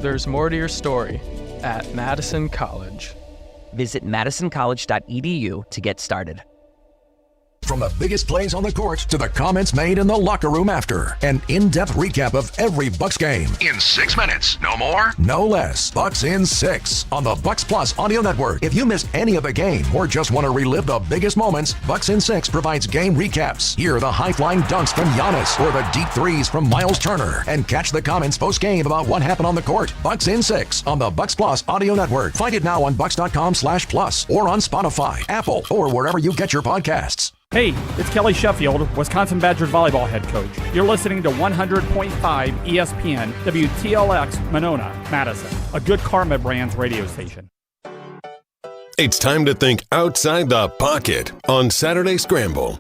there's more to your story at Madison College. Visit madisoncollege.edu to get started. From the biggest plays on the court to the comments made in the locker room after. An in-depth recap of every Bucks game. In 6 minutes. No more, no less. Bucks in 6 on the Bucks Plus Audio Network. If you missed any of the game or just want to relive the biggest moments, Bucks in 6 provides game recaps. Hear the high-flying dunks from Giannis or the deep threes from Miles Turner. And catch the comments post-game about what happened on the court. Bucks in 6 on the Bucks Plus Audio Network. Find it now on bucks.com/plus or on Spotify, Apple, or wherever you get your podcasts. Hey, it's Kelly Sheffield, Wisconsin Badgers volleyball head coach. You're listening to 100.5 ESPN, WTLX, Monona, Madison, a good Karma Brands radio station. It's time to think outside the pocket on Saturday Scramble.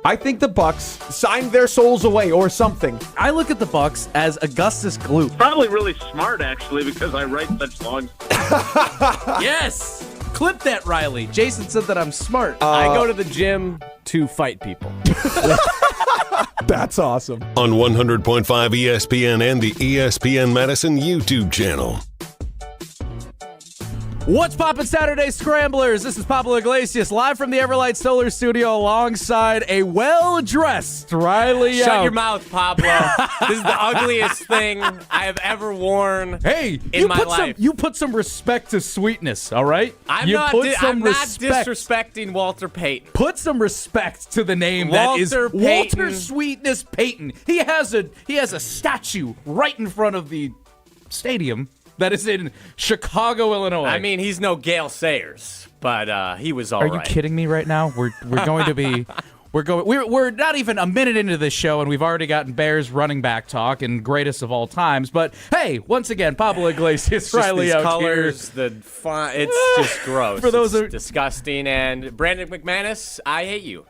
I think the Bucks signed their souls away or something. I look at the Bucks as Augustus Gloop. Probably really smart, actually, because I write such long. Yes! Clip that, Riley. Jason said that I'm smart. I go to the gym to fight people. That's awesome. On 100.5 ESPN and the ESPN Madison YouTube channel. What's poppin', Saturday Scramblers? This is Pablo Iglesias, live from the Everlight Solar Studio alongside a well-dressed Riley Jauch. Shut your mouth, Pablo. This is the ugliest thing I have ever worn in my life. You put some respect to sweetness, all right? I'm not disrespecting Walter Payton. Put some respect to the name that is Walter Sweetness Payton. He has a statue right in front of the stadium that is in Chicago, Illinois. I mean, he's no Gale Sayers, but he was all right. Are you kidding me right now? We're going to be we're not even a minute into this show, and we've already gotten Bears running back talk and greatest of all times. But hey, once again, Pablo Iglesias, Riley out colors, here. The font, it's just gross. For those it's disgusting. And Brandon McManus, I hate you.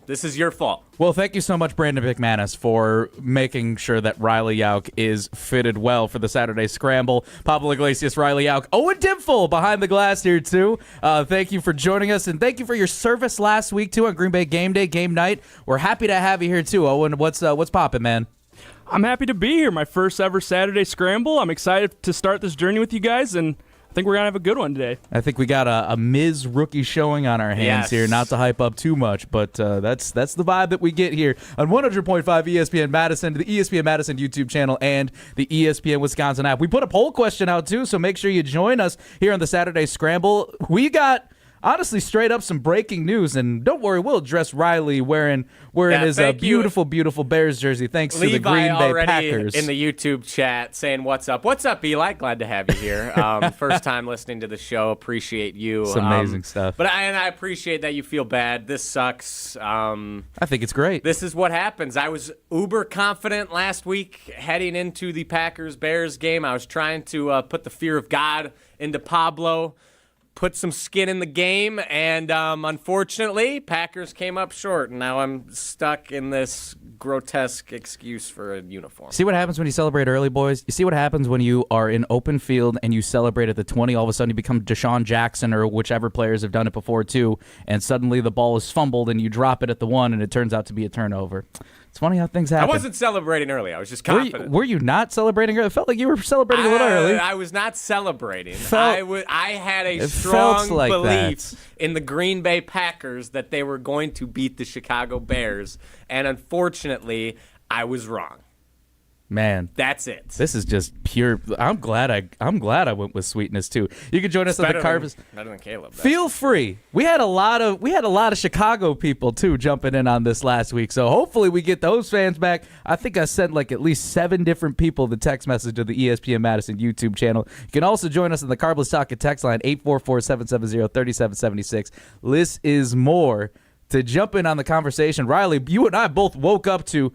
This is your fault. Well, thank you so much, Brandon McManus, for making sure that Riley Jauch is fitted well for the Saturday Scramble. Pablo Iglesias, Riley Jauch, Owen Dimful behind the glass here, too. Thank you for joining us, and thank you for your service last week, too, on Green Bay Game Day, Game Night. We're happy to have you here, too, Owen. What's poppin', man? I'm happy to be here. My first ever Saturday Scramble. I'm excited to start this journey with you guys, and I think we're going to have a good one today. I think we got a Miz rookie showing on our hands here, not to hype up too much, but that's the vibe that we get here on 100.5 ESPN Madison, the ESPN Madison YouTube channel, and the ESPN Wisconsin app. We put a poll question out, too, so make sure you join us here on the Saturday Scramble. We got, honestly, straight up some breaking news, and don't worry, we'll address Riley wearing his beautiful, beautiful Bears jersey, thanks to the Green Bay Packers. In the YouTube chat saying, what's up? What's up, Eli? Glad to have you here. First time listening to the show. Appreciate you. It's amazing stuff. But I appreciate that you feel bad. This sucks. I think it's great. This is what happens. I was uber confident last week heading into the Packers-Bears game. I was trying to put the fear of God into Pablo, put some skin in the game, and unfortunately, Packers came up short, and now I'm stuck in this grotesque excuse for a uniform. See what happens when you celebrate early, boys? You see what happens when you are in open field and you celebrate at the 20, all of a sudden you become Deshaun Jackson or whichever players have done it before, too, and suddenly the ball is fumbled and you drop it at the 1, and it turns out to be a turnover. It's funny how things happen. I wasn't celebrating early. I was just confident. Were you not celebrating early? It felt like you were celebrating a little early. I was not celebrating. I had a strong belief in the Green Bay Packers that they were going to beat the Chicago Bears, and unfortunately, I was wrong. Man, that's it. This is just pure. I'm glad I went with sweetness too. You can join us at the Carpus. Better than Caleb. Feel free. We had a lot of Chicago people too jumping in on this last week. So hopefully we get those fans back. I think I sent like at least 7 different people the text message to the ESPN Madison YouTube channel. You can also join us on the Carbless Talk text line 844-770-3776. This is more to jump in on the conversation. Riley, you and I both woke up to.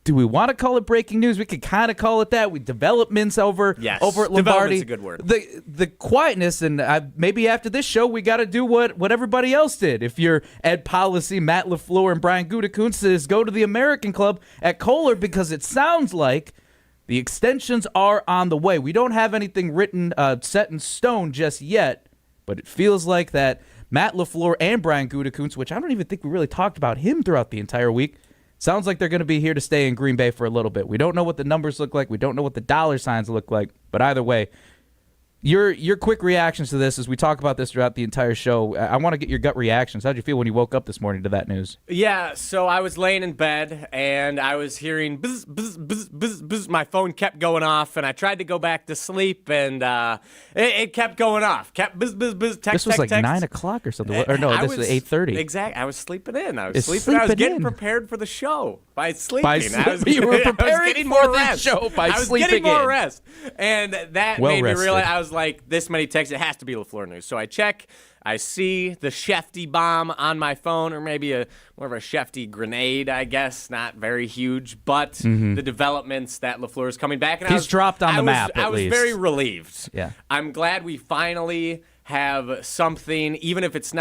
Do we want to call it breaking news? We could kind of call it that. Developments over at Lombardi. Development's a good word. The quietness, and maybe after this show, we got to do what everybody else did. If you're Ed Policy, Matt LaFleur, and Brian Gutekunst, is go to the American Club at Kohler, because it sounds like the extensions are on the way. We don't have anything written, set in stone just yet, but it feels like that Matt LaFleur and Brian Gutekunst, which I don't even think we really talked about him throughout the entire week, sounds like they're going to be here to stay in Green Bay for a little bit. We don't know what the numbers look like. We don't know what the dollar signs look like. But either way, your quick reactions to this as we talk about this throughout the entire show. I want to get your gut reactions. How'd you feel when you woke up this morning to that news? Yeah, so I was laying in bed, and I was hearing buzz, buzz, buzz, buzz, buzz. My phone kept going off, and I tried to go back to sleep, and it kept going off. Kept buzz, buzz, buzz, text, This was text, like text. 9 o'clock or something. Or no, this was 8:30. Exactly. I was sleeping in. I It's was sleeping. I was sleeping getting in. prepared for the show by sleeping. You were I was preparing getting for more the rest. show by I was sleeping getting more in. rest. And that Well made me rested. realize, I was like, this many texts, it has to be LaFleur news. So I check, I see the Shefty bomb on my phone, or maybe more of a Shefty grenade, I guess. Not very huge, but the developments that LaFleur is coming back. And He's dropped on the map, I at was least. very relieved. Yeah. I'm glad we finally have something, even if it's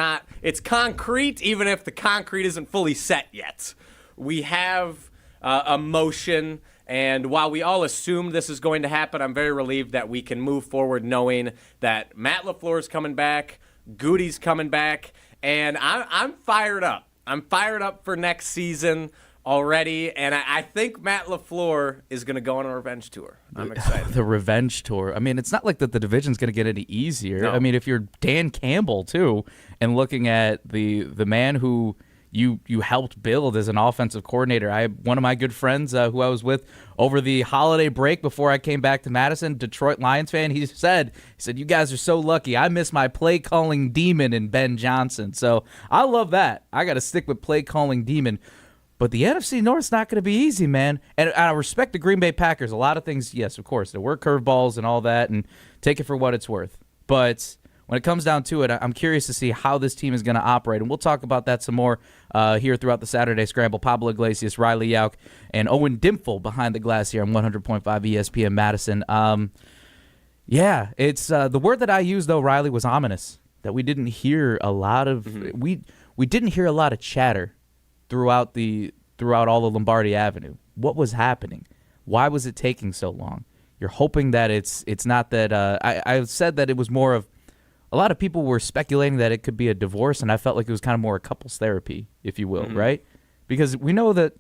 concrete, even if the concrete isn't fully set yet. We have a motion. And while we all assumed this is going to happen, I'm very relieved that we can move forward knowing that Matt LaFleur is coming back, Goody's coming back, and I'm fired up. I'm fired up for next season already, and I think Matt LaFleur is going to go on a revenge tour. I'm excited. The revenge tour. I mean, it's not like that the division's going to get any easier. No. I mean, if you're Dan Campbell, too, and looking at the man who you helped build as an offensive coordinator. One of my good friends who I was with over the holiday break before I came back to Madison, Detroit Lions fan, he said, you guys are so lucky. I miss my play calling demon in Ben Johnson. So I love that. I got to stick with play calling demon. But the NFC North's not going to be easy, man. And I respect the Green Bay Packers. A lot of things, yes, of course, there were curveballs and all that, and take it for what it's worth. But when it comes down to it, I'm curious to see how this team is going to operate, and we'll talk about that some more here throughout the Saturday Scramble. Pablo Iglesias, Riley Jauch, and Owen Dimple behind the glass here on 100.5 ESPN Madison. Yeah, it's the word that I used, though, Riley, was ominous, that we didn't hear a lot of we didn't hear a lot of chatter throughout all of Lombardi Avenue. What was happening? Why was it taking so long? You're hoping that it's not that I said that it was more of a lot of people were speculating that it could be a divorce, and I felt like it was kind of more a couples therapy, if you will, right? Because we know that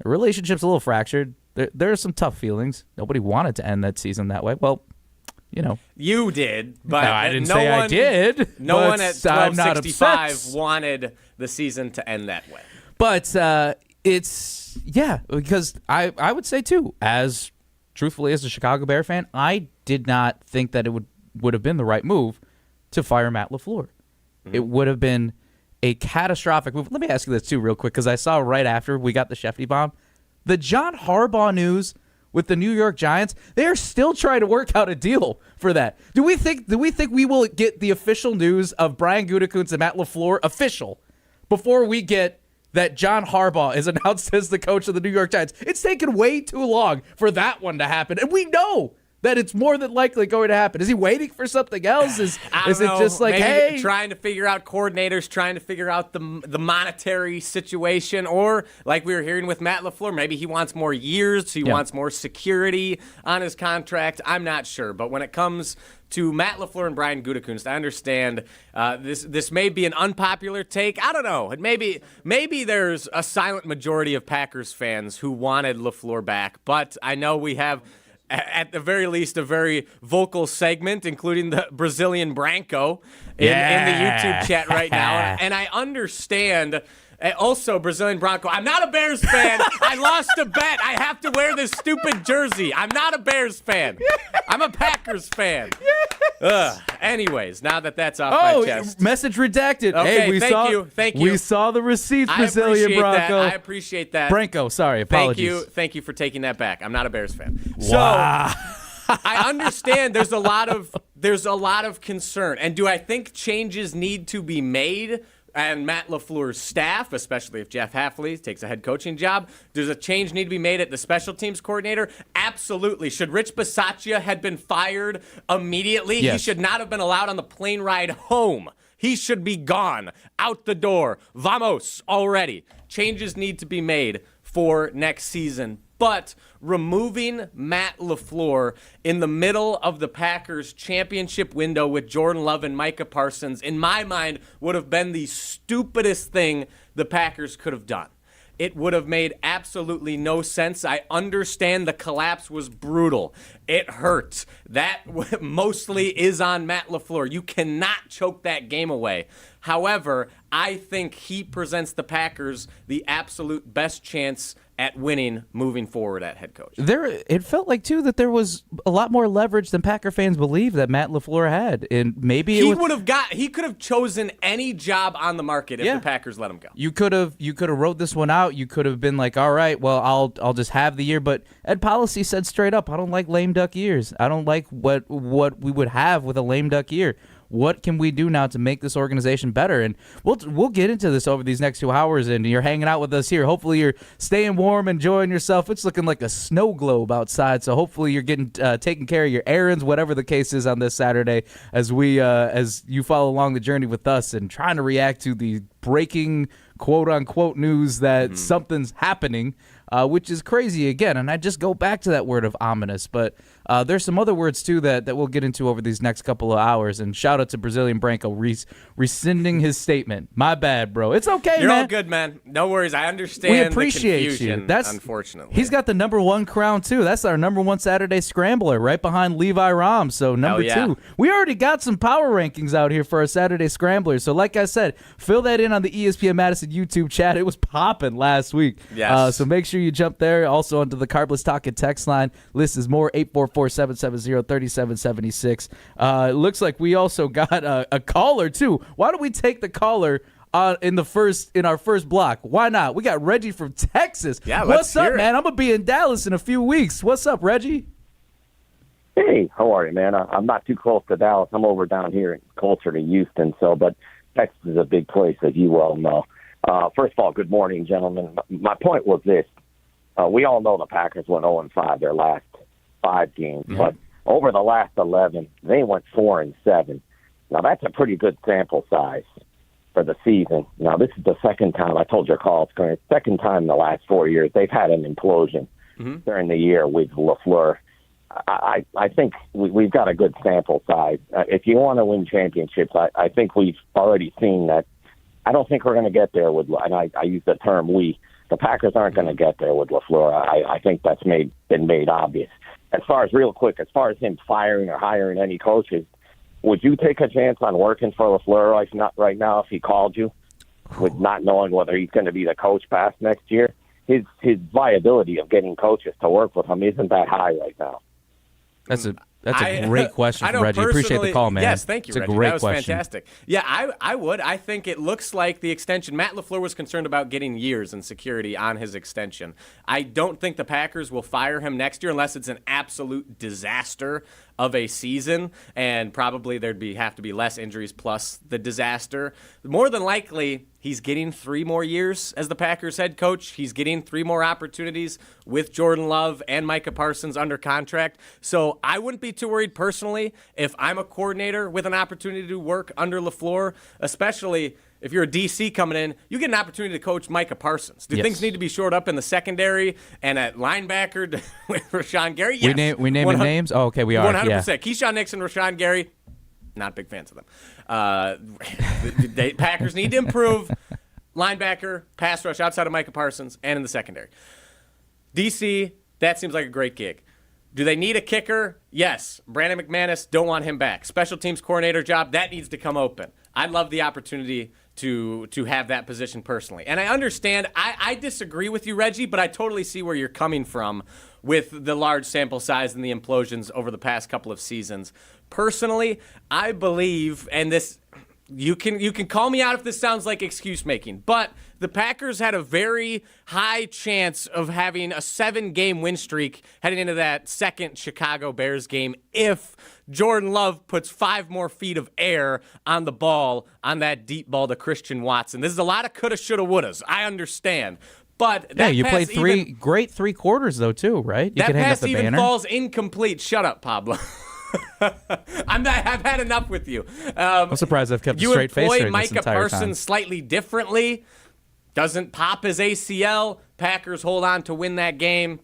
the relationship's a little fractured. There are some tough feelings. Nobody wanted to end that season that way. Well, you know. You did, but no, I didn't say I did. No one at I'm not 1265 upset. wanted the season to end that way. But it's, yeah, because I would say, too, as truthfully as a Chicago Bear fan, I did not think that it would have been the right move to fire Matt LaFleur. It would have been a catastrophic move. Let me ask you this, too, real quick, because I saw right after we got the Shefty bomb, the John Harbaugh news with the New York Giants, they are still trying to work out a deal for that. Do we think we will get the official news of Brian Gutekunst and Matt LaFleur official before we get that John Harbaugh is announced as the coach of the New York Giants? It's taken way too long for that one to happen, and we know that it's more than likely going to happen. Is he waiting for something else? Is it just like, maybe hey, trying to figure out coordinators, trying to figure out the monetary situation, or like we were hearing with Matt LaFleur, maybe he wants more years, he wants more security on his contract. I'm not sure, but when it comes to Matt LaFleur and Brian Gutekunst, I understand this may be an unpopular take. I don't know. Maybe there's a silent majority of Packers fans who wanted LaFleur back, but I know we have, at the very least, a very vocal segment, including the Brazilian Branco in the YouTube chat right now. And I understand. Also, Brazilian Bronco. I'm not a Bears fan. I lost a bet. I have to wear this stupid jersey. I'm not a Bears fan. I'm a Packers fan. Anyways, now that that's off my chest. Message redacted. Okay, hey, thank you. We saw the receipts, Brazilian Bronco. I appreciate that. Branco, sorry, apologies. Thank you for taking that back. I'm not a Bears fan. Wow. So I understand there's a lot of concern. And do I think changes need to be made? And Matt LaFleur's staff, especially if Jeff Hafley takes a head coaching job, does a change need to be made at the special teams coordinator? Absolutely. Should Rich Bisaccia have been fired immediately? Yes. He should not have been allowed on the plane ride home. He should be gone, out the door. Vamos already. Changes need to be made for next season. But removing Matt LaFleur in the middle of the Packers championship window with Jordan Love and Micah Parsons, in my mind, would have been the stupidest thing the Packers could have done. it would have made absolutely no sense. I understand the collapse was brutal. It hurt. That mostly is on Matt LaFleur. You cannot choke that game away. However, I think he presents the Packers the absolute best chance at winning moving forward at head coach. It felt like, too, that there was a lot more leverage than Packer fans believe that Matt LaFleur had. And maybe he could have chosen any job on the market if the Packers let him go. You could have wrote this one out. You could have been like, all right, well, I'll just have the year. But Ed Policy said straight up, I don't like lame duck years. I don't like what we would have with a lame duck year. What can we do now to make this organization better? And we'll get into this over these next 2 hours, and you're hanging out with us here. Hopefully you're staying warm, enjoying yourself. It's looking like a snow globe outside, so hopefully you're getting taking care of your errands, whatever the case is on this Saturday, as you follow along the journey with us and trying to react to the breaking quote-unquote news that something's happening, which is crazy again. And I just go back to that word of ominous, but there's some other words, too, that we'll get into over these next couple of hours. And shout out to Brazilian Branco rescinding his statement. My bad, bro. It's okay, You're man. all good, man. No worries. I understand we appreciate the confusion, you. That's, unfortunately. He's got the #1 crown, too. That's our #1 Saturday Scrambler, right behind Levi Rom. So number 2. We already got some power rankings out here for our Saturday Scramblers. So like I said, fill that in on the ESPN Madison YouTube chat. It was popping last week. Yes. So make sure you jump there. Also onto the Carbless Talking text line. List is more, 844-770-3776. It looks like we also got a caller, too. Why don't we take the caller in our first block? Why not? We got Reggie from Texas. Yeah, what's up, hear it. man? I'm going to be in Dallas in a few weeks. What's up, Reggie? Hey, how are you, man? I'm not too close to Dallas. I'm over down here closer to Houston, but Texas is a big place, as you well know. First of all, good morning, gentlemen. My point was this. We all know the Packers went 0-5 their last 5 games, but over the last 11, they went 4-7. Now, that's a pretty good sample size for the season. Now, this is the second time, I told your call, it's going second time in the last 4 years, they've had an implosion during the year with LaFleur. I think we've got a good sample size. If you want to win championships, I think we've already seen that. I don't think we're going to get there with, and I use the term we, the Packers aren't going to get there with LaFleur. I think that's been made obvious. As far as him firing or hiring any coaches, would you take a chance on working for LaFleur right now if he called you, with not knowing whether he's going to be the coach past next year? His viability of getting coaches to work with him isn't that high right now. That's a great question from Reggie. Appreciate the call, man. Yes, thank you, it's Reggie. A great that was question. Fantastic. Yeah, I would. I think it looks like the extension. Matt LaFleur was concerned about getting years and security on his extension. I don't think the Packers will fire him next year unless it's an absolute disaster of a season, and probably there'd have to be less injuries plus the disaster. More than likely, he's getting 3 more years as the Packers head coach. He's getting 3 more opportunities with Jordan Love and Micah Parsons under contract. So I wouldn't be too worried personally if I'm a coordinator with an opportunity to work under LaFleur, especially if you're a DC coming in, you get an opportunity to coach Micah Parsons. Do things need to be shored up in the secondary and at linebacker with Rashawn Gary? Yes. We naming names? Oh, okay, we are. 100%. Yeah. Keyshawn Nixon, Rashawn Gary, not big fans of them. The Packers need to improve linebacker, pass rush outside of Micah Parsons, and in the secondary. DC, that seems like a great gig. Do they need a kicker? Yes. Brandon McManus, don't want him back. Special teams coordinator job, that needs to come open. I'd love the opportunity to have that position personally. And I understand, I disagree with you, Reggie, but I totally see where you're coming from with the large sample size and the implosions over the past couple of seasons. Personally, I believe, and this, you can call me out if this sounds like excuse making, but the Packers had a very high chance of having a 7-game win streak heading into that second Chicago Bears game if Jordan Love puts 5 more feet of air on the ball on that deep ball to Christian Watson. This is a lot of coulda, shoulda, wouldas. I understand. But that you pass played great 3 quarters, though, too, right? You that can hang up pass the even banner. falls incomplete. Shut up, Pablo. I've had enough with you. I'm surprised I've kept a straight face You during employ this Micah entire Parsons time. slightly differently. Doesn't pop his ACL. Packers hold on to win that game.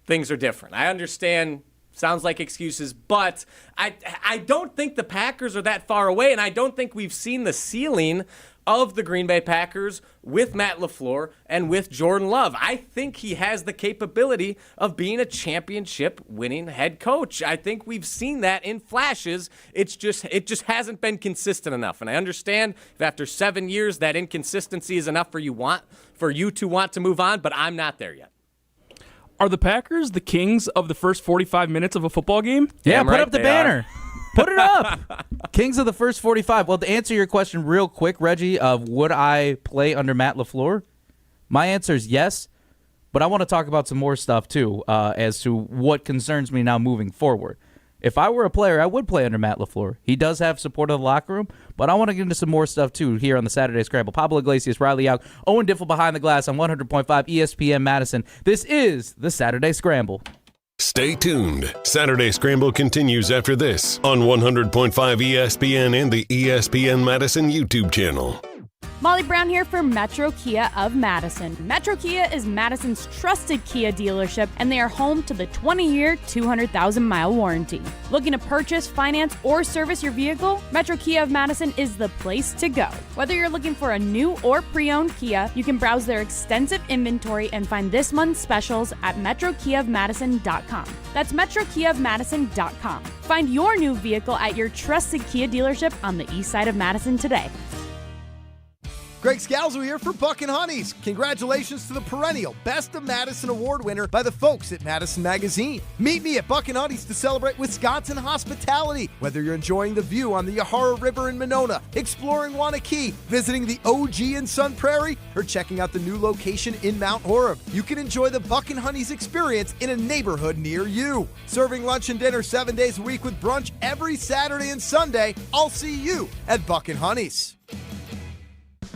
Things are different. I understand. Sounds like excuses, but I don't think the Packers are that far away, and I don't think we've seen the ceiling of the Green Bay Packers with Matt LaFleur and with Jordan Love. I think he has the capability of being a championship-winning head coach. I think we've seen that in flashes. It just hasn't been consistent enough. And I understand if after 7 years that inconsistency is enough for you to want to move on, but I'm not there yet. Are the Packers the kings of the first 45 minutes of a football game? Yeah, put up the banner. Put it up. Kings of the first 45. Well, to answer your question real quick, Reggie, of would I play under Matt LaFleur? My answer is yes, but I want to talk about some more stuff, too, as to what concerns me now moving forward. If I were a player, I would play under Matt LaFleur. He does have support of the locker room, but I want to get into some more stuff, too, here on the Saturday Scramble. Pablo Iglesias, Riley Jauch, Owen Diffel behind the glass on 100.5 ESPN Madison. This is the Saturday Scramble. Stay tuned. Saturday Scramble continues after this on 100.5 ESPN and the ESPN Madison YouTube channel. Molly Brown here for Metro Kia of Madison. Metro Kia is Madison's trusted Kia dealership, and they are home to the 20-year, 200,000-mile warranty. Looking to purchase, finance, or service your vehicle? Metro Kia of Madison is the place to go. Whether you're looking for a new or pre-owned Kia, you can browse their extensive inventory and find this month's specials at metrokiaofmadison.com. That's metrokiaofmadison.com. Find your new vehicle at your trusted Kia dealership on the east side of Madison today. Greg Scalzo here for Buck and Honeys. Congratulations to the perennial Best of Madison Award winner by the folks at Madison Magazine. Meet me at Buck and Honeys to celebrate Wisconsin hospitality. Whether you're enjoying the view on the Yahara River in Monona, exploring Wanakee, visiting the OG in Sun Prairie, or checking out the new location in Mount Horeb, you can enjoy the Buck and Honeys experience in a neighborhood near you. Serving lunch and dinner 7 days a week with brunch every Saturday and Sunday. I'll see you at Buck and Honeys.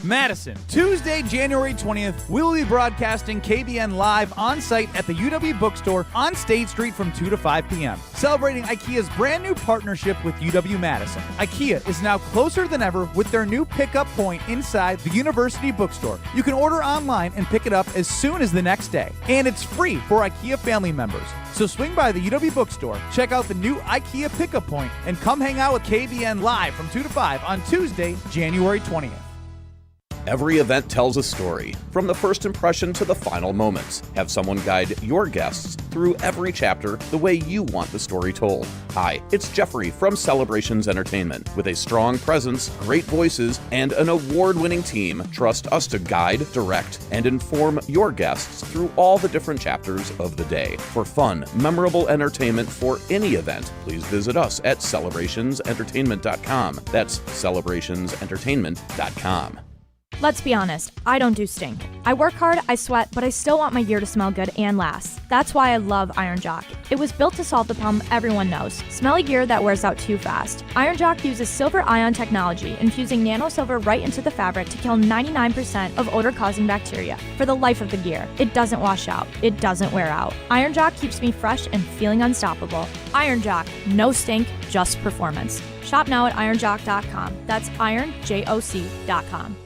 Madison, Tuesday, January 20th, we will be broadcasting KBN live on site at the UW Bookstore on State Street from 2 to 5 p.m., celebrating IKEA's brand new partnership with UW-Madison. IKEA is now closer than ever with their new pickup point inside the University Bookstore. You can order online and pick it up as soon as the next day, and it's free for IKEA family members. So swing by the UW Bookstore, check out the new IKEA pickup point, and come hang out with KBN live from 2 to 5 on Tuesday, January 20th. Every event tells a story, from the first impression to the final moments. Have someone guide your guests through every chapter the way you want the story told. Hi, it's Jeffrey from Celebrations Entertainment. With a strong presence, great voices, and an award-winning team, trust us to guide, direct, and inform your guests through all the different chapters of the day. For fun, memorable entertainment for any event, please visit us at celebrationsentertainment.com. That's celebrationsentertainment.com. Let's be honest, I don't do stink. I work hard, I sweat, but I still want my gear to smell good and last. That's why I love Iron Jauch. It was built to solve the problem everyone knows, smelly gear that wears out too fast. Iron Jauch uses silver ion technology, infusing nano silver right into the fabric to kill 99% of odor-causing bacteria. For the life of the gear, it doesn't wash out, it doesn't wear out. Iron Jauch keeps me fresh and feeling unstoppable. Iron Jauch, no stink, just performance. Shop now at ironjauch.com. That's ironjoc.com.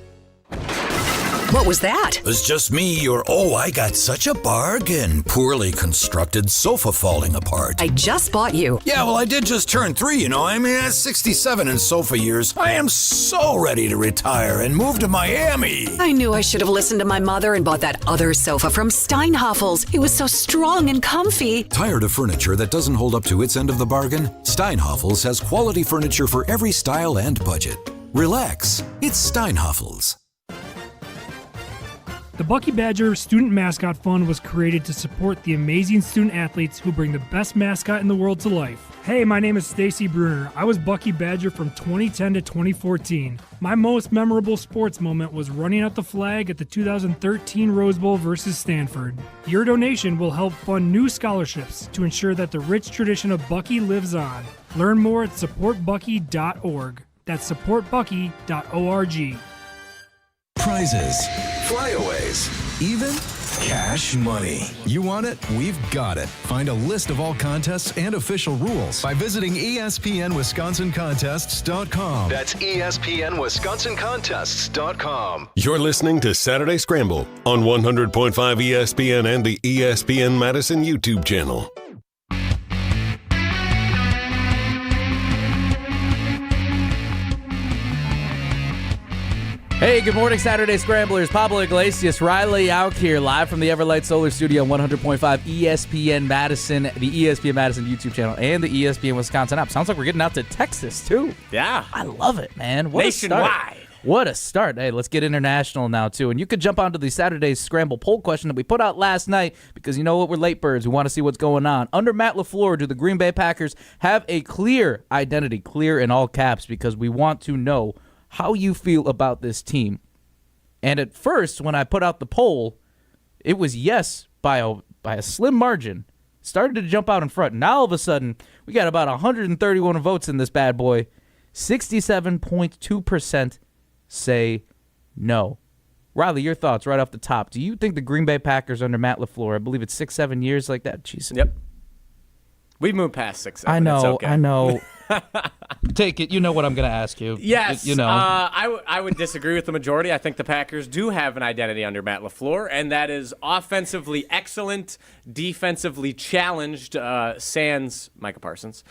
What was that? It was just me or, I got such a bargain. Poorly constructed sofa falling apart. I just bought you. Yeah, well, I did just turn 3, I mean, at 67 in sofa years. I am so ready to retire and move to Miami. I knew I should have listened to my mother and bought that other sofa from Steinhoffel's. It was so strong and comfy. Tired of furniture that doesn't hold up to its end of the bargain? Steinhoffel's has quality furniture for every style and budget. Relax. It's Steinhoffel's. The Bucky Badger Student Mascot Fund was created to support the amazing student athletes who bring the best mascot in the world to life. Hey, my name is Stacy Bruner. I was Bucky Badger from 2010 to 2014. My most memorable sports moment was running out the flag at the 2013 Rose Bowl versus Stanford. Your donation will help fund new scholarships to ensure that the rich tradition of Bucky lives on. Learn more at supportbucky.org. That's supportbucky.org. Prizes, flyaways, even cash money. You want it? We've got it. Find a list of all contests and official rules by visiting ESPNWisconsinContests.com. That's ESPNWisconsinContests.com. You're listening to Saturday Scramble on 100.5 ESPN and the ESPN Madison YouTube channel. Hey, good morning, Saturday Scramblers. Pablo Iglesias, Riley out here, live from the Everlight Solar Studio on 100.5 ESPN Madison, the ESPN Madison YouTube channel, and the ESPN Wisconsin app. Sounds like we're getting out to Texas, too. Yeah. I love it, man. What Nationwide. A start. What a start. Hey, let's get international now, too. And you could jump onto the Saturday Scramble poll question that we put out last night because you know what? We're late birds. We want to see what's going on. Under Matt LaFleur, do the Green Bay Packers have a clear identity, clear in all caps, because we want to know how you feel about this team. And at first, when I put out the poll, it was yes by a slim margin. Started to jump out in front. Now, all of a sudden, we got about 131 votes in this bad boy. 67.2% say no. Riley, your thoughts right off the top. Do you think the Green Bay Packers under Matt LaFleur, I believe it's 6-7 years like that? Jeez. Yep. We've moved past 6-7. I know, It's okay. I know. Take it. You know what I'm going to ask you. Yes. You know. I would disagree with the majority. I think the Packers do have an identity under Matt LaFleur, and that is offensively excellent, defensively challenged, sans Micah Parsons,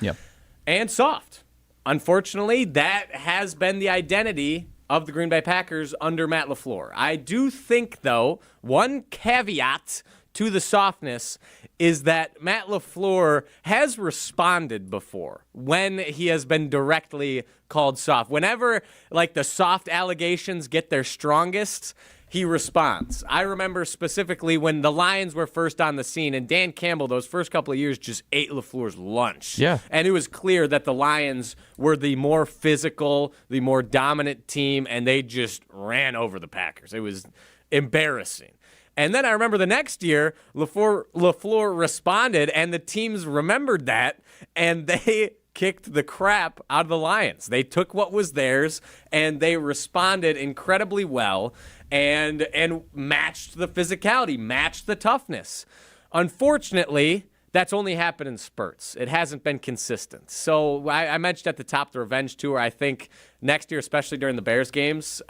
and soft. Unfortunately, that has been the identity of the Green Bay Packers under Matt LaFleur. I do think, though, one caveat to the softness is that Matt LaFleur has responded before when he has been directly called soft. Whenever, like, the soft allegations get their strongest, he responds. I remember specifically when the Lions were first on the scene, and Dan Campbell, those first couple of years, just ate LaFleur's lunch. Yeah. And it was clear that the Lions were the more physical, the more dominant team, and they just ran over the Packers. It was embarrassing. And then I remember the next year, LaFleur responded, and the teams remembered that, and they kicked the crap out of the Lions. They took what was theirs, and they responded incredibly well and matched the physicality, matched the toughness. Unfortunately, that's only happened in spurts. It hasn't been consistent. So I mentioned at the top the revenge tour. I think next year, especially during the Bears games,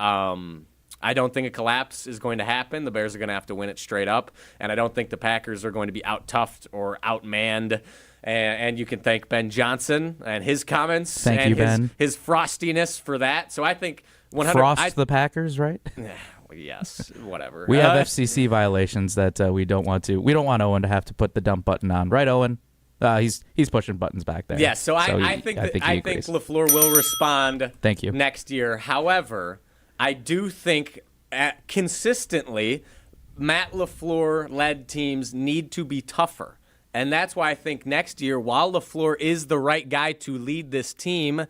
I don't think a collapse is going to happen. The Bears are going to have to win it straight up, and I don't think the Packers are going to be out-toughed or outmanned. And you can thank Ben Johnson and his comments Thank you, Ben. His frostiness for that. So I think 100. Frost the Packers, right? Yes, whatever. We have FCC violations that we don't want to. We don't want Owen to have to put the dump button on, right, Owen? He's pushing buttons back there. Yes. So I think LaFleur will respond. Thank you. Next year. However, I do think consistently Matt LaFleur-led teams need to be tougher. And that's why I think next year, while LaFleur is the right guy to lead this team,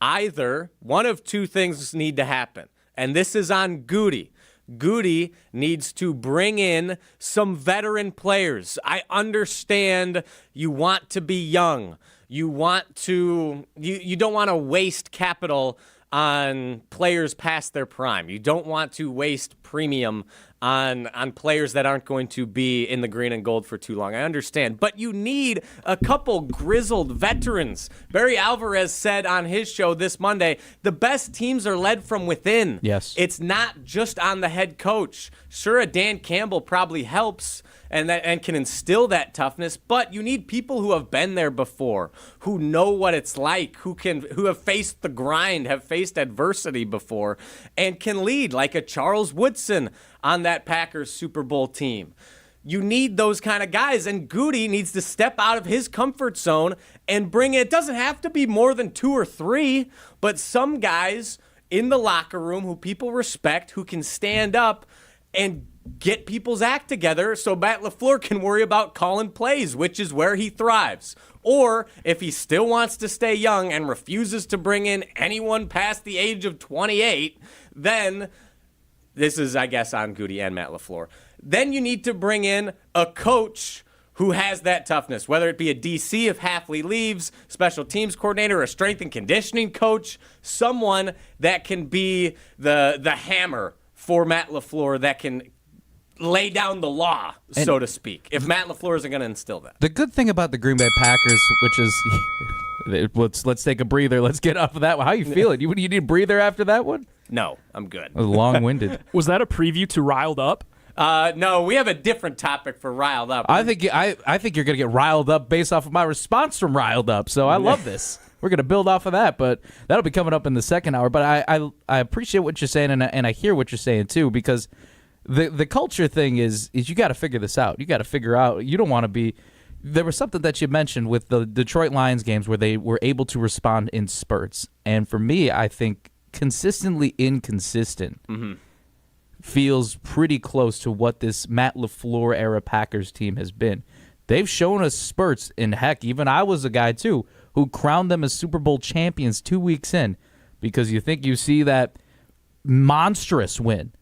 either one of two things need to happen. And this is on Goody. Goody needs to bring in some veteran players. I understand you want to be young. You want to you don't want to waste capital on players past their prime. You don't want to waste premium on players that aren't going to be in the green and gold for too long. I understand. But you need a couple grizzled veterans. Barry Alvarez said on his show this Monday, the best teams are led from within. Yes. It's not just on the head coach. Sure, a Dan Campbell probably helps and can instill that toughness, but you need people who have been there before, who know what it's like, who have faced the grind, have faced adversity before, and can lead, like a Charles Woodson on that Packers Super Bowl team. You need those kind of guys, and Goody needs to step out of his comfort zone and bring it. It doesn't have to be more than 2 or 3, but some guys in the locker room who people respect, who can stand up and get people's act together so Matt LaFleur can worry about calling plays, which is where he thrives. Or if he still wants to stay young and refuses to bring in anyone past the age of 28, then this is, I guess, on Goody and Matt LaFleur. Then you need to bring in a coach who has that toughness, whether it be a DC if Halfley leaves, special teams coordinator, a strength and conditioning coach, someone that can be the hammer for Matt LaFleur that can lay down the law, so to speak, if Matt LaFleur isn't going to instill that. The good thing about the Green Bay Packers, which is, let's take a breather. Let's get off of that one. How you feeling? You need a breather after that one? No, I'm good. Long-winded. Was that a preview to Riled Up? No, we have a different topic for Riled Up. I think you're going to get riled up based off of my response from Riled Up, so I love this. gonna build off of that, but that'll be coming up in the second hour. But I appreciate what you're saying, and I hear what you're saying too, because the culture thing is you got to figure this out. You got to figure out. You don't want to be. There was something that you mentioned with the Detroit Lions games where they were able to respond in spurts, and for me, I think consistently inconsistent feels pretty close to what this Matt LaFleur era Packers team has been. They've shown us spurts, and heck, even I was a guy too who crowned them as Super Bowl champions 2 weeks in, because you think you see that monstrous win,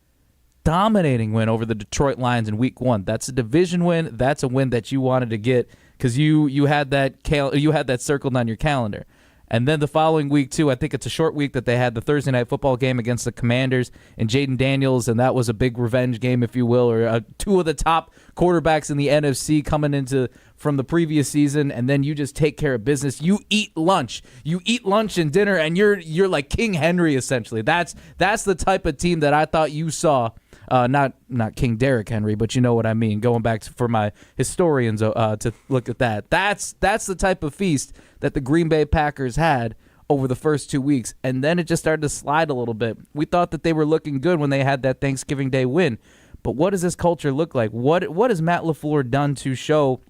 dominating win over the Detroit Lions in Week 1. That's a division win. That's a win that you wanted to get because you had that circled on your calendar. And then the following week, too, I think it's a short week that they had the Thursday Night Football game against the Commanders and Jaden Daniels, and that was a big revenge game, if you will, or two of the top quarterbacks in the NFC coming into from the previous season, and then you just take care of business. You eat lunch. You eat lunch and dinner, and you're like King Henry, essentially. That's the type of team that I thought you saw. Not King Derrick Henry, but you know what I mean. Going back for my historians to look at that. That's the type of feast that the Green Bay Packers had over the first 2 weeks, and then it just started to slide a little bit. We thought that they were looking good when they had that Thanksgiving Day win, but what does this culture look like? What has Matt LaFleur done to show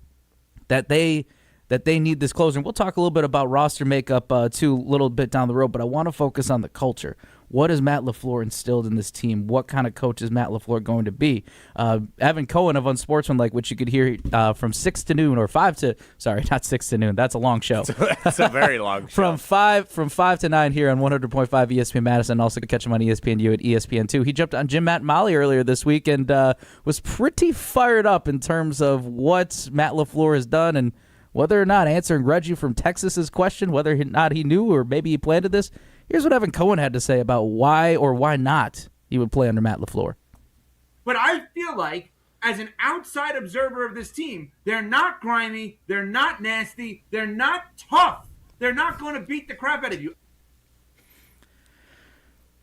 that they need this closure? And we'll talk a little bit about roster makeup too a little bit down the road, but I want to focus on the culture. What has Matt LaFleur instilled in this team? What kind of coach is Matt LaFleur going to be? Evan Cohen of Unsportsmanlike, which you could hear from 6 to noon or 5 to – sorry, not 6 to noon. That's a long show. It's a very long show. From 5 to 9 here on 100.5 ESPN Madison. Also to catch him on ESPNU at ESPN2. He jumped on Jim, Matt, and Molly earlier this week and was pretty fired up in terms of what Matt LaFleur has done and whether or not answering Reggie from Texas's question, whether or not he knew or maybe he planted this. Here's what Evan Cohen had to say about why or why not he would play under Matt LaFleur. But I feel like, as an outside observer of this team, they're not grimy, they're not nasty, they're not tough. They're not going to beat the crap out of you.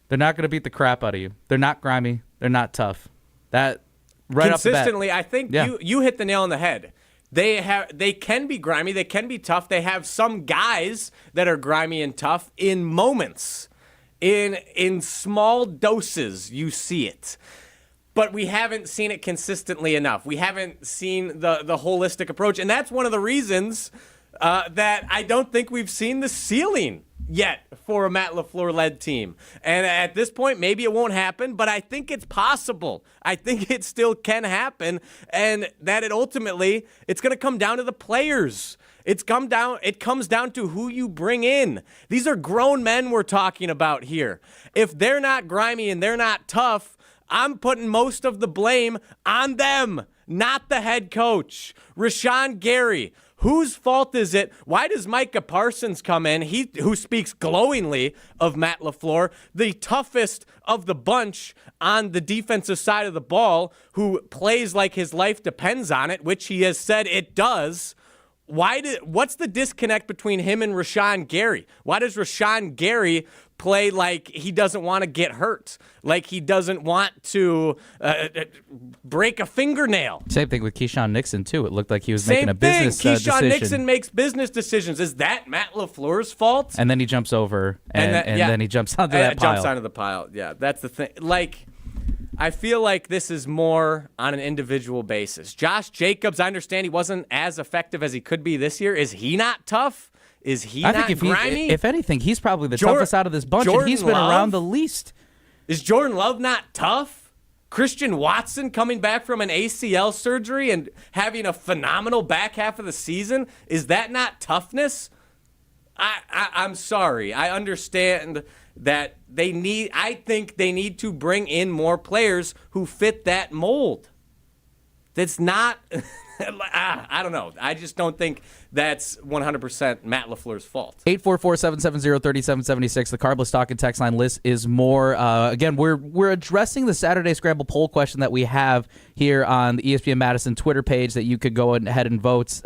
They're not going to beat the crap out of you. They're not grimy. They're not tough. That right off the bat. Consistently, I think you hit the nail on the head. They can be grimy, they can be tough. They have some guys that are grimy and tough in moments. In small doses, you see it. But we haven't seen it consistently enough. We haven't seen the holistic approach. And that's one of the reasons that I don't think we've seen the ceiling yet for a Matt LaFleur-led team. And at this point, maybe it won't happen, but I think it's possible. I think it still can happen, and that it's going to come down to the players. It comes down to who you bring in. These are grown men we're talking about here. If they're not grimy and they're not tough, I'm putting most of the blame on them, not the head coach. Rashawn Gary, whose fault is it? Why does Micah Parsons come in, who speaks glowingly of Matt LaFleur, the toughest of the bunch on the defensive side of the ball, who plays like his life depends on it, which he has said it does? What's the disconnect between him and Rashawn Gary? Why does Rashawn Gary play like he doesn't want to get hurt, like he doesn't want to break a fingernail? Same thing with Keyshawn Nixon, too. It looked like he was making a business decision. Keyshawn Nixon makes business decisions. Is that Matt LaFleur's fault? And then he jumps over, and then he jumps onto that pile. Jumps onto the pile. Yeah, that's the thing. Like, I feel like this is more on an individual basis. Josh Jacobs, I understand he wasn't as effective as he could be this year. Is he not tough? Is he not grimy? If anything, he's probably the toughest out of this bunch, and he's been around the least. Is Jordan Love not tough? Christian Watson coming back from an ACL surgery and having a phenomenal back half of the season, is that not toughness? I'm sorry. I understand that I think they need to bring in more players who fit that mold. That's not, I don't know. I just don't think that's 100% Matt LaFleur's fault. 844-770-3776. The Carbless Talk and Text line list is more. Again, we're addressing the Saturday Scramble poll question that we have here on the ESPN Madison Twitter page that you could go ahead and vote.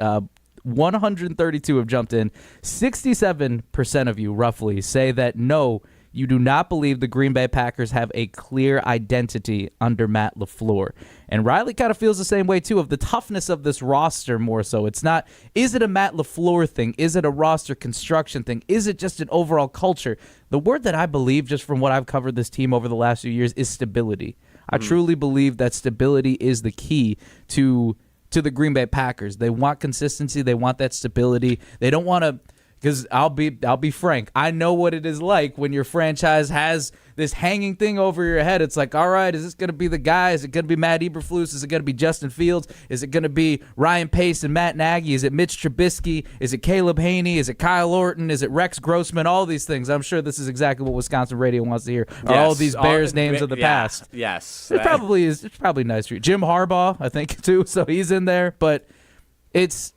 132 have jumped in. 67% of you, roughly, say that no, You do not believe the Green Bay Packers have a clear identity under Matt LaFleur. And Riley kind of feels the same way, too, of the toughness of this roster more so. It's not, is it a Matt LaFleur thing? Is it a roster construction thing? Is it just an overall culture? The word that I believe, just from what I've covered this team over the last few years, is stability. I truly believe that stability is the key to the Green Bay Packers. They want consistency. They want that stability. They don't want to... Because I'll be frank, I know what it is like when your franchise has this hanging thing over your head. It's like, all right, is this going to be the guy? Is it going to be Matt Eberflus? Is it going to be Justin Fields? Is it going to be Ryan Pace and Matt Nagy? Is it Mitch Trubisky? Is it Caleb Haney? Is it Kyle Orton? Is it Rex Grossman? All these things. I'm sure this is exactly what Wisconsin radio wants to hear. Are all these Bears names of the past? Yes. It probably is. It's probably nice for you. Jim Harbaugh, I think, too, so he's in there. But it's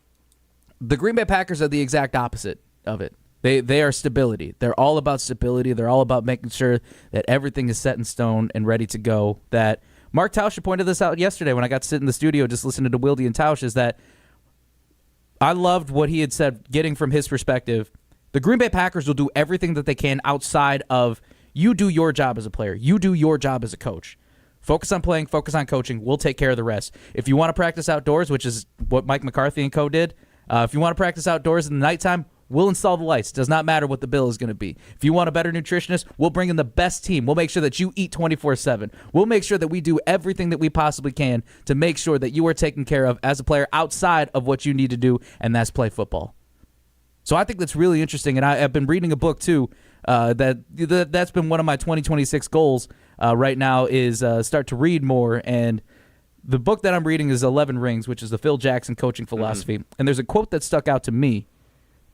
the Green Bay Packers are the exact opposite of it. They are stability. They're all about stability. They're all about making sure that everything is set in stone and ready to go. That Mark Tausch pointed this out yesterday when I got to sit in the studio just listening to Wildy and Tausch, is that I loved what he had said, getting from his perspective. The Green Bay Packers will do everything that they can outside of you do your job as a player. You do your job as a coach. Focus on playing, focus on coaching. We'll take care of the rest. If you want to practice outdoors, which is what Mike McCarthy and co did, if you want to practice outdoors in the nighttime, we'll install the lights. Does not matter what the bill is going to be. If you want a better nutritionist, we'll bring in the best team. We'll make sure that you eat 24/7. We'll make sure that we do everything that we possibly can to make sure that you are taken care of as a player outside of what you need to do, and that's play football. So I think that's really interesting, and I've been reading a book, too, that's been one of my 2026 goals right now is start to read more, and the book that I'm reading is 11 Rings, which is the Phil Jackson coaching philosophy, and there's a quote that stuck out to me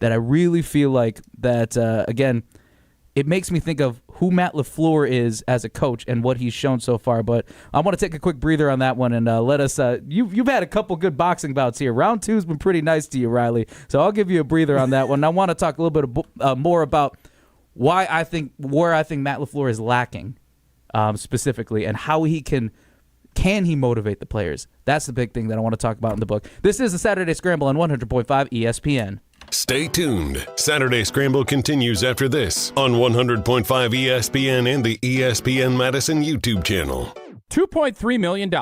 that I really feel like that, again, it makes me think of who Matt LaFleur is as a coach and what he's shown so far. But I want to take a quick breather on that one and let us you've had a couple good boxing bouts here. Round 2's been pretty nice to you, Riley. So I'll give you a breather on that one. I want to talk a little bit more about where I think Matt LaFleur is lacking specifically and how he can he motivate the players. That's the big thing that I want to talk about in the book. This is the Saturday Scramble on 100.5 ESPN. Stay tuned. Saturday Scramble continues after this on 100.5 ESPN and the ESPN Madison YouTube channel. $2.3 million.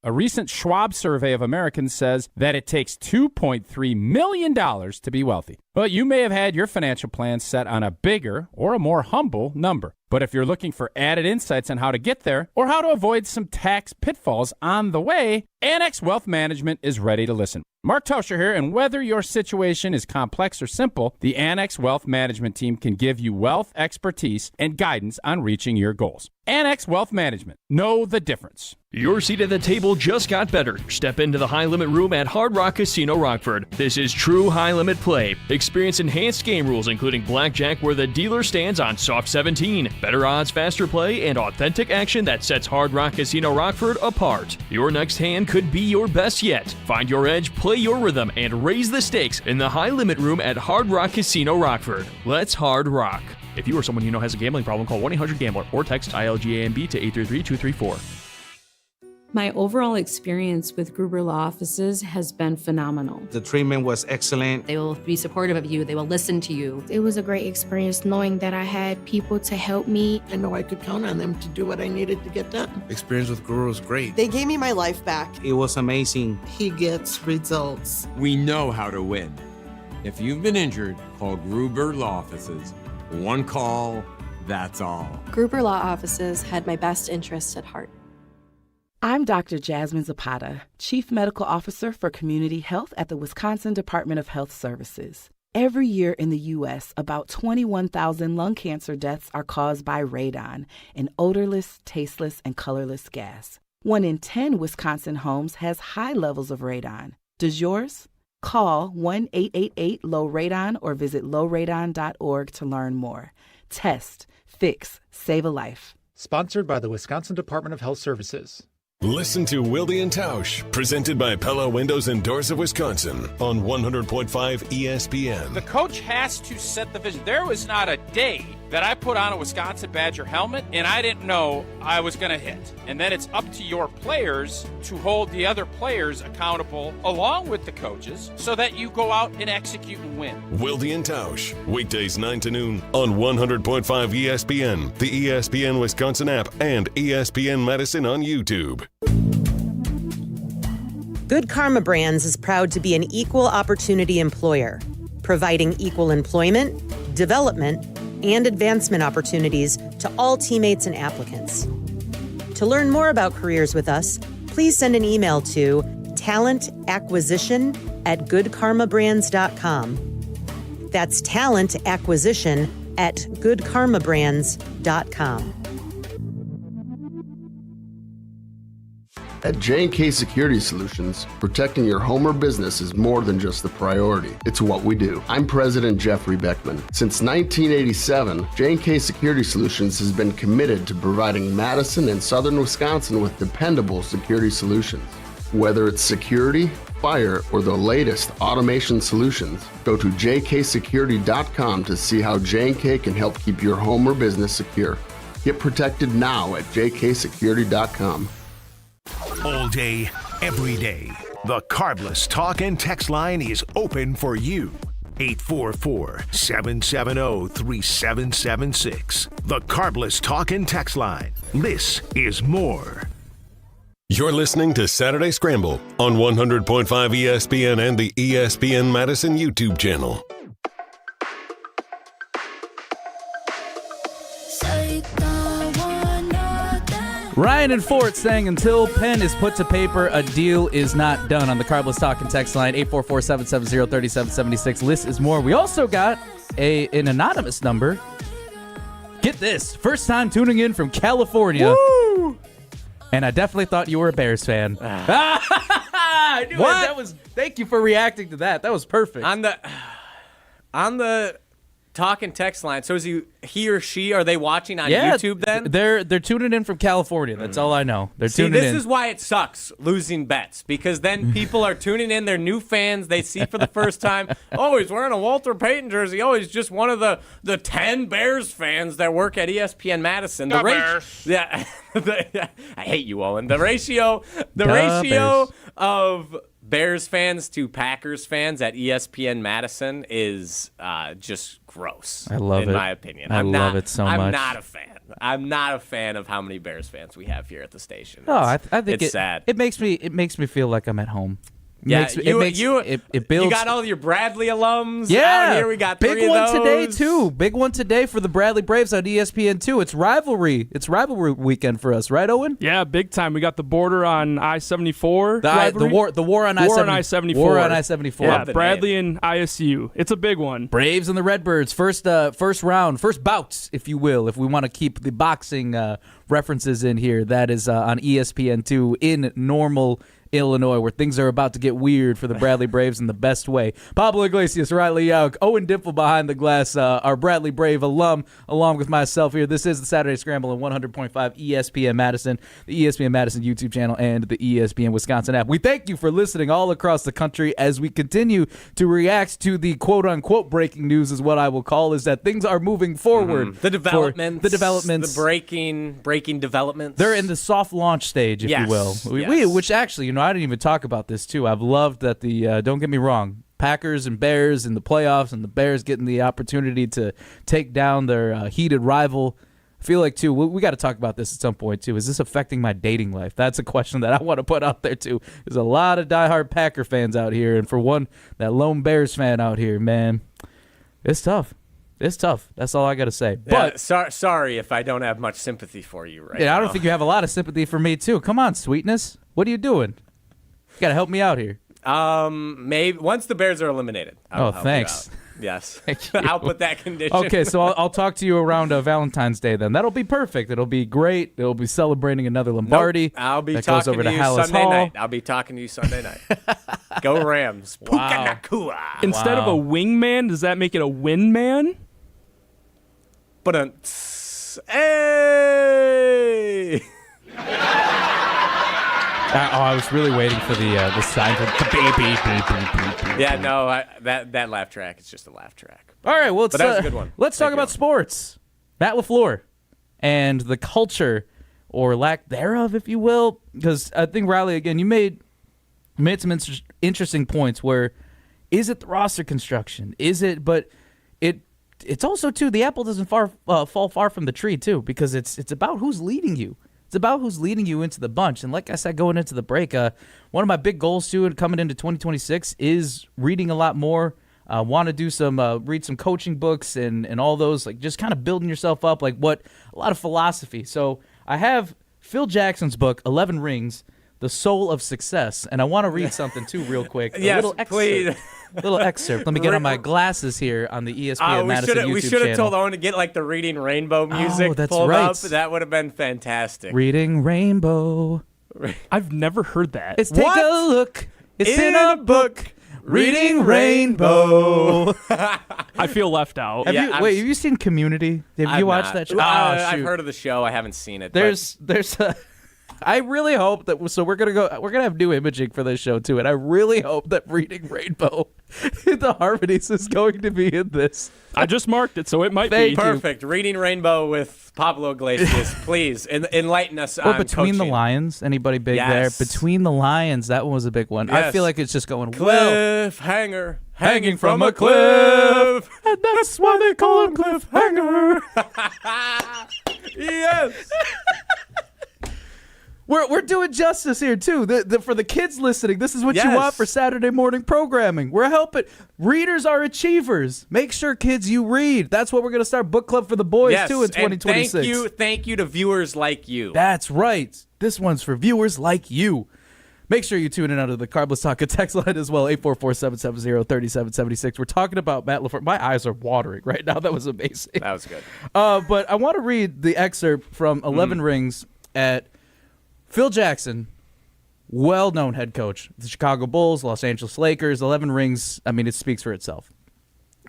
A recent Schwab survey of Americans says that it takes $2.3 million to be wealthy. Well, you may have had your financial plan set on a bigger or a more humble number. But if you're looking for added insights on how to get there or how to avoid some tax pitfalls on the way, Annex Wealth Management is ready to listen. Mark Tauscher here, and whether your situation is complex or simple, the Annex Wealth Management team can give you wealth expertise and guidance on reaching your goals. Annex Wealth Management. Know the difference. Your seat at the table just got better. Step into the high limit room at Hard Rock Casino Rockford. This is true high limit play. Experience enhanced game rules, including blackjack, where the dealer stands on soft 17. Better odds, faster play, and authentic action that sets Hard Rock Casino Rockford apart. Your next hand could be your best yet. Find your edge, play your rhythm, and raise the stakes in the high limit room at Hard Rock Casino Rockford. Let's hard rock. If you or someone you know has a gambling problem, call 1-800-GAMBLER or text ILGAMB to 833-234. My overall experience with Gruber Law Offices has been phenomenal. The treatment was excellent. They will be supportive of you. They will listen to you. It was a great experience knowing that I had people to help me. I know I could count on them to do what I needed to get done. Experience with Gruber was great. They gave me my life back. It was amazing. He gets results. We know how to win. If you've been injured, call Gruber Law Offices. One call, that's all. Gruber Law Offices had my best interests at heart. I'm Dr. Jasmine Zapata, Chief Medical Officer for Community Health at the Wisconsin Department of Health Services. Every year in the U.S., about 21,000 lung cancer deaths are caused by radon, an odorless, tasteless, and colorless gas. 1 in 10 Wisconsin homes has high levels of radon. Does yours? Call 1-888-LOW-RADON or visit lowradon.org to learn more. Test, fix, save a life. Sponsored by the Wisconsin Department of Health Services. Listen to Wildy and Tausch, presented by Pella Windows and Doors of Wisconsin on 100.5 ESPN. The coach has to set the vision. There was not a day that I put on a Wisconsin Badger helmet and I didn't know I was going to hit. And then it's up to your players to hold the other players accountable along with the coaches so that you go out and execute and win. Wilde and Jauch, weekdays 9 to noon on 100.5 ESPN, the ESPN Wisconsin app, and ESPN Madison on YouTube. Good Karma Brands is proud to be an equal opportunity employer, providing equal employment, development, and advancement opportunities to all teammates and applicants. To learn more about careers with us, please send an email to talentacquisition@goodkarmabrands.com. That's talentacquisition@goodkarmabrands.com. At J&K Security Solutions, protecting your home or business is more than just the priority. It's what we do. I'm President Jeffrey Beckman. Since 1987, J&K Security Solutions has been committed to providing Madison and Southern Wisconsin with dependable security solutions. Whether it's security, fire, or the latest automation solutions, go to jksecurity.com to see how J&K can help keep your home or business secure. Get protected now at jksecurity.com. All day, every day, the Carbless Talk and Text line is open for you. 844-770-3776. The Carbless Talk and Text line. This is more. You're listening to Saturday Scramble on 100.5 ESPN and the ESPN Madison YouTube channel. Ryan and Fort saying until pen is put to paper, a deal is not done on the Carbless Talk and Text line, 844-770-3776. List is more. We also got an anonymous number. Get this. First time tuning in from California. Woo! And I definitely thought you were a Bears fan. I knew what? That was. Thank you for reacting to that. That was perfect. On the talk and text line. So is he or she, are they watching on YouTube then? They're tuning in from California. That's all I know. They're tuning in. This is why it sucks losing bets, because then people are tuning in. They're new fans. They see for the first time, oh, he's wearing a Walter Payton jersey. Oh, he's just one of the 10 Bears fans that work at ESPN Madison. The Bears. Yeah. I hate you, Owen. The ratio of Bears fans to Packers fans at ESPN Madison is just gross. I love it. In my opinion. I love it so much. I'm not a fan. I'm not a fan of how many Bears fans we have here at the station. I think it's sad. It makes me feel like I'm at home. It builds. You got all your Bradley alums out here. We got big three one of those. today too. Big one today for the Bradley Braves on ESPN2. It's rivalry. It's rivalry weekend for us, right, Owen? Yeah, big time. We got the border on I-74. The war on I-74. War on I-74. Yeah, Bradley and ISU. It's a big one. Braves and the Redbirds. First round, first bouts, if you will. If we want to keep the boxing references in here, that is on ESPN2 in Normal, Illinois, where things are about to get weird for the Bradley Braves in the best way. Pablo Iglesias, Riley Jauch, Owen Dimple behind the glass, our Bradley Brave alum, along with myself here. This is the Saturday Scramble on 100.5 ESPN Madison, the ESPN Madison YouTube channel, and the ESPN Wisconsin app. We thank you for listening all across the country as we continue to react to the quote-unquote breaking news, is what I will call, is that things are moving forward. The developments. The breaking developments. They're in the soft launch stage, if you will. Which actually, I didn't even talk about this too. I've loved that don't get me wrong, Packers and Bears in the playoffs, and the Bears getting the opportunity to take down their heated rival. I feel like, too, we got to talk about this at some point, too. Is this affecting my dating life? That's a question that I want to put out there, too. There's a lot of diehard Packer fans out here, and for one, that lone Bears fan out here, man, it's tough. It's tough. That's all I got to say. Yeah, but sorry if I don't have much sympathy for you right now. Yeah, I don't think you have a lot of sympathy for me, too. Come on, sweetness. What are you doing? You got to help me out here. Maybe once the Bears are eliminated. I'll help thanks. You out. Yes. I'll put that condition. Okay, so I'll talk to you around Valentine's Day then. That'll be perfect. It'll be great. It'll be celebrating another Lombardi. Nope. I'll be that talking goes over to you Hallis Sunday Hall. night. I'll be talking to you Sunday night. Go Rams. Wow. Puka Nakua. Instead of a wingman, does that make it a win-man? But hey! I was really waiting for the sign for the baby. Yeah, no, that laugh track is just a laugh track. All right, well, but that was a good one. Let's talk about sports. Matt LaFleur and the culture, or lack thereof, if you will. Because I think, Riley, again, you made some interesting points where, is it the roster construction? Is it, but it's also, too, the apple doesn't fall far from the tree, too, because it's about who's leading you. It's about who's leading you into the bunch. And like I said, going into the break, one of my big goals, too, coming into 2026 is reading a lot more. Want to do some, read some coaching books and all those, like just kind of building yourself up, like a lot of philosophy. So I have Phil Jackson's book, 11 Rings, The Soul of Success. And I want to read something, too, real quick. Yes, please. Little excerpt. Let me get on my glasses here on the ESPN Madison YouTube channel. We should have told Owen to get like the Reading Rainbow music pulled up. That would have been fantastic. Reading Rainbow. I've never heard that. Take a look. It's in a book. Reading Rainbow. I feel left out. Have you seen Community? Have you watched that show? I've heard of the show. I haven't seen it. There's I really hope that. So we're gonna have new imaging for this show too, and I really hope that Reading Rainbow, the harmonies is going to be in this. I just marked it, so it might be perfect. Reading Rainbow with Pablo Iglesias, please enlighten us on Between coaching. the Lions. Anybody big there? Between the Lions, that one was a big one. Yes. I feel like it's just going cliffhanger, hanging from a cliff, and that's why they call him Cliffhanger. Yes. We're doing justice here, too. For the kids listening, this is what you want for Saturday morning programming. We're helping. Readers are achievers. Make sure, kids, you read. That's what we're going to start book club for the boys, too, in 2026. And thank you to viewers like you. That's right. This one's for viewers like you. Make sure you tune in under the Carbless Talk text line as well, 844-770-3776. We're talking about Matt LaFleur. My eyes are watering right now. That was amazing. That was good. But I want to read the excerpt from 11 Rings at Phil Jackson, well-known head coach, the Chicago Bulls, Los Angeles Lakers, 11 rings. I mean, it speaks for itself.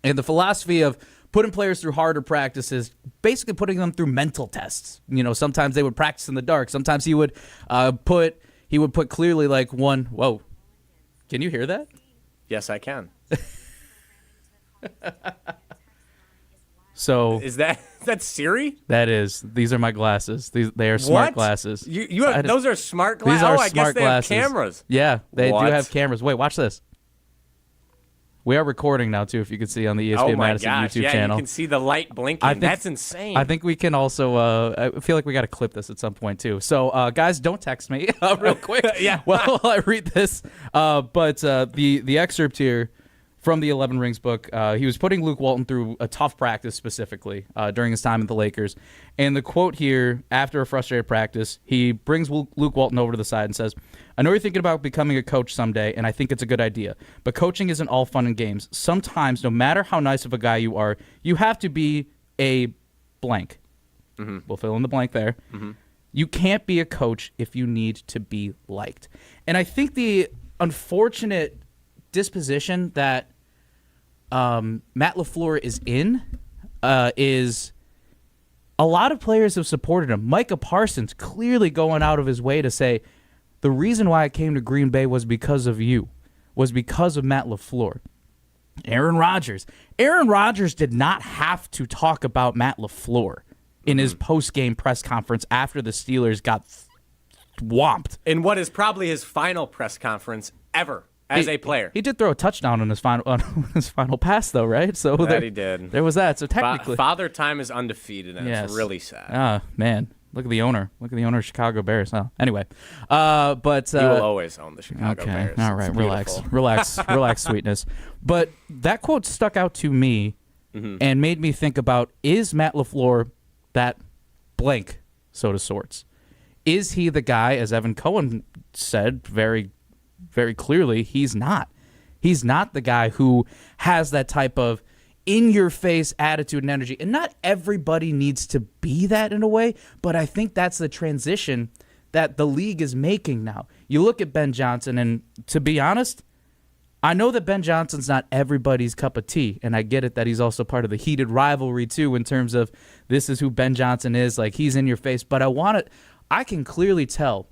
And the philosophy of putting players through harder practices, basically putting them through mental tests. You know, sometimes they would practice in the dark. Sometimes he would put clearly like one. Whoa, can you hear that? Yes, I can. So is that Siri? That is. These are my glasses. They are smart glasses. You have those are smart glasses. These are I smart guess they glasses. have cameras. Yeah, they do have cameras. Wait, watch this. We are recording now too. If you can see on the ESPN Madison YouTube channel, you can see the light blinking. That's insane. I think we can also. I feel like we got to clip this at some point too. So, guys, don't text me real quick. Yeah. While I read this, but the excerpt here from the 11 Rings book, he was putting Luke Walton through a tough practice specifically during his time at the Lakers. And the quote here, after a frustrated practice, he brings Luke Walton over to the side and says, "I know you're thinking about becoming a coach someday, and I think it's a good idea. But coaching isn't all fun and games. Sometimes, no matter how nice of a guy you are, you have to be a blank." Mm-hmm. We'll fill in the blank there. Mm-hmm. You can't be a coach if you need to be liked. And I think the unfortunate disposition that Matt LaFleur is in is a lot of players have supported him. Micah Parsons clearly going out of his way to say, the reason why I came to Green Bay was because of you, was because of Matt LaFleur. Aaron Rodgers did not have to talk about Matt LaFleur in his post-game press conference after the Steelers got swamped. In what is probably his final press conference ever. As a player, he did throw a touchdown on his final pass, though, right? So he did. There was that. So technically, Father Time is undefeated, and it's really sad. Ah, man, look at the owner. Look at the owner of Chicago Bears. Oh, anyway, but he will always own the Chicago Bears. All right, relax, sweetness. But that quote stuck out to me and made me think about: is Matt LaFleur that blank, so to sorts? Is he the guy, as Evan Cohen said very clearly, he's not. He's not the guy who has that type of in-your-face attitude and energy. And not everybody needs to be that in a way, but I think that's the transition that the league is making now. You look at Ben Johnson, and to be honest, I know that Ben Johnson's not everybody's cup of tea, and I get it that he's also part of the heated rivalry, too, in terms of this is who Ben Johnson is. Like, he's in your face. But I can clearly tell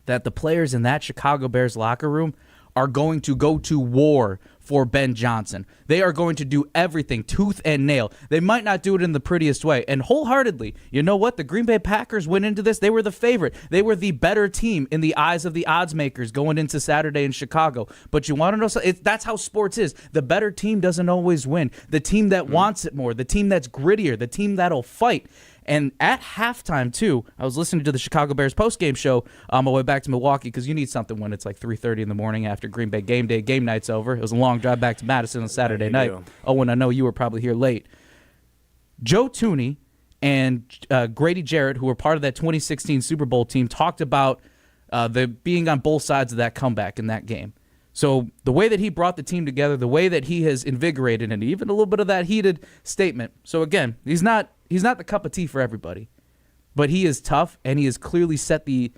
that the players in that Chicago Bears locker room are going to go to war for Ben Johnson. They are going to do everything tooth and nail. They might not do it in the prettiest way. And wholeheartedly, you know what? The Green Bay Packers went into this. They were the favorite. They were the better team in the eyes of the odds makers going into Saturday in Chicago. But you want to know something? That's how sports is. The better team doesn't always win. The team that wants it more, the team that's grittier, the team that'll fight. And at halftime, too, I was listening to the Chicago Bears postgame show on my way back to Milwaukee because you need something when it's like 3:30 in the morning after Green Bay game night's over. It was a long drive back to Madison on Saturday night. Oh, and I know you were probably here late. Joe Thuney and Grady Jarrett, who were part of that 2016 Super Bowl team, talked about the being on both sides of that comeback in that game. So the way that he brought the team together, the way that he has invigorated, and even a little bit of that heated statement. So again, he's not the cup of tea for everybody, but he is tough, and he has clearly set the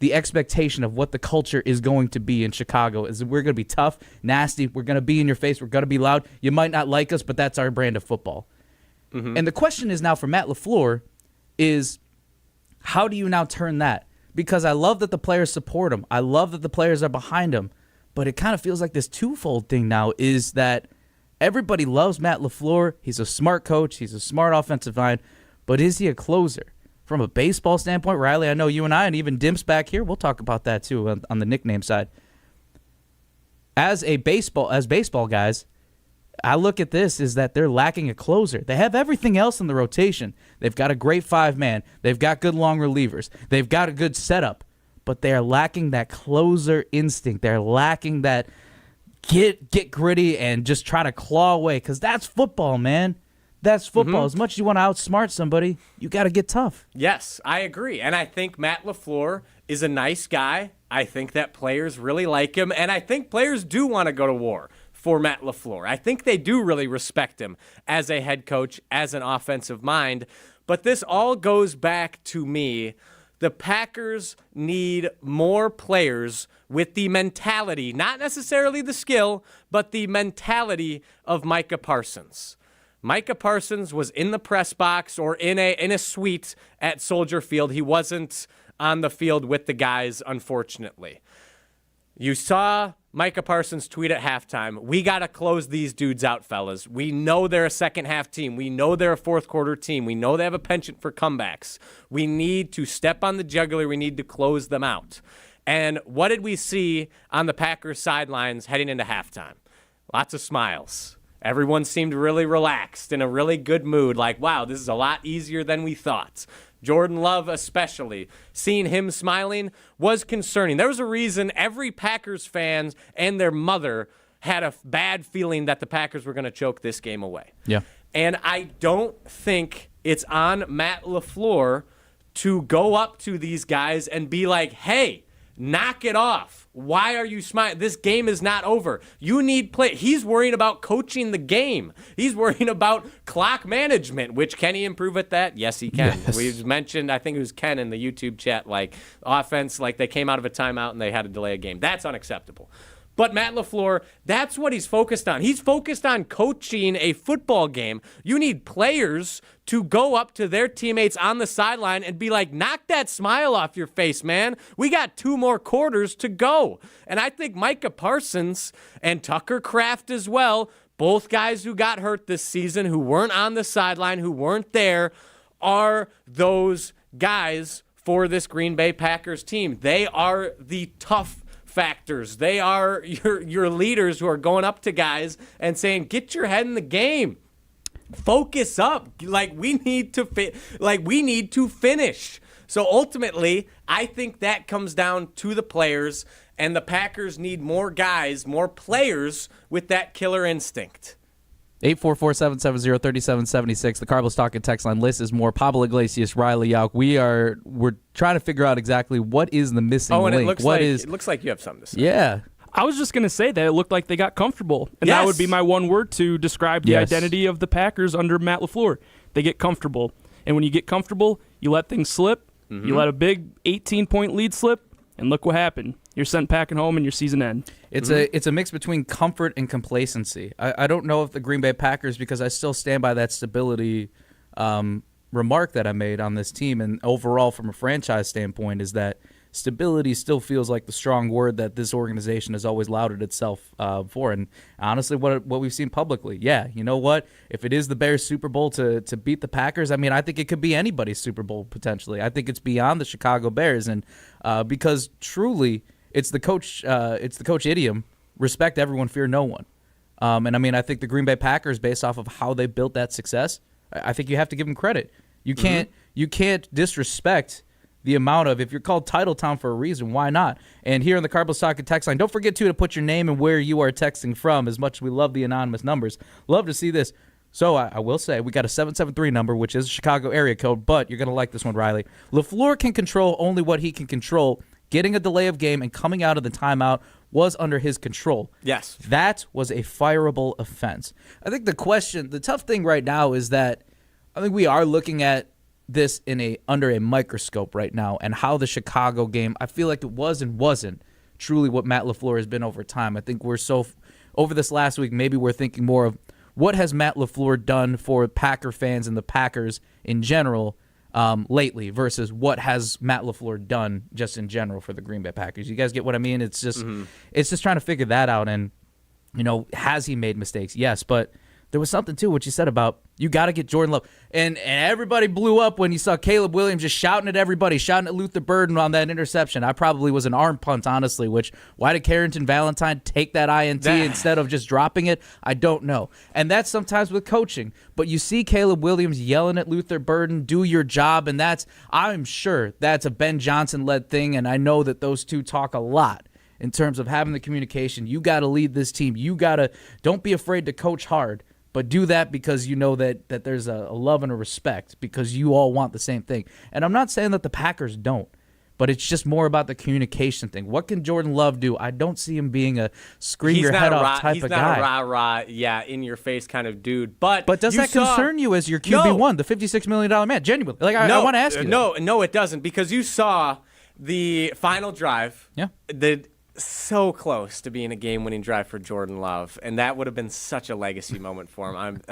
expectation of what the culture is going to be in Chicago. Is we're going to be tough, nasty, we're going to be in your face, we're going to be loud. You might not like us, but that's our brand of football. Mm-hmm. And the question is now for Matt LaFleur is, how do you now turn that? Because I love that the players support him. I love that the players are behind him. But it kind of feels like this twofold thing now is that everybody loves Matt LaFleur. He's a smart coach. He's a smart offensive mind. But is he a closer? From a baseball standpoint, Riley, I know you and I, and even Dimps back here, we'll talk about that too on the nickname side. As baseball guys, I look at this is that they're lacking a closer. They have everything else in the rotation. They've got a great 5-man. They've got good long relievers. They've got a good setup. But they're lacking that closer instinct. They're lacking that get gritty and just try to claw away, because that's football, man. That's football. Mm-hmm. As much as you want to outsmart somebody, you got to get tough. Yes, I agree. And I think Matt LaFleur is a nice guy. I think that players really like him. And I think players do want to go to war for Matt LaFleur. I think they do really respect him as a head coach, as an offensive mind. But this all goes back to me. The Packers need more players with the mentality, not necessarily the skill, but the mentality of Micah Parsons. Micah Parsons was in the press box or in a suite at Soldier Field. He wasn't on the field with the guys, unfortunately. You saw Micah Parsons tweet at halftime, "We got to close these dudes out, fellas. We know they're a second-half team. We know they're a fourth-quarter team. We know they have a penchant for comebacks. We need to step on the jugular. We need to close them out." And what did we see on the Packers sidelines heading into halftime? Lots of smiles. Everyone seemed really relaxed, in a really good mood, like, wow, this is a lot easier than we thought. Jordan Love especially, seeing him smiling was concerning. There was a reason every Packers fan and their mother had a bad feeling that the Packers were going to choke this game away. Yeah. And I don't think it's on Matt LaFleur to go up to these guys and be like, hey, knock it off. Why are you smiling? This game is not over. You need play. He's worrying about coaching the game. He's worrying about clock management, which can he improve at that? Yes, he can. Yes. We've mentioned, I think it was Ken in the YouTube chat, like offense, like they came out of a timeout and they had to delay a game. That's unacceptable. But Matt LaFleur, that's what he's focused on. He's focused on coaching a football game. You need players to go up to their teammates on the sideline and be like, knock that smile off your face, man. We got 2 more quarters to go. And I think Micah Parsons and Tucker Kraft as well, both guys who got hurt this season, who weren't on the sideline, who weren't there, are those guys for this Green Bay Packers team. They are the tough factors. They are your leaders who are going up to guys and saying, get your head in the game. Focus up. We need to finish. So ultimately, I think that comes down to the players, and the Packers need more guys, more players with that killer instinct. 844-770-3776. The Carbos Talking text line list is more. Pablo, Iglesias, Riley, Jauch. We're trying to figure out exactly what is the missing link. It looks like you have something to say. Yeah. I was just going to say that it looked like they got comfortable. And that would be my one word to describe the identity of the Packers under Matt LaFleur. They get comfortable. And when you get comfortable, you let things slip. Mm-hmm. You let a big 18-point lead slip. And look what happened. You're sent packing home in your season end. It's a mix between comfort and complacency. I don't know if the Green Bay Packers, because I still stand by that stability remark that I made on this team, and overall from a franchise standpoint, is that stability still feels like the strong word that this organization has always lauded itself for. And honestly, what we've seen publicly, yeah, you know what? If it is the Bears Super Bowl to beat the Packers, I mean, I think it could be anybody's Super Bowl potentially. I think it's beyond the Chicago Bears, and because truly, it's the coach idiom: respect everyone, fear no one. And I mean, I think the Green Bay Packers, based off of how they built that success, I think you have to give them credit. You can't disrespect the amount of, if you're called Title Town for a reason, why not? And here on the Cardinals Talking text line, don't forget to put your name and where you are texting from. As much as we love the anonymous numbers, love to see this. So I will say we got a 773 number, which is a Chicago area code, but you're going to like this one, Riley. LaFleur can control only what he can control. Getting a delay of game and coming out of the timeout was under his control. Yes. That was a fireable offense. I think the tough thing right now is that I think we are looking at this under a microscope right now, and how the Chicago game, I feel like it was and wasn't truly what Matt LaFleur has been over time. I think over this last week, maybe we're thinking more of what has Matt LaFleur done for Packer fans and the Packers in general lately versus what has Matt LaFleur done just in general for the Green Bay Packers. You guys get what I mean? It's just it's just trying to figure that out. And, has he made mistakes? Yes, but there was something, too, what you said about you got to get Jordan Love. And everybody blew up when you saw Caleb Williams just shouting at everybody, shouting at Luther Burden on that interception. I probably was an arm punt, honestly, which why did Carrington Valentine take that INT instead of just dropping it? I don't know. And that's sometimes with coaching. But you see Caleb Williams yelling at Luther Burden, do your job, and I'm sure that's a Ben Johnson-led thing, and I know that those two talk a lot in terms of having the communication. You got to lead this team. Don't be afraid to coach hard. But do that because you know that there's a love and a respect because you all want the same thing. And I'm not saying that the Packers don't, but it's just more about the communication thing. What can Jordan Love do? I don't see him being a scream your head off type of guy. He's not a rah-rah, in-your-face kind of dude. But does that concern you as your QB1, the $56 million man? Genuinely. I want to ask you that. No, it doesn't, because you saw the final drive. Yeah. So close to being a game-winning drive for Jordan Love, and that would have been such a legacy moment for him.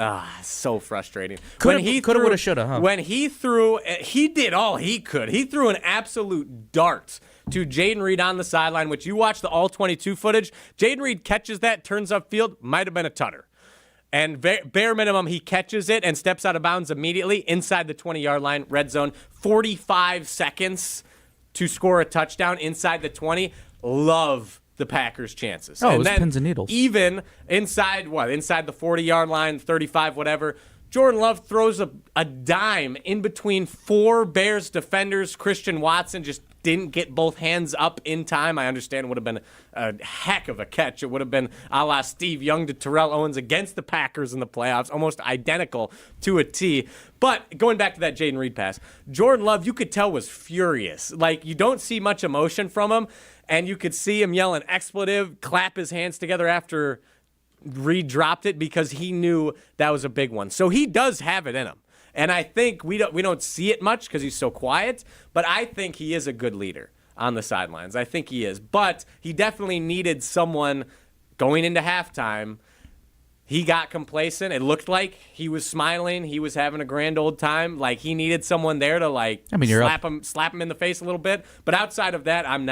So frustrating. Coulda, woulda, shoulda, huh? When he threw, he did all he could. He threw an absolute dart to Jayden Reed on the sideline, which you watch the all-22 footage. Jayden Reed catches that, turns upfield, might have been a tutter. And bare minimum, he catches it and steps out of bounds immediately inside the 20-yard line, red zone. 45 seconds to score a touchdown inside the 20. Love the Packers' chances. Oh, it was pins and needles. Even inside the 40-yard line, 35, whatever, Jordan Love throws a dime in between four Bears defenders. Christian Watson just didn't get both hands up in time. I understand it would have been a heck of a catch. It would have been a la Steve Young to Terrell Owens against the Packers in the playoffs, almost identical to a T. But going back to that Jayden Reed pass, Jordan Love, you could tell, was furious. Like, you don't see much emotion from him, and you could see him yell an expletive, clap his hands together after Reed dropped it because he knew that was a big one. So he does have it in him. And I think we don't see it much because he's so quiet, but I think he is a good leader on the sidelines. I think he is. But he definitely needed someone going into halftime. He got complacent. It looked like he was smiling. He was having a grand old time. Like, he needed someone there to slap him in the face a little bit. But outside of that, I'm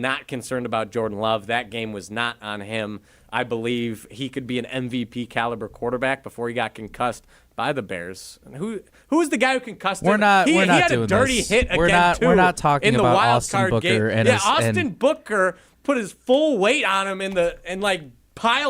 not concerned about Jordan Love. That game was not on him. I believe he could be an MVP caliber quarterback before he got concussed by the Bears. And who was the guy who concussed him? He had doing a dirty this. hit we're again, not, We're not talking in the about wild Austin card Booker. game. Austin Booker put his full weight on him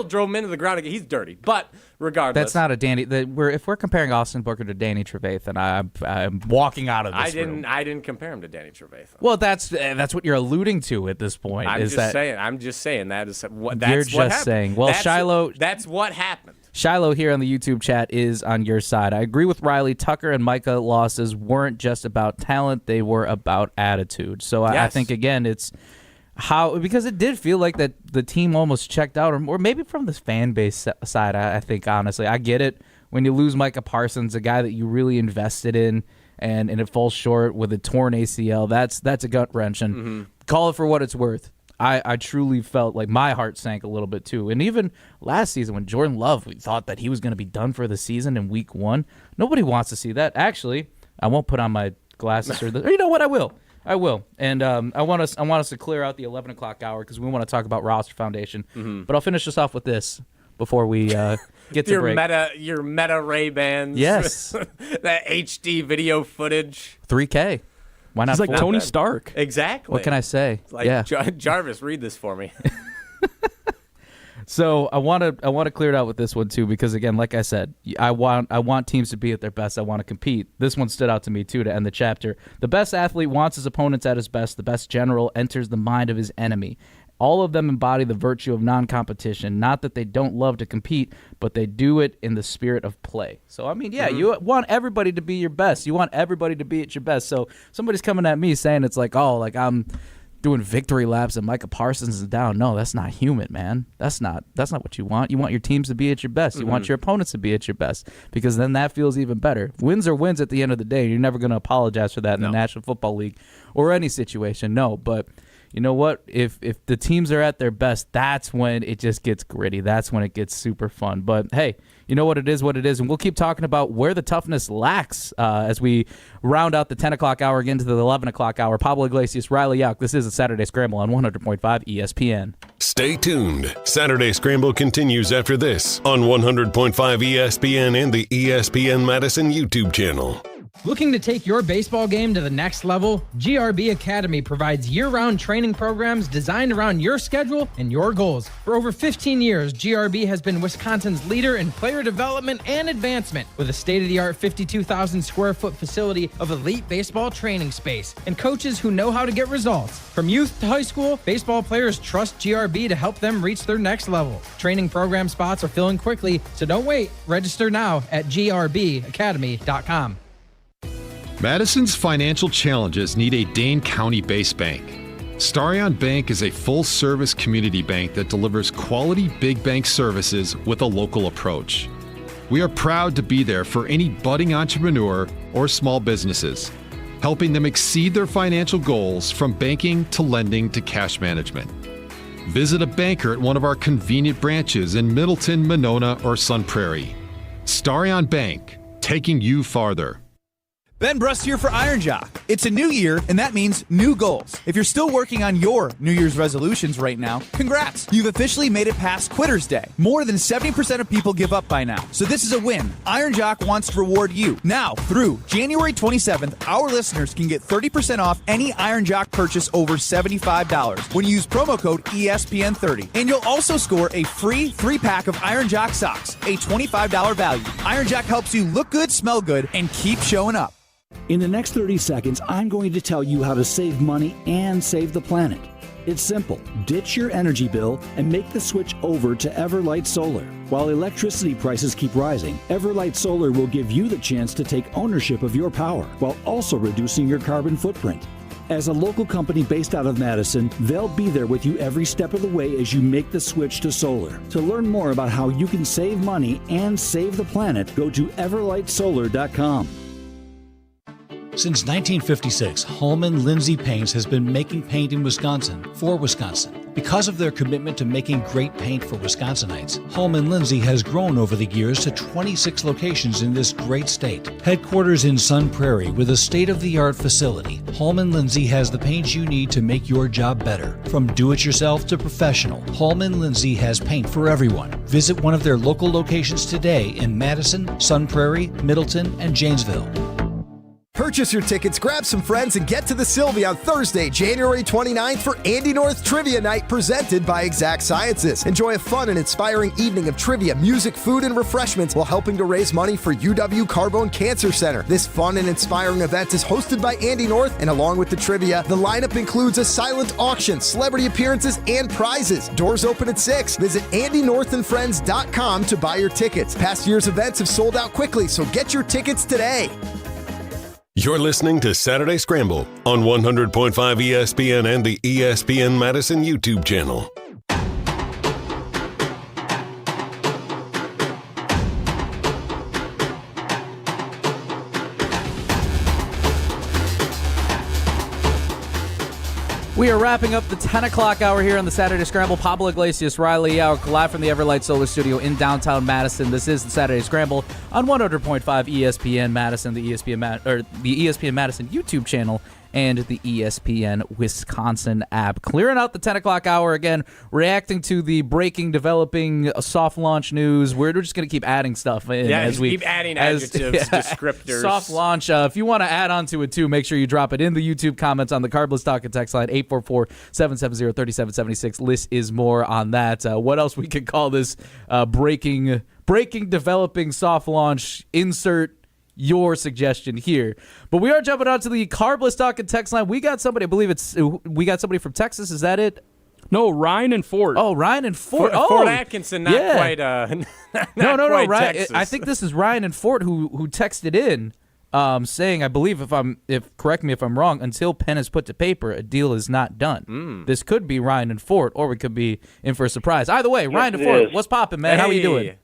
drove him into the ground again. He's dirty, but regardless, that's not a Danny. If we're comparing Austin Booker to Danny Trevathan, I'm walking out of this room. I didn't compare him to Danny Trevathan. Well, that's what you're alluding to at this point. I'm just saying that's what happened. Saying. Well, Shiloh, that's what happened. Shiloh here on the YouTube chat is on your side. I agree with Riley. Tucker and Micah losses weren't just about talent; they were about attitude. So I think again, it's because it did feel like that the team almost checked out, or maybe from the fan base side. I think honestly, I get it when you lose Micah Parsons, a guy that you really invested in, and it falls short with a torn ACL. That's a gut wrench, and call it for what it's worth. I truly felt like my heart sank a little bit too. And even last season when Jordan Love, we thought that he was going to be done for the season in week 1. Nobody wants to see that. Actually, I won't put on my glasses or you know what? I will. I will, and I want us to clear out the 11 o'clock hour because we want to talk about roster foundation. Mm-hmm. But I'll finish this off with this before we get to break. Your Meta Ray-Bans. Yes. That HD video footage. 3K. Why not? He's like 4? Tony Stark. Exactly. What can I say? Like, yeah. Jarvis, read this for me. So I want to clear it out with this one too, because again, like I said, I want teams to be at their best. I want to compete. This one stood out to me too to end the chapter. The best athlete wants his opponents at his best. The best general enters the mind of his enemy. All of them embody the virtue of non-competition. Not that they don't love to compete, but they do it in the spirit of play. So I mean, you want everybody to be your best. You want everybody to be at your best. So somebody's coming at me saying it's like, oh, like I'm doing victory laps and Micah Parsons is down. No, that's not human, man. That's not what you want. You want your teams to be at your best. You want your opponents to be at your best, because then that feels even better. Wins are wins at the end of the day. You're never going to apologize for that in the National Football League or any situation. No, but you know what? If the teams are at their best, that's when it just gets gritty. That's when it gets super fun. But hey, you know what it is, and we'll keep talking about where the toughness lacks as we round out the 10 o'clock hour, get into the 11 o'clock hour. Pablo Iglesias, Riley Jauch. This is a Saturday Scramble on 100.5 ESPN. Stay tuned. Saturday Scramble continues after this on 100.5 ESPN and the ESPN Madison YouTube channel. Looking to take your baseball game to the next level? GRB Academy provides year-round training programs designed around your schedule and your goals. For over 15 years, GRB has been Wisconsin's leader in player development and advancement, with a state-of-the-art 52,000 square foot facility of elite baseball training space and coaches who know how to get results. From youth to high school, baseball players trust GRB to help them reach their next level. Training program spots are filling quickly, so don't wait. Register now at grbacademy.com. Madison's financial challenges need a Dane County-based bank. Starion Bank is a full-service community bank that delivers quality big bank services with a local approach. We are proud to be there for any budding entrepreneur or small businesses, helping them exceed their financial goals from banking to lending to cash management. Visit a banker at one of our convenient branches in Middleton, Monona, or Sun Prairie. Starion Bank, taking you farther. Ben Brust here for Iron Jauch. It's a new year, and that means new goals. If you're still working on your New Year's resolutions right now, congrats. You've officially made it past Quitter's Day. More than 70% of people give up by now, so this is a win. Iron Jauch wants to reward you. Now, through January 27th, our listeners can get 30% off any Iron Jauch purchase over $75 when you use promo code ESPN30. And you'll also score a free 3-pack of Iron Jauch socks, a $25 value. Iron Jauch helps you look good, smell good, and keep showing up. In the next 30 seconds, I'm going to tell you how to save money and save the planet. It's simple. Ditch your energy bill and make the switch over to Everlight Solar. While electricity prices keep rising, Everlight Solar will give you the chance to take ownership of your power while also reducing your carbon footprint. As a local company based out of Madison, they'll be there with you every step of the way as you make the switch to solar. To learn more about how you can save money and save the planet, go to everlightsolar.com. Since 1956, Holman Lindsay Paints has been making paint in Wisconsin for Wisconsin. Because of their commitment to making great paint for Wisconsinites, Holman Lindsay has grown over the years to 26 locations in this great state. Headquarters in Sun Prairie with a state-of-the-art facility, Holman Lindsay has the paint you need to make your job better. From do-it-yourself to professional, Holman Lindsay has paint for everyone. Visit one of their local locations today in Madison, Sun Prairie, Middleton, and Janesville. Purchase your tickets, grab some friends, and get to the Sylvia on Thursday, January 29th for Andy North Trivia Night presented by Exact Sciences. Enjoy a fun and inspiring evening of trivia, music, food, and refreshments while helping to raise money for UW Carbone Cancer Center. This fun and inspiring event is hosted by Andy North, and along with the trivia, the lineup includes a silent auction, celebrity appearances, and prizes. Doors open at 6. Visit AndyNorthandFriends.com to buy your tickets. Past year's events have sold out quickly, so get your tickets today. You're listening to Saturday Scramble on 100.5 ESPN and the ESPN Madison YouTube channel. We are wrapping up the 10 o'clock hour here on the Saturday Scramble. Pablo Iglesias, Riley Jauch, live from the Everlight Solar Studio in downtown Madison. This is the Saturday Scramble on 100.5 ESPN Madison, the ESPN Madison YouTube channel, and the ESPN Wisconsin app. Clearing out the 10 o'clock hour again, reacting to the breaking, developing, soft launch news. We're just going to keep adding stuff in as we keep adding adjectives, descriptors. Soft launch. If you want to add on to it too, make sure you drop it in the YouTube comments on the Carbless Talking text line 844-770-3776. List is more on that. What else we could call this breaking, developing, soft launch? Insert your suggestion here. But we are jumping on to the Carbless Talking text line. We got somebody, I believe we got somebody from Texas. Is that it? No, Ryan and Fort. Oh, Ryan and Fort. Fort Atkinson, not quite. No. Ryan, Texas. I think this is Ryan and Fort who texted in, saying, I believe, correct me if I'm wrong, until pen is put to paper, a deal is not done. This could be Ryan and Fort, or we could be in for a surprise. Either way, Ryan and Fort, what's popping, man? How are you doing?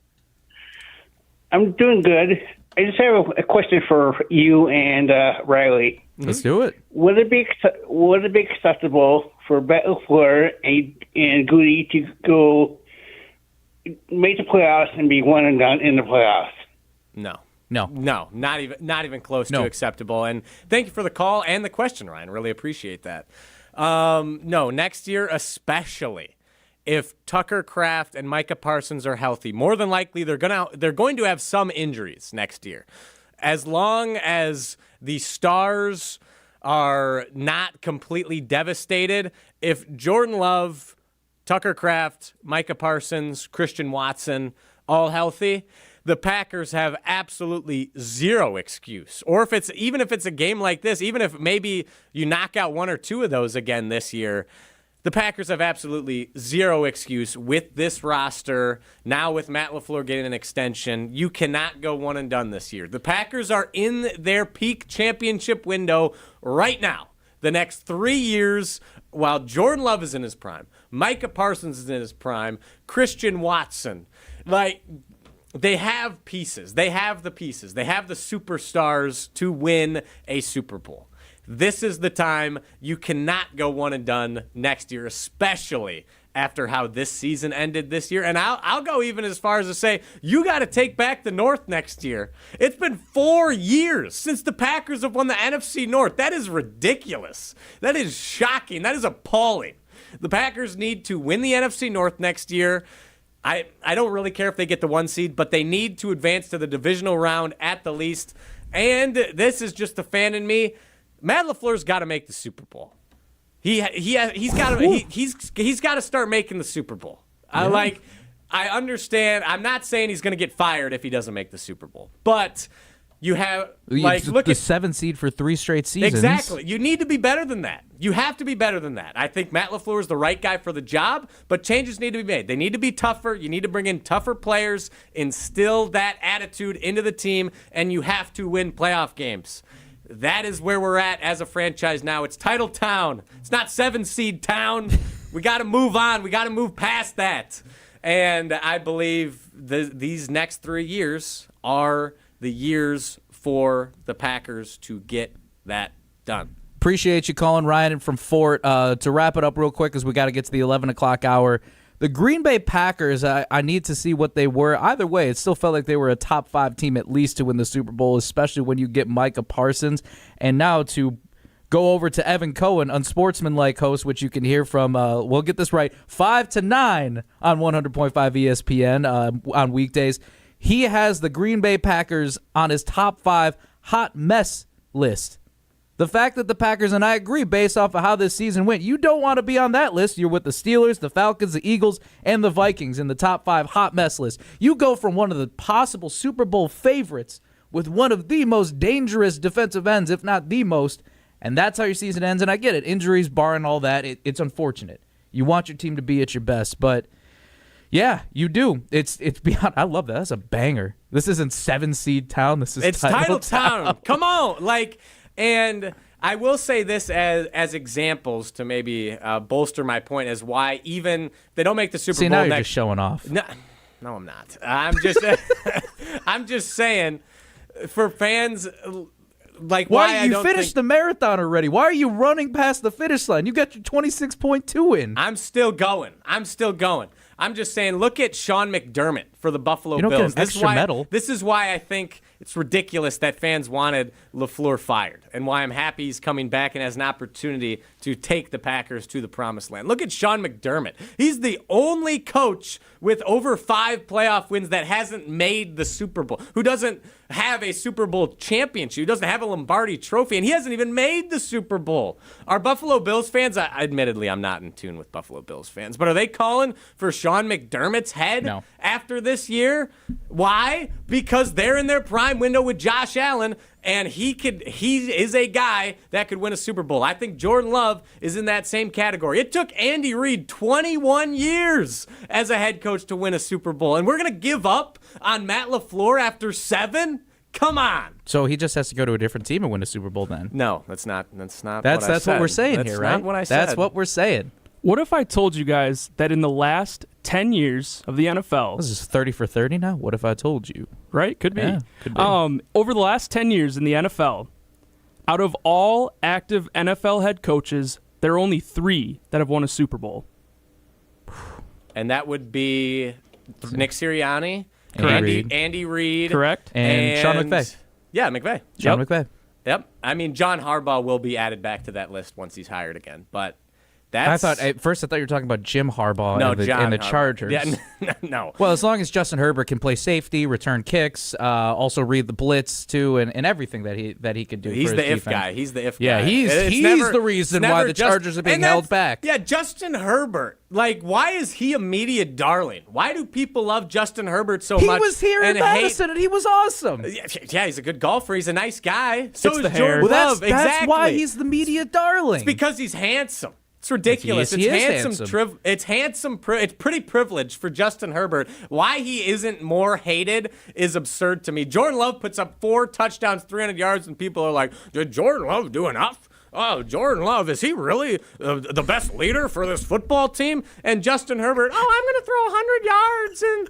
I'm doing good. I just have a question for you and Riley. Let's do it. Would it be acceptable for Matt LaFleur and Goody to go make the playoffs and be one and done in the playoffs? No, not even close to acceptable. And thank you for the call and the question, Ryan. Really appreciate that. No, next year especially. If Tucker Kraft and Micah Parsons are healthy, more than likely they're going to have some injuries next year. As long as the stars are not completely devastated, if Jordan Love, Tucker Kraft, Micah Parsons, Christian Watson, all healthy, the Packers have absolutely zero excuse. Or even if it's a game like this, even if maybe you knock out one or two of those again this year, the Packers have absolutely zero excuse with this roster. Now with Matt LaFleur getting an extension, you cannot go one and done this year. The Packers are in their peak championship window right now. The next 3 years, while Jordan Love is in his prime, Micah Parsons is in his prime, Christian Watson, they have pieces. They have the pieces. They have the superstars to win a Super Bowl. This is the time. You cannot go one and done next year, especially after how this season ended this year. And I'll go even as far as to say you got to take back the North next year. It's been 4 years since the Packers have won the NFC North. That is ridiculous. That is shocking. That is appalling. The Packers need to win the NFC North next year. I don't really care if they get the 1 seed, but they need to advance to the divisional round at the least. And this is just the fan in me. Matt LaFleur's got to make the Super Bowl. He's got to start making the Super Bowl. Yeah. I understand. I'm not saying he's going to get fired if he doesn't make the Super Bowl, but you have look at 7 seed for 3 straight seasons. Exactly. You need to be better than that. You have to be better than that. I think Matt LaFleur is the right guy for the job, but changes need to be made. They need to be tougher. You need to bring in tougher players, instill that attitude into the team, and you have to win playoff games. That is where we're at as a franchise now. It's title town. It's not 7 seed town. We got to move on. We got to move past that. And I believe these next 3 years are the years for the Packers to get that done. Appreciate you calling, Ryan from Fort. To wrap it up real quick, as we got to get to the 11 o'clock hour. The Green Bay Packers, I need to see what they were. Either way, it still felt like they were a top 5 team at least to win the Super Bowl, especially when you get Micah Parsons. And now to go over to Evan Cohen, unsportsmanlike host, which you can hear from, we'll get this right, 5 to 9 on 100.5 ESPN on weekdays. He has the Green Bay Packers on his top 5 hot mess list. The fact that the Packers, and I agree based off of how this season went, you don't want to be on that list. You're with the Steelers, the Falcons, the Eagles, and the Vikings in the top 5 hot mess list. You go from one of the possible Super Bowl favorites with one of the most dangerous defensive ends, if not the most, and that's how your season ends. And I get it, injuries, barring all that, it's unfortunate. You want your team to be at your best, but yeah, you do. It's beyond. I love that. That's a banger. This isn't 7 seed town. This is title town. Come on, and I will say this as examples to maybe bolster my point as why even they don't make the Super Bowl. Now you're just showing off. No, I'm not. I'm just saying for fans. Why you finished the marathon already? Why are you running past the finish line? You got your 26.2 in. I'm still going. I'm just saying, look at Sean McDermott for the Buffalo Bills. Get an extra medal. This is why I think it's ridiculous that fans wanted LaFleur fired, and why I'm happy he's coming back and has an opportunity to take the Packers to the promised land. Look at Sean McDermott. He's the only coach with over 5 playoff wins that hasn't made the Super Bowl, who doesn't have a Super Bowl championship, who doesn't have a Lombardi trophy, and he hasn't even made the Super Bowl. Are Buffalo Bills fans, admittedly, I'm not in tune with Buffalo Bills fans, but are they calling for Sean McDermott's head after this year? Why? Because they're in their prime window with Josh Allen, and he is a guy that could win a Super Bowl. I think Jordan Love is in that same category. It took Andy Reid 21 years as a head coach to win a Super Bowl, and we're going to give up on Matt LaFleur after 7? Come on. So he just has to go to a different team and win a Super Bowl then? No, that's not what I said. That's what we're saying here, right? That's not what I said. That's what we're saying. What if I told you guys that in the last 10 years of the NFL... This is 30 for 30 now? What if I told you? Right? Could be. Yeah, could be. Over the last 10 years in the NFL, out of all active NFL head coaches, there are only 3 that have won a Super Bowl. And that would be Nick Sirianni, Andy Reid. Correct. And Sean McVay. Yeah, McVay. Sean McVay. Yep. I mean, John Harbaugh will be added back to that list once he's hired again, but... I thought you were talking about Jim Harbaugh and the Chargers. Yeah, no. Well, as long as Justin Herbert can play safety, return kicks, also read the blitz too, and everything that he could do. He's for the his if defense. guy. He's the if guy. Yeah, he's the reason why the Chargers are being held back. Yeah, Justin Herbert. Like, why is he a media darling? Why do people love Justin Herbert so much? He was here in Madison, and he was awesome. Yeah, he's a good golfer. He's a nice guy. So it's is the hair. Jordan Love. That's why he's the media darling. It's because he's handsome. It's ridiculous. He is handsome. It's handsome. It's pretty privileged for Justin Herbert. Why he isn't more hated is absurd to me. Jordan Love puts up 4 touchdowns, 300 yards, and people are like, "Did Jordan Love do enough? Oh, Jordan Love, is he really the best leader for this football team?" And Justin Herbert, I'm going to throw 100 yards and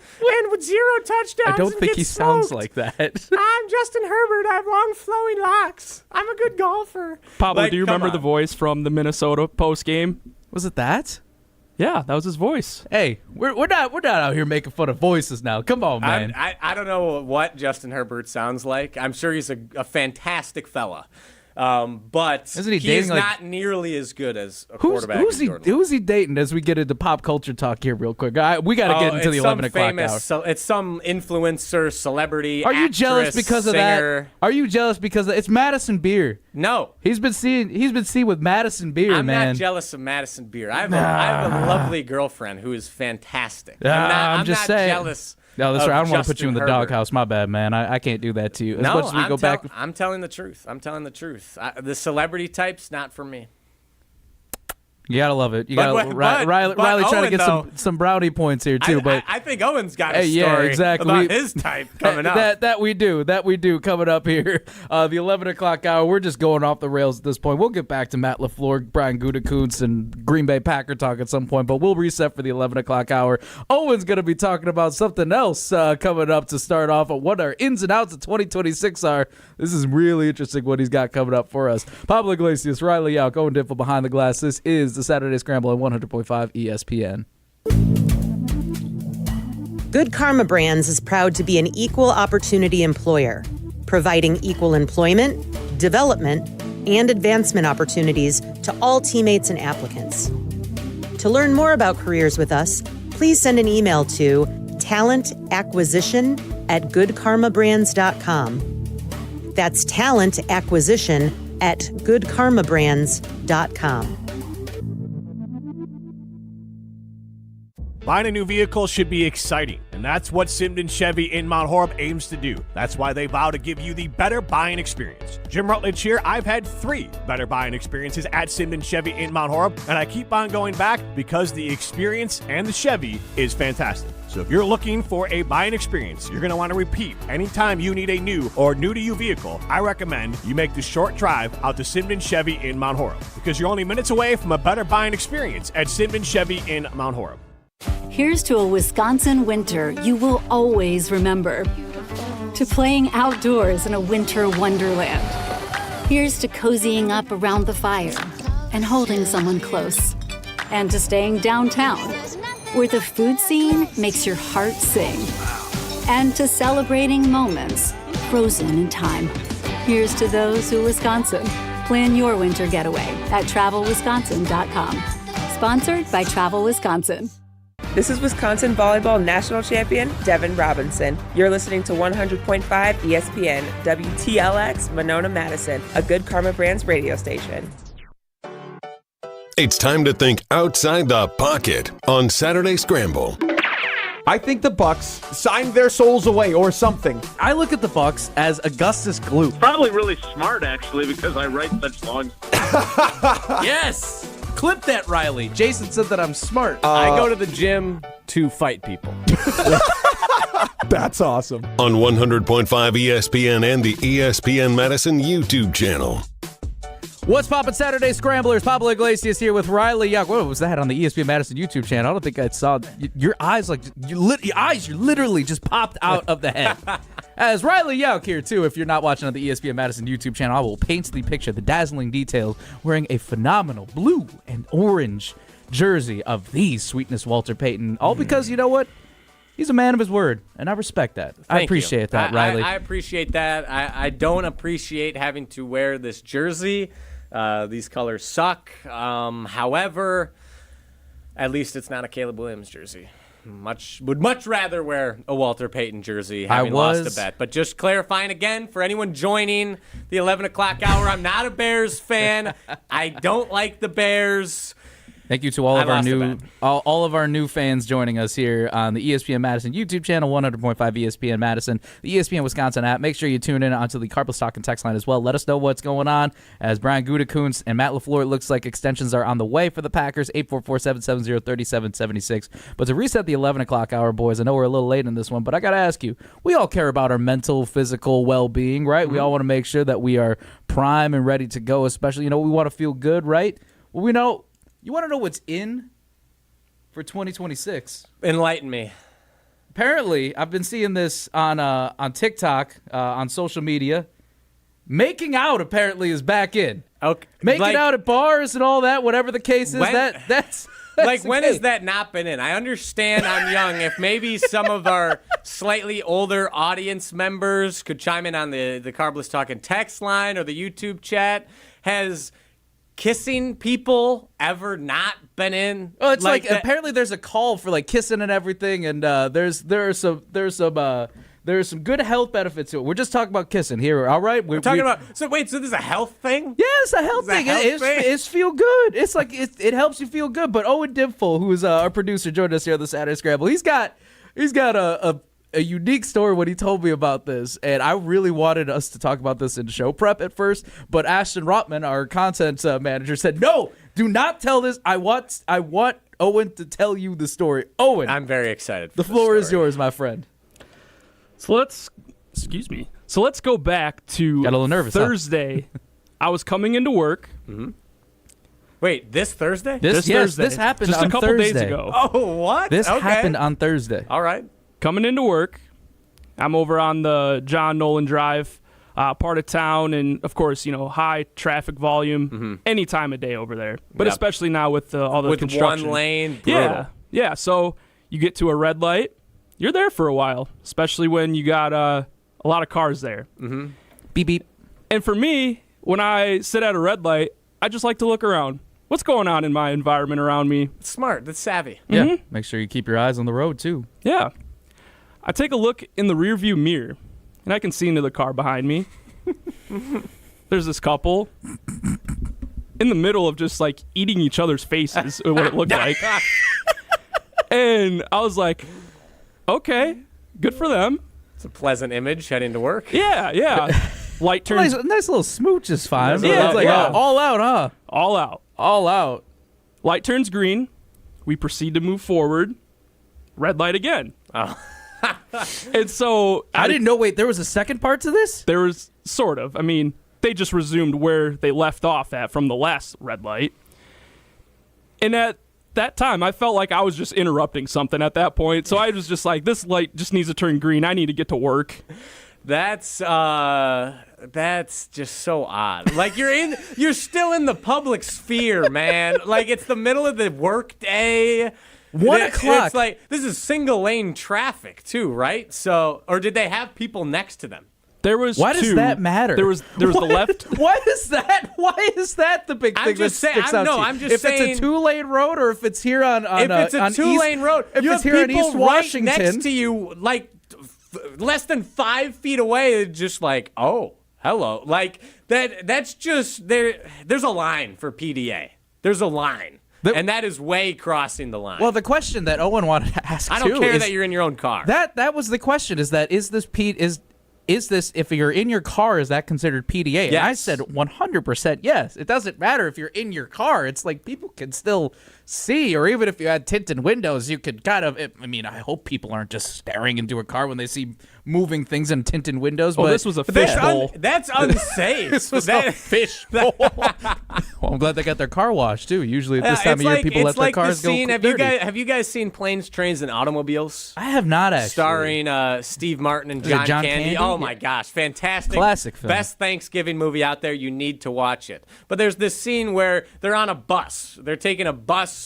with 0 touchdowns. I don't think he sounds like that. I'm Justin Herbert. I have long flowing locks. I'm a good golfer. Pablo, do you remember the voice from the Minnesota post game? Was it that? Yeah, that was his voice. Hey, we're not out here making fun of voices now. Come on, man. I don't know what Justin Herbert sounds like. I'm sure he's a fantastic fella. But isn't he he's dating not nearly as good as a quarterback. Who's he dating as we get into pop culture talk here real quick? We got to get into the 11 o'clock hour. So it's some influencer, celebrity, Are you jealous because singer. of that? Are you jealous because it's Madison Beer? No. He's been seen with Madison Beer, I'm man. not jealous of Madison Beer. I have a lovely girlfriend who is fantastic. I'm not saying. jealous. No, that's right. I don't want to put Justin you in the Herbert. doghouse. My bad, man. I can't do that to you. I'm telling the truth. The celebrity type's not for me. You gotta love it. Riley trying to get some brownie points here too. But I think Owen's got a story about his type coming up. That we do coming up here. The 11 o'clock hour. We're just going off the rails at this point. We'll get back to Matt LaFleur, Brian Gutekunst, and Green Bay Packer talk at some point. But we'll reset for the 11 o'clock hour. Owen's gonna be talking about something else coming up to start off. What our ins and outs of 2026 are. This is really interesting what he's got coming up for us. Pablo Iglesias, Riley Jauch, Owen Diffel behind the glass. This is the Saturday Scramble on 100.5 ESPN. Good Karma Brands is proud to be an equal opportunity employer, providing equal employment, development, and advancement opportunities to all teammates and applicants. To learn more about careers with us, please send an email to talentacquisition@goodkarmabrands.com. That's talentacquisition@goodkarmabrands.com. Buying a new vehicle should be exciting, and that's what Simden Chevy in Mount Horeb aims to do. That's why they vow to give you the better buying experience. Jim Rutledge here. I've had 3 better buying experiences at Simden Chevy in Mount Horeb, and I keep on going back because the experience and the Chevy is fantastic. So if you're looking for a buying experience you're going to want to repeat anytime you need a new or new-to-you vehicle, I recommend you make the short drive out to Simden Chevy in Mount Horeb, because you're only minutes away from a better buying experience at Simden Chevy in Mount Horeb. Here's to a Wisconsin winter you will always remember. To playing outdoors in a winter wonderland. Here's to cozying up around the fire and holding someone close. And to staying downtown, where the food scene makes your heart sing. And to celebrating moments frozen in time. Here's to those who Wisconsin. Plan your winter getaway at travelwisconsin.com. Sponsored by Travel Wisconsin. This is Wisconsin Volleyball National Champion Devin Robinson. You're listening to 100.5 ESPN, WTLX, Monona, Madison, a Good Karma Brands radio station. It's time to think outside the pocket on Saturday Scramble. I think the Bucks signed their souls away or something. I look at the Bucks as Augustus Gloop. Probably really smart, actually, because I write such songs. Yes! Clip that, Riley. Jason said that I'm smart. I go to the gym to fight people. That's awesome. On 100.5 ESPN and the ESPN Madison YouTube channel. What's poppin', Saturday Scramblers? Pablo Iglesias here with Riley Jauch. What was that on the ESPN Madison YouTube channel? I don't think I saw your eyes. Your eyes literally just popped out of the head. As Riley Jauch here too. If you're not watching on the ESPN Madison YouTube channel, I will paint the picture, the dazzling details, wearing a phenomenal blue and orange jersey of the Sweetness Walter Payton. All because, you know what? He's a man of his word, and I respect that. I appreciate that, Riley. I appreciate that. I don't appreciate having to wear this jersey. These colors suck. However, at least it's not a Caleb Williams jersey. Would much rather wear a Walter Payton jersey, having lost a bet. But just clarifying again, for anyone joining the 11 o'clock hour, I'm not a Bears fan. I don't like the Bears. Thank you to all of our new fans joining us here on the ESPN Madison YouTube channel, 100.5 ESPN Madison, the ESPN Wisconsin app. Make sure you tune in onto the Carpus Talk and text line as well. Let us know what's going on. As Brian Gutekunst and Matt LaFleur, it looks like extensions are on the way for the Packers, 844-770-3776. But to reset the 11 o'clock hour, boys, I know we're a little late in this one, but I got to ask you, we all care about our mental, physical well-being, right? Mm-hmm. We all want to make sure that we are prime and ready to go, especially, we want to feel good, right? Well, we know. You want to know what's in for 2026? Enlighten me. Apparently, I've been seeing this on TikTok, on social media. Making out apparently is back in. Okay, making out at bars and all that, whatever the case is. That's like when has that not been in? I understand I'm young. If maybe some of our slightly older audience members could chime in on the Carbless Talking text line or the YouTube chat, has kissing people ever not been in? Oh, it's like apparently there's a call for like kissing and everything, and there's some good health benefits to it. We're just talking about kissing here, all right? We're talking about. So wait, so this is a health thing? Yeah, it's a health thing. It's feel good. It's like it helps you feel good. But Owen Dimful, who is our producer, joined us here on the Saturday Scramble. He's got a unique story when he told me about this, and I really wanted us to talk about this in show prep at first, but Ashton Rotman, our content manager, said, no, do not tell this. I want Owen to tell you the story. Owen. I'm very excited. The floor is yours, my friend. So let's go back to Got a little nervous, Thursday. Huh? I was coming into work. Mm-hmm. Wait, this Thursday? This Thursday. This happened just on a couple Thursday. days ago. Oh, what? This happened on Thursday. All right. Coming into work, I'm over on the John Nolan Drive part of town, and of course, high traffic volume any time of day over there. But especially now with all the construction. One lane, brutal. Yeah. So you get to a red light, you're there for a while, especially when you got a lot of cars there. Mm-hmm. Beep beep. And for me, when I sit at a red light, I just like to look around. What's going on in my environment around me? It's smart. That's savvy. Yeah. Mm-hmm. Make sure you keep your eyes on the road too. Yeah. I take a look in the rearview mirror, and I can see into the car behind me. There's this couple in the middle of just, like, eating each other's faces, what it looked like. And I was like, okay, good for them. It's a pleasant image heading to work. Yeah. Light turns. Nice little smooch is fine. Yeah, it's like all out, huh? All out. All out. Light turns green. We proceed to move forward. Red light again. Oh. And so I didn't know. Wait, there was a second part to this? There was sort of. I mean, they just resumed where they left off at from the last red light. And at that time, I felt like I was just interrupting something at that point. So I was just like, this light just needs to turn green. I need to get to work. That's just so odd. Like you're still in the public sphere, man. Like it's the middle of the workday. 1 o'clock. It's like this is single lane traffic too, right? So, or did they have people next to them? There was Why two. does that matter? There was the left. Why is that the big thing that sticks out to you? I'm just saying, it's a 2-lane road, or if it's here on if it's a 2-lane road, if you it's have here on people East right Washington, next to you, like less than 5 feet away, just like, oh, hello, like that's just there. There's a line for PDA. There's a line. And that is way crossing the line. Well, the question that Owen wanted to ask I don't too care is, that you're in your own car. That was the question. Is this Pete? Is this, if you're in your car, is that considered PDA? Yes. And I said 100% yes. It doesn't matter if you're in your car. It's like people can still see, or even if you had tinted windows, you could kind of, I mean, I hope people aren't just staring into a car when they see moving things in tinted windows. Well, but this was a fishbowl. That's unsafe. This was a fishbowl. Well, I'm glad they got their car washed, too. Usually at this time of year, people let their cars go dirty. Have you guys seen Planes, Trains, and Automobiles? I have not, actually. Starring Steve Martin and John Candy. Oh, my gosh. Fantastic. Classic film. Best Thanksgiving movie out there. You need to watch it. But there's this scene where they're on a bus. They're taking a bus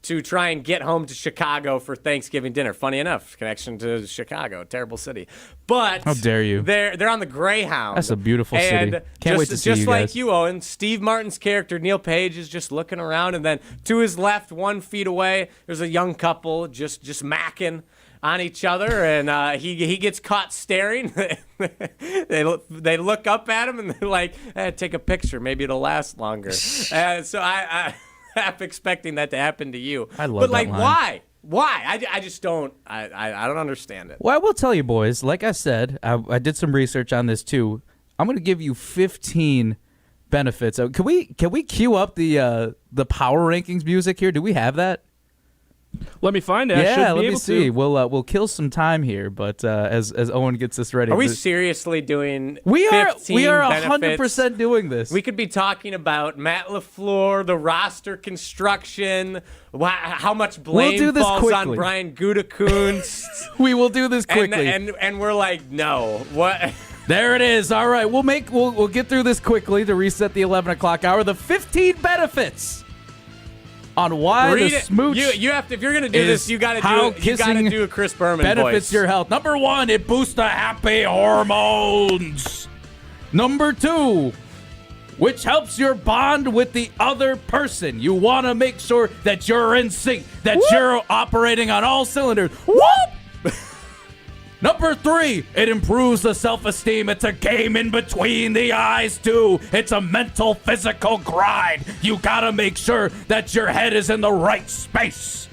to try and get home to Chicago for Thanksgiving dinner. Funny enough, connection to Chicago, terrible city. But how dare you? They're on the Greyhound. That's a beautiful city. Can't wait to see you guys. Just like you, Owen, Steve Martin's character, Neil Page, is just looking around, and then to his left, 1 feet away, there's a young couple just macking on each other, and he gets caught staring. They look up at him, and they're like, take a picture. Maybe it'll last longer. So I half expecting that to happen to you. I love but, like, that line. Why? I just don't. I don't understand it. Well, I will tell you, boys. Like I said, I did some research on this too. I'm going to give you 15 benefits. Can we cue up the power rankings music here? Do we have that? Let me find it. Yeah, I should be let me able see. to. We'll kill some time here, but as Owen gets this ready, Are we seriously doing? We are benefits? 100% doing this. We could be talking about Matt LaFleur, the roster construction, how much blame falls on Brian Gutekunst. We will do this quickly, and we're like, no, what? There it is. All right, we'll get through this quickly to reset the 11 o'clock hour. The 15 benefits on why Read the it. smooch. You have to. If you're gonna do this, you gotta do a Chris Berman benefits voice. your health. Number 1, it boosts the happy hormones. Number 2, which helps your bond with the other person. You want to make sure that you're in sync, that you're operating on all cylinders. Whoop! Number 3, it improves the self-esteem. It's a game in between the eyes, too. It's a mental, physical grind. You gotta make sure that your head is in the right space.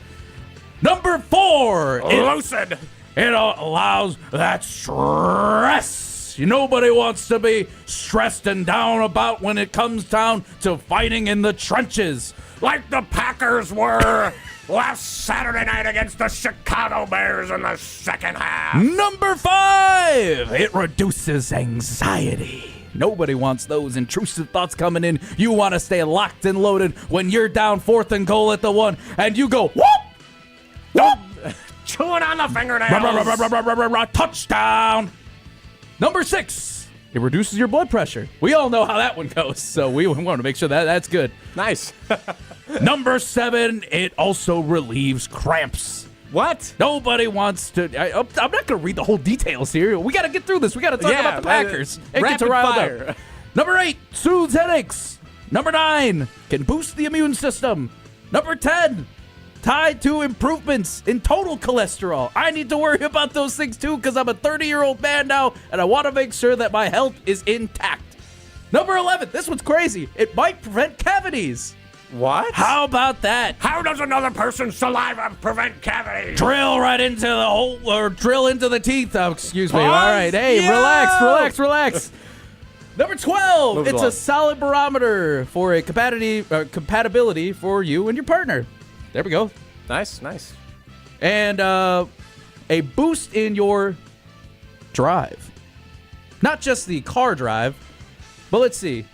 Number 4, lucid. It allows that stress. Nobody wants to be stressed and down about when it comes down to fighting in the trenches, Like the Packers were last Saturday night against the Chicago Bears in the second half. Number 5, it reduces anxiety. Nobody wants those intrusive thoughts coming in. You want to stay locked and loaded when you're down 4th and goal at the 1, and you go, whoop, whoop, chewing on the fingernails. Touchdown. Number 6, it reduces your blood pressure. We all know how that one goes, so we want to make sure that's good. Nice. Number 7, it also relieves cramps. What? Nobody wants to. I'm not going to read the whole details here. We got to get through this. We got to talk about the Packers and get to riled up. Number 8, soothes headaches. Number 9, can boost the immune system. Number 10, tied to improvements in total cholesterol. I need to worry about those things too because I'm a 30-year-old man now, and I want to make sure that my health is intact. Number 11, this one's crazy. It might prevent cavities. What? How about that? How does another person's saliva prevent cavities? Drill right into the hole, or drill into the teeth. Oh, excuse me. Pause. All right. Hey, relax. Number 12, Move it's along. a solid barometer for a compatibility for you and your partner. There we go. Nice. And a boost in your drive. Not just the car drive, but let's see.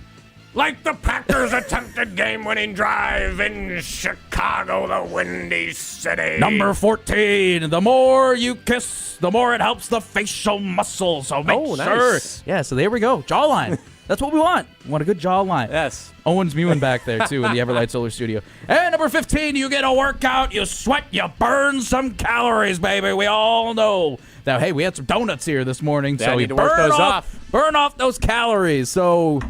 Like the Packers' attempted game-winning drive in Chicago, the Windy City. Number 14, the more you kiss, the more it helps the facial muscles. So make sure. nice. Yeah, so there we go. Jawline. That's what we want. We want a good jawline. Yes. Owen's mewing back there, too, in the Everlight Solar Studio. And number 15, you get a workout, you sweat, you burn some calories, baby. We all know. Now, hey, we had some donuts here this morning, Yeah, so I we need to work those off. burn off those calories. So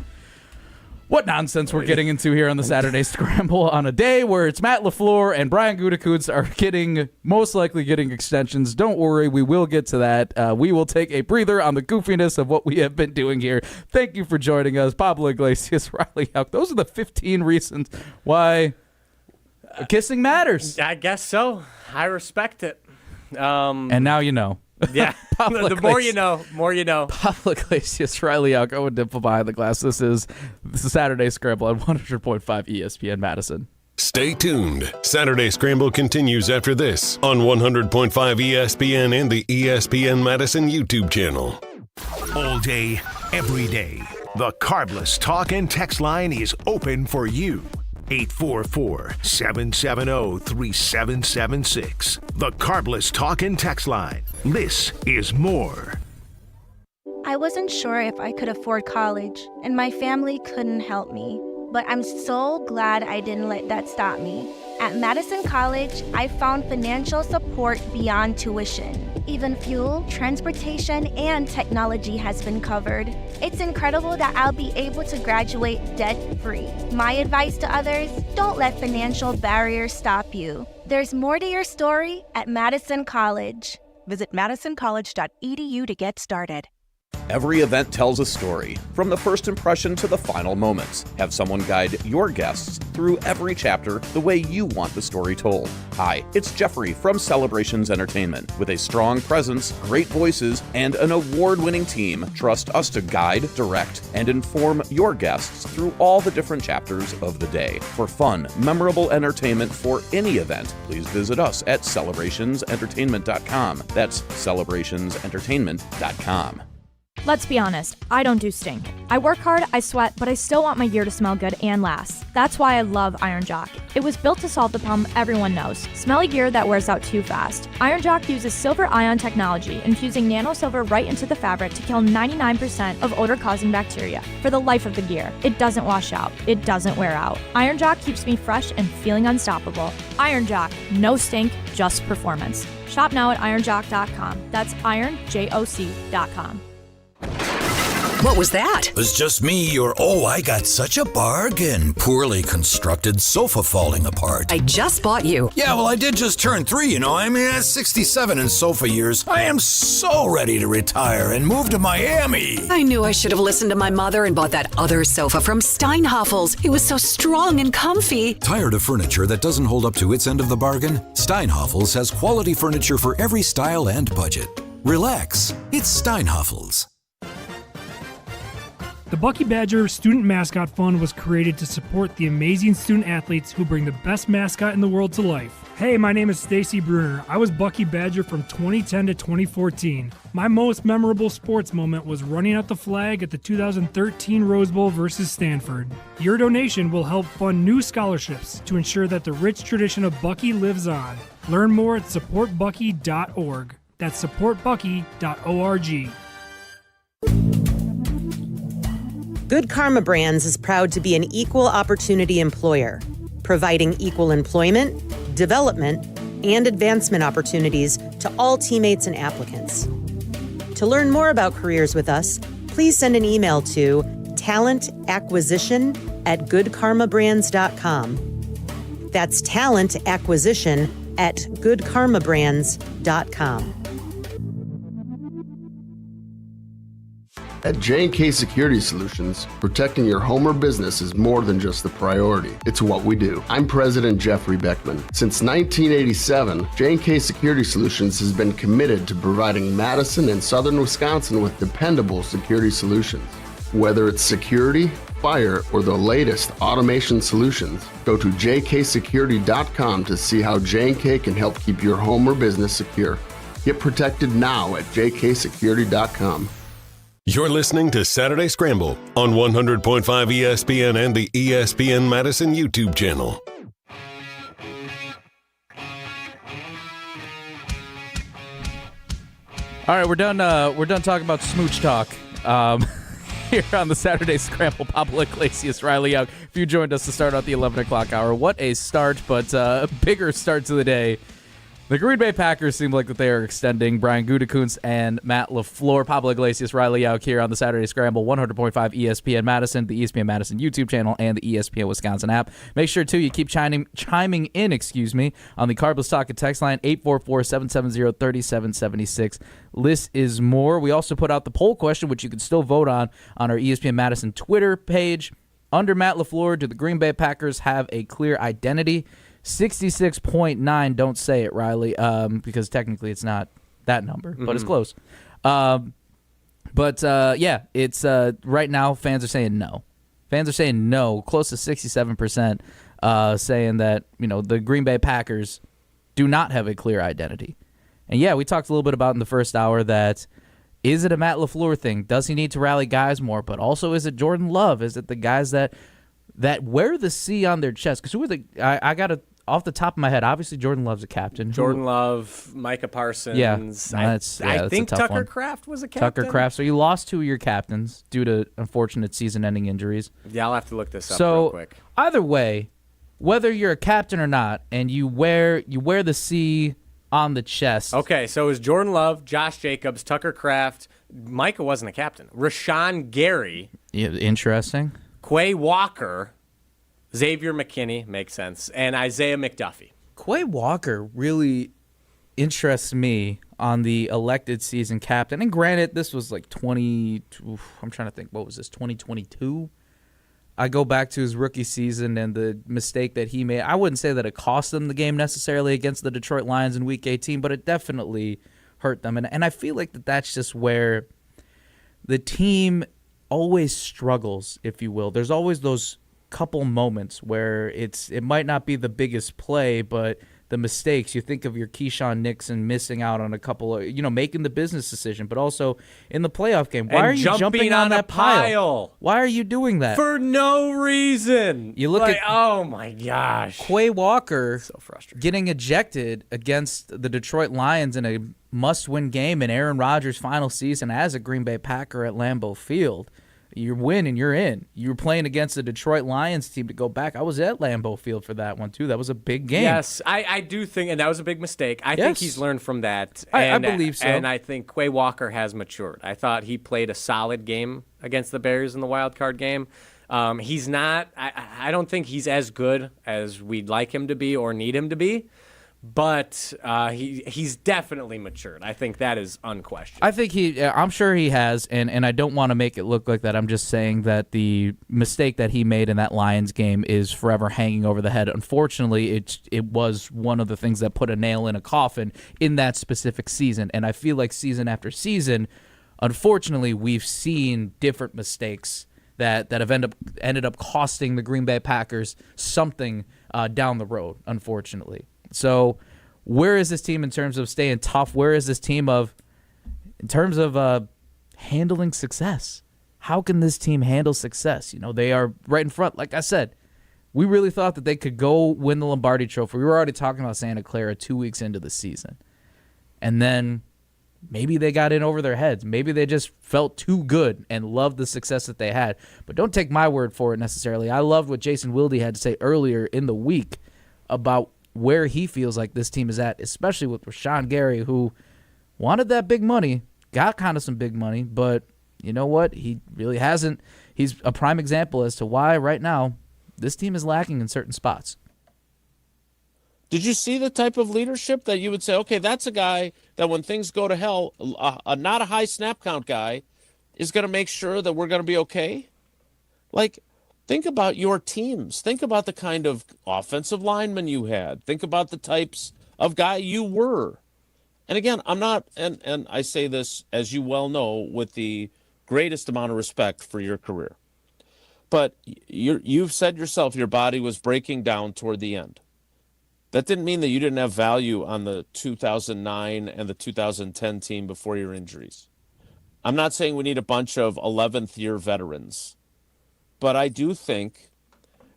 what nonsense we're getting into here on the Saturday Scramble on a day where it's Matt LaFleur and Brian Gutekunst are most likely getting extensions. Don't worry, we will get to that. We will take a breather on the goofiness of what we have been doing here. Thank you for joining us. Pablo Iglesias, Riley Jauch. Those are the 15 reasons why kissing matters. I guess so. I respect it. And now you know. Yeah, the more you know. Pablo Iglesias, Riley Jauch, Owen Dimple behind the glass. This is Saturday Scramble on 100.5 ESPN Madison. Stay tuned. Saturday Scramble continues after this on 100.5 ESPN and the ESPN Madison YouTube channel. All day, every day. The Carbless Talk and Text line is open for you. 844-770-3776. The Carbless Talk and Text line. This is more. I wasn't sure if I could afford college, and my family couldn't help me. But I'm so glad I didn't let that stop me. At Madison College, I found financial support beyond tuition. Even fuel, transportation, and technology has been covered. It's incredible that I'll be able to graduate debt-free. My advice to others, don't let financial barriers stop you. There's more to your story at Madison College. Visit madisoncollege.edu to get started. Every event tells a story, from the first impression to the final moments. Have someone guide your guests through every chapter the way you want the story told. Hi, it's Jeffrey from Celebrations Entertainment. With a strong presence, great voices, and an award-winning team, trust us to guide, direct, and inform your guests through all the different chapters of the day. For fun, memorable entertainment for any event, please visit us at celebrationsentertainment.com. That's celebrationsentertainment.com. Let's be honest, I don't do stink. I work hard, I sweat, but I still want my gear to smell good and last. That's why I love Iron Jauch. It was built to solve the problem everyone knows, smelly gear that wears out too fast. Iron Jauch uses silver ion technology, infusing nano silver right into the fabric to kill 99% of odor-causing bacteria. For the life of the gear, it doesn't wash out, it doesn't wear out. Iron Jauch keeps me fresh and feeling unstoppable. Iron Jauch, no stink, just performance. Shop now at ironjock.com. That's ironjoc.com. What was that? It was just me or, I got such a bargain. Poorly constructed sofa falling apart. I just bought you. Yeah, well, I did just turn 3, I mean, that's 67 in sofa years. I am so ready to retire and move to Miami. I knew I should have listened to my mother and bought that other sofa from Steinhoffel's. It was so strong and comfy. Tired of furniture that doesn't hold up to its end of the bargain? Steinhoffel's has quality furniture for every style and budget. Relax. It's Steinhoffel's. The Bucky Badger Student Mascot Fund was created to support the amazing student athletes who bring the best mascot in the world to life. Hey, my name is Stacy Bruner. I was Bucky Badger from 2010 to 2014. My most memorable sports moment was running out the flag at the 2013 Rose Bowl versus Stanford. Your donation will help fund new scholarships to ensure that the rich tradition of Bucky lives on. Learn more at supportbucky.org. That's supportbucky.org. Good Karma Brands is proud to be an equal opportunity employer, providing equal employment, development, and advancement opportunities to all teammates and applicants. To learn more about careers with us, please send an email to talentacquisition@goodkarmabrands.com. That's talentacquisition@goodkarmabrands.com. At J&K Security Solutions, protecting your home or business is more than just a priority. It's what we do. I'm President Jeffrey Beckman. Since 1987, J&K Security Solutions has been committed to providing Madison and Southern Wisconsin with dependable security solutions. Whether it's security, fire, or the latest automation solutions, go to jksecurity.com to see how J&K can help keep your home or business secure. Get protected now at jksecurity.com. You're listening to Saturday Scramble on 100.5 ESPN and the ESPN Madison YouTube channel. All right, we're done talking about smooch talk. here on the Saturday Scramble. Pablo, Iglesias, Riley out. If you joined us to start out the 11 o'clock hour, what a start, but a bigger start to the day. The Green Bay Packers seem like that they are extending. Brian Gutekunst and Matt LaFleur. Pablo Iglesias, Riley out here on the Saturday Scramble, 100.5 ESPN Madison, the ESPN Madison YouTube channel, and the ESPN Wisconsin app. Make sure, too, you keep chiming in, on the Cardless Talk and text line, 844-770-3776. Less is more. We also put out the poll question, which you can still vote on our ESPN Madison Twitter page. Under Matt LaFleur, do the Green Bay Packers have a clear identity? 66.9, don't say it, Riley, because technically it's not that number, but it's close. It's right now fans are saying no. Fans are saying no, close to 67%, saying that, the Green Bay Packers do not have a clear identity. And yeah, we talked a little bit about in the first hour that is it a Matt LaFleur thing? Does he need to rally guys more? But also, is it Jordan Love? Is it the guys that wear the C on their chest? Because who are I got to, off the top of my head, obviously Jordan Love's a captain. Jordan Love, Micah Parsons. Yeah, I think Tucker Kraft was a captain. Tucker Kraft. So you lost two of your captains due to unfortunate season-ending injuries. Yeah, I'll have to look this up real quick. Either way, whether you're a captain or not, and you wear the C on the chest. Okay, so it was Jordan Love, Josh Jacobs, Tucker Kraft. Micah wasn't a captain. Rashawn Gary. Yeah, interesting. Quay Walker. Xavier McKinney, makes sense, and Isaiah McDuffie. Quay Walker really interests me on the elected season captain. And granted, this was like I'm trying to think, what was this, 2022? I go back to his rookie season and the mistake that he made. I wouldn't say that it cost them the game necessarily against the Detroit Lions in Week 18, but it definitely hurt them. And I feel like that's just where the team always struggles, if you will. There's always those couple moments where it might not be the biggest play, but the mistakes. You think of your Keyshawn Nixon missing out on a couple of, making the business decision, but also in the playoff game. Why are you jumping on that pile? Why are you doing that? For no reason. You look at, oh my gosh. Quay Walker so frustrating. Getting ejected against the Detroit Lions in a must-win game in Aaron Rodgers' final season as a Green Bay Packer at Lambeau Field. You win and you're in. You were playing against the Detroit Lions team to go back. I was at Lambeau Field for that one, too. That was a big game. Yes, I do think, and that was a big mistake. I think he's learned from that. I believe so. And I think Quay Walker has matured. I thought he played a solid game against the Bears in the wild card game. He's not, I don't think he's as good as we'd like him to be or need him to be. But he's definitely matured. I think that is unquestioned. I think I'm sure he has, and I don't want to make it look like that. I'm just saying that the mistake that he made in that Lions game is forever hanging over the head. Unfortunately, it was one of the things that put a nail in a coffin in that specific season. And I feel like season after season, unfortunately, we've seen different mistakes that have ended up costing the Green Bay Packers something down the road, unfortunately. So where is this team in terms of staying tough? Where is this team in terms of handling success? How can this team handle success? They are right in front. Like I said, we really thought that they could go win the Lombardi Trophy. We were already talking about Santa Clara 2 weeks into the season. And then maybe they got in over their heads. Maybe they just felt too good and loved the success that they had. But don't take my word for it necessarily. I loved what Jason Wilde had to say earlier in the week about where he feels like this team is at, especially with Rashawn Gary, who wanted that big money, got kind of some big money, but you know what? He really hasn't. He's a prime example as to why right now this team is lacking in certain spots. Did you see the type of leadership that you would say, okay, that's a guy that when things go to hell, not a high snap count guy, is going to make sure that we're going to be okay? Like, think about your teams. Think about the kind of offensive linemen you had. Think about the types of guy you were. And again, I'm not, and I say this, as you well know, with the greatest amount of respect for your career. But you've said yourself your body was breaking down toward the end. That didn't mean that you didn't have value on the 2009 and the 2010 team before your injuries. I'm not saying we need a bunch of 11th year veterans. But I do think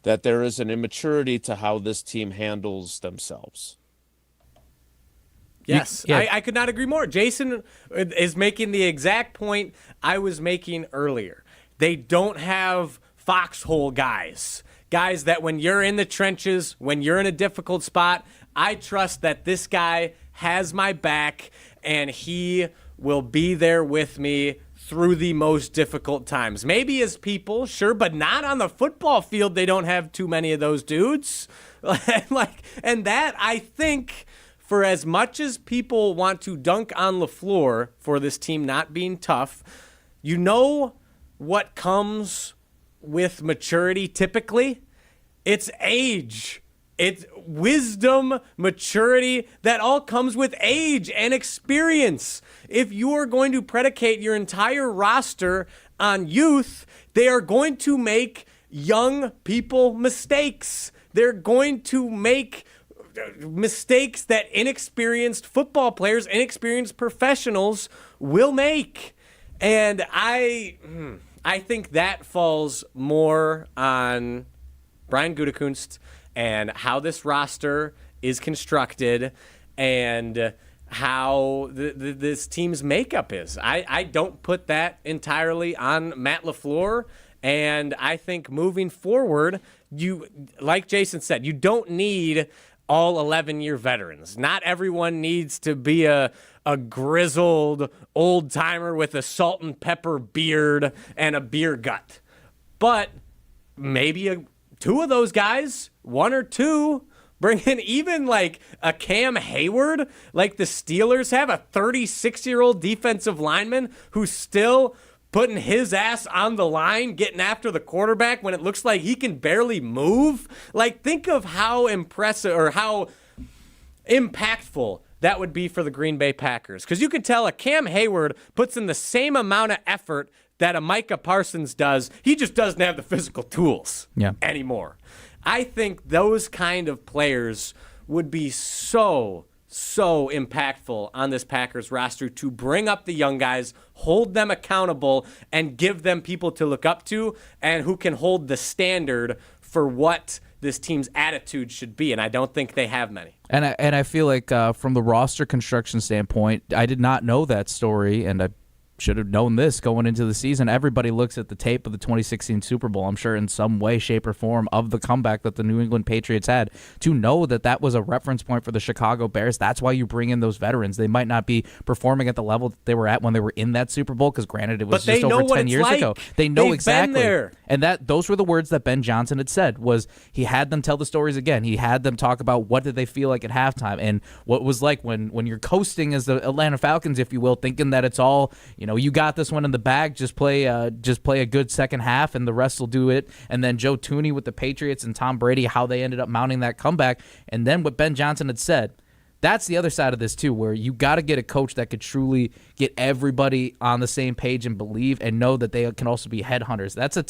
that there is an immaturity to how this team handles themselves. Yes, yeah. I could not agree more. Jason is making the exact point I was making earlier. They don't have foxhole guys that when you're in the trenches, when you're in a difficult spot, I trust that this guy has my back and he will be there with me through the most difficult times. Maybe as people, sure, but not on the football field. They don't have too many of those dudes. And that, I think, for as much as people want to dunk on LaFleur for this team not being tough, you know what comes with maturity typically? It's age. It's wisdom, maturity, that all comes with age and experience. If you are going to predicate your entire roster on youth, they are going to make young people mistakes. They're going to make mistakes that inexperienced football players, inexperienced professionals will make. And I think that falls more on Brian Gutekunst and how this roster is constructed and how this team's makeup is. I don't put that entirely on Matt LaFleur, and I think moving forward, you, like Jason said, you don't need all 11-year veterans. Not everyone needs to be a grizzled old-timer with a salt and pepper beard and a beer gut. But maybe two of those guys, one or two, bring in even like a Cam Hayward, like the Steelers have, a 36-year-old defensive lineman who's still putting his ass on the line, getting after the quarterback when it looks like he can barely move. Like, think of how impressive or how impactful that would be for the Green Bay Packers. Because you can tell a Cam Hayward puts in the same amount of effort that a Micah Parsons does. He just doesn't have the physical tools anymore. I think those kind of players would be so impactful on this Packers roster to bring up the young guys, hold them accountable, and give them people to look up to and who can hold the standard for what this team's attitude should be. And I don't think they have many. And I feel like from the roster construction standpoint, I did not know that story, and I should have known this going into the season. Everybody looks at the tape of the 2016 Super Bowl, I'm sure in some way, shape, or form, of the comeback that the New England Patriots had, to know that that was a reference point for the Chicago Bears. That's why you bring in those veterans. They might not be performing at the level that they were at when they were in that Super Bowl, because granted, it was just over 10 years ago. They know exactly. Been there. And those were the words that Ben Johnson had said, was he had them tell the stories again. He had them talk about what did they feel like at halftime and what it was like when you're coasting as the Atlanta Falcons, if you will, thinking that it's all, you got this one in the bag, just play a good second half and the rest will do it. And then Joe Tooney with the Patriots and Tom Brady, how they ended up mounting that comeback. And then what Ben Johnson had said, that's the other side of this too, where you got to get a coach that could truly get everybody on the same page and believe and know that they can also be headhunters. That's a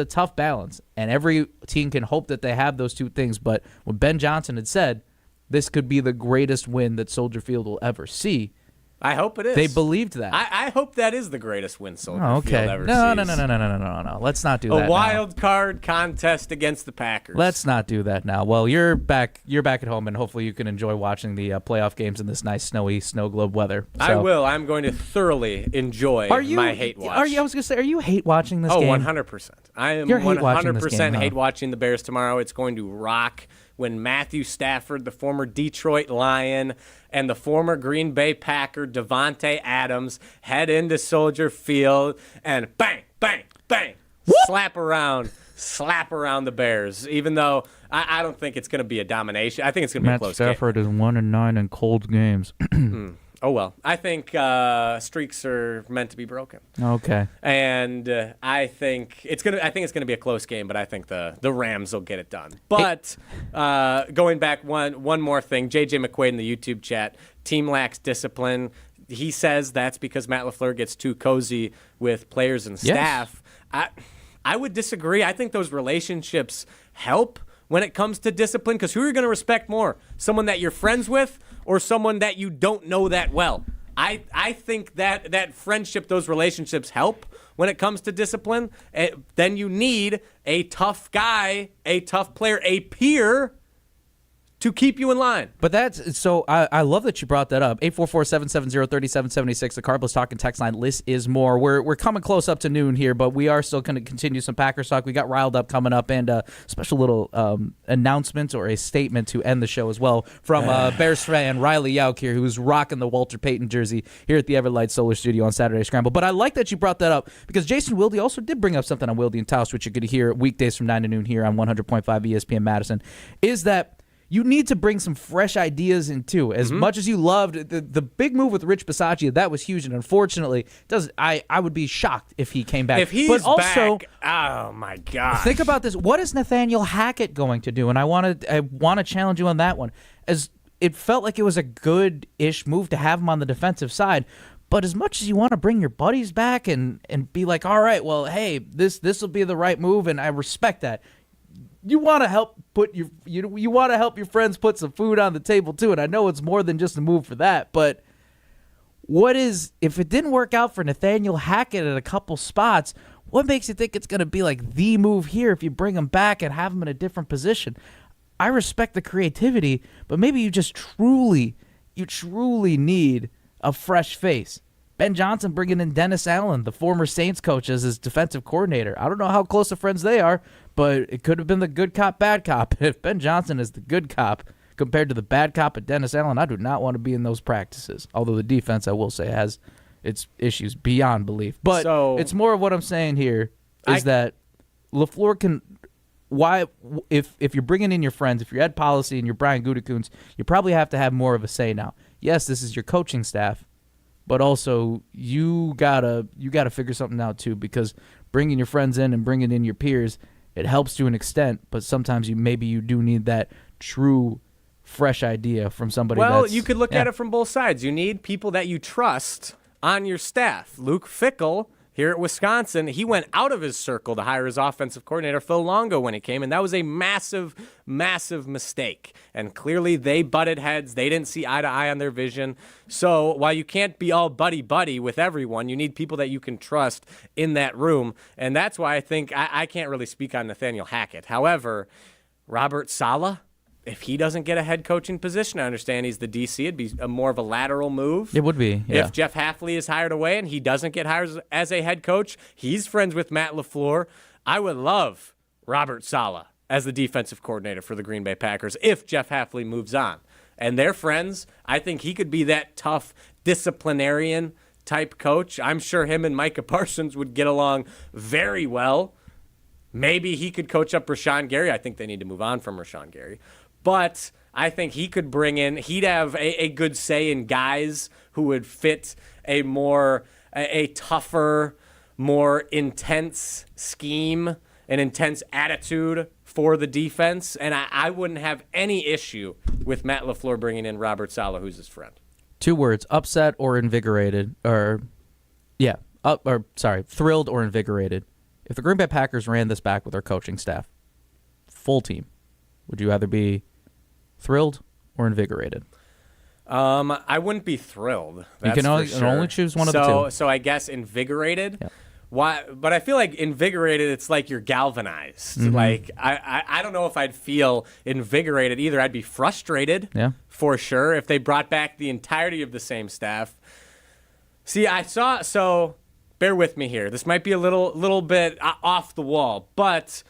tough balance, and every team can hope that they have those two things. But when Ben Johnson had said, this could be the greatest win that Soldier Field will ever see, I hope it is. They believed that. I hope that is the greatest win Soldier Field ever sees. No. Let's not do that. A wild card contest against the Packers. Let's not do that now. Well, you're back at home, and hopefully you can enjoy watching the playoff games in this nice snowy snow globe weather. So. I will. I'm going to thoroughly enjoy my hate watch. I was going to say, are you hate watching this game? 100%. I am 100% hate watching the Bears tomorrow. It's going to rock when Matthew Stafford, the former Detroit Lion, and the former Green Bay Packer, Devontae Adams, head into Soldier Field and bang, bang, bang, slap around the Bears, even though I don't think it's going to be a domination. I think it's going to be a close game. Matt Stafford is 1-9 in cold games. Oh, well. I think streaks are meant to be broken. Okay. And I think it's going to be a close game, but I think the Rams will get it done. But going back one more thing, JJ McQuaid in the YouTube chat, team lacks discipline. He says that's because Matt LaFleur gets too cozy with players and staff. Yes. I would disagree. I think those relationships help when it comes to discipline, because who are you going to respect more? Someone that you're friends with or someone that you don't know that well? I think that friendship, those relationships help when it comes to discipline. Then you need a tough guy, a tough player, a peer to keep you in line. But that's so I love that you brought that up. 844-770-3776, the Carbless Talk and text line. List is more. We're coming close up to noon here, but we are still going to continue some Packers talk. We got Riled Up coming up, and a special little announcement or a statement to end the show as well from Bears fan Riley Jauch here, who's rocking the Walter Payton jersey here at the Everlight Solar Studio on Saturday Scramble. But I like that you brought that up because Jason Wilde also did bring up something on Wilde and Taust, which you're going to hear weekdays from 9 to noon here on 100.5 ESPN Madison, is that you need to bring some fresh ideas in, too. As much as you loved the big move with Rich Bisaccia, that was huge. And unfortunately, I would be shocked if he came back. If he's back, oh, my God. Think about this. What is Nathaniel Hackett going to do? And I want to challenge you on that one. As it felt like it was a good-ish move to have him on the defensive side. But as much as you want to bring your buddies back and be like, all right, well, hey, this will be the right move, and I respect that. You want to help you want to help your friends put some food on the table too, and I know it's more than just a move for that. But if it didn't work out for Nathaniel Hackett at a couple spots, what makes you think it's going to be like the move here if you bring him back and have him in a different position? I respect the creativity, but maybe you just truly need a fresh face. Ben Johnson bringing in Dennis Allen, the former Saints coach, as his defensive coordinator. I don't know how close of friends they are, but it could have been the good cop, bad cop. If Ben Johnson is the good cop compared to the bad cop at Dennis Allen, I do not want to be in those practices. Although the defense, I will say, has its issues beyond belief. But it's more of what I'm saying here is that LaFleur can – if you're bringing in your friends, if you're Ed Policy and you're Brian Gutekunst, you probably have to have more of a say now. Yes, this is your coaching staff. But also, you gotta figure something out too, because bringing your friends in and bringing in your peers, it helps to an extent. But sometimes you do need that true, fresh idea from somebody. Well, you could look at it from both sides. You need people that you trust on your staff. Luke Fickell here at Wisconsin, he went out of his circle to hire his offensive coordinator, Phil Longo, when he came, and that was a massive, massive mistake. And clearly they butted heads. They didn't see eye to eye on their vision. So while you can't be all buddy-buddy with everyone, you need people that you can trust in that room. And that's why I think I can't really speak on Nathaniel Hackett. However, Robert Saleh, if he doesn't get a head coaching position, I understand he's the DC. It'd be more of a lateral move. It would be, yeah. If Jeff Hafley is hired away and he doesn't get hired as a head coach, he's friends with Matt LaFleur. I would love Robert Saleh as the defensive coordinator for the Green Bay Packers if Jeff Hafley moves on. And they're friends. I think he could be that tough disciplinarian type coach. I'm sure him and Micah Parsons would get along very well. Maybe he could coach up Rashawn Gary. I think they need to move on from Rashawn Gary. But I think he could bring in, he'd have a good say in guys who would fit a tougher, more intense scheme, an intense attitude for the defense. And I wouldn't have any issue with Matt LaFleur bringing in Robert Saleh, who's his friend. 2 words, upset or invigorated, thrilled or invigorated. If the Green Bay Packers ran this back with their coaching staff, full team, would you either be thrilled or invigorated? I wouldn't be thrilled. You can only choose one of the two. So I guess invigorated. Yeah. Why? But I feel like invigorated, it's like you're galvanized. Mm-hmm. Like I don't know if I'd feel invigorated either. I'd be frustrated, for sure, if they brought back the entirety of the same staff. See, so bear with me here. This might be a little bit off the wall, but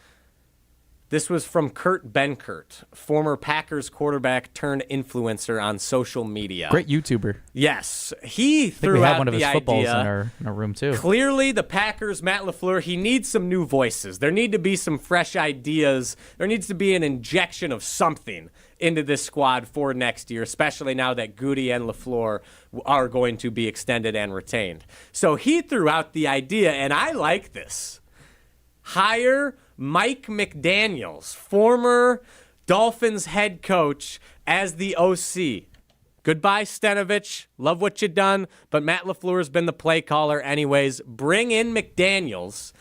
this was from Kurt Benkert, former Packers quarterback turned influencer on social media. Great YouTuber. Yes. He threw we have out one of his the footballs idea. in our room, too. Clearly, the Packers, Matt LaFleur, he needs some new voices. There need to be some fresh ideas. There needs to be an injection of something into this squad for next year, especially now that Goody and LaFleur are going to be extended and retained. So he threw out the idea, and I like this. Hire Mike McDaniels, former Dolphins head coach, as the OC. Goodbye, Stenovich. Love what you done, but Matt LaFleur's been the play caller anyways. Bring in McDaniels.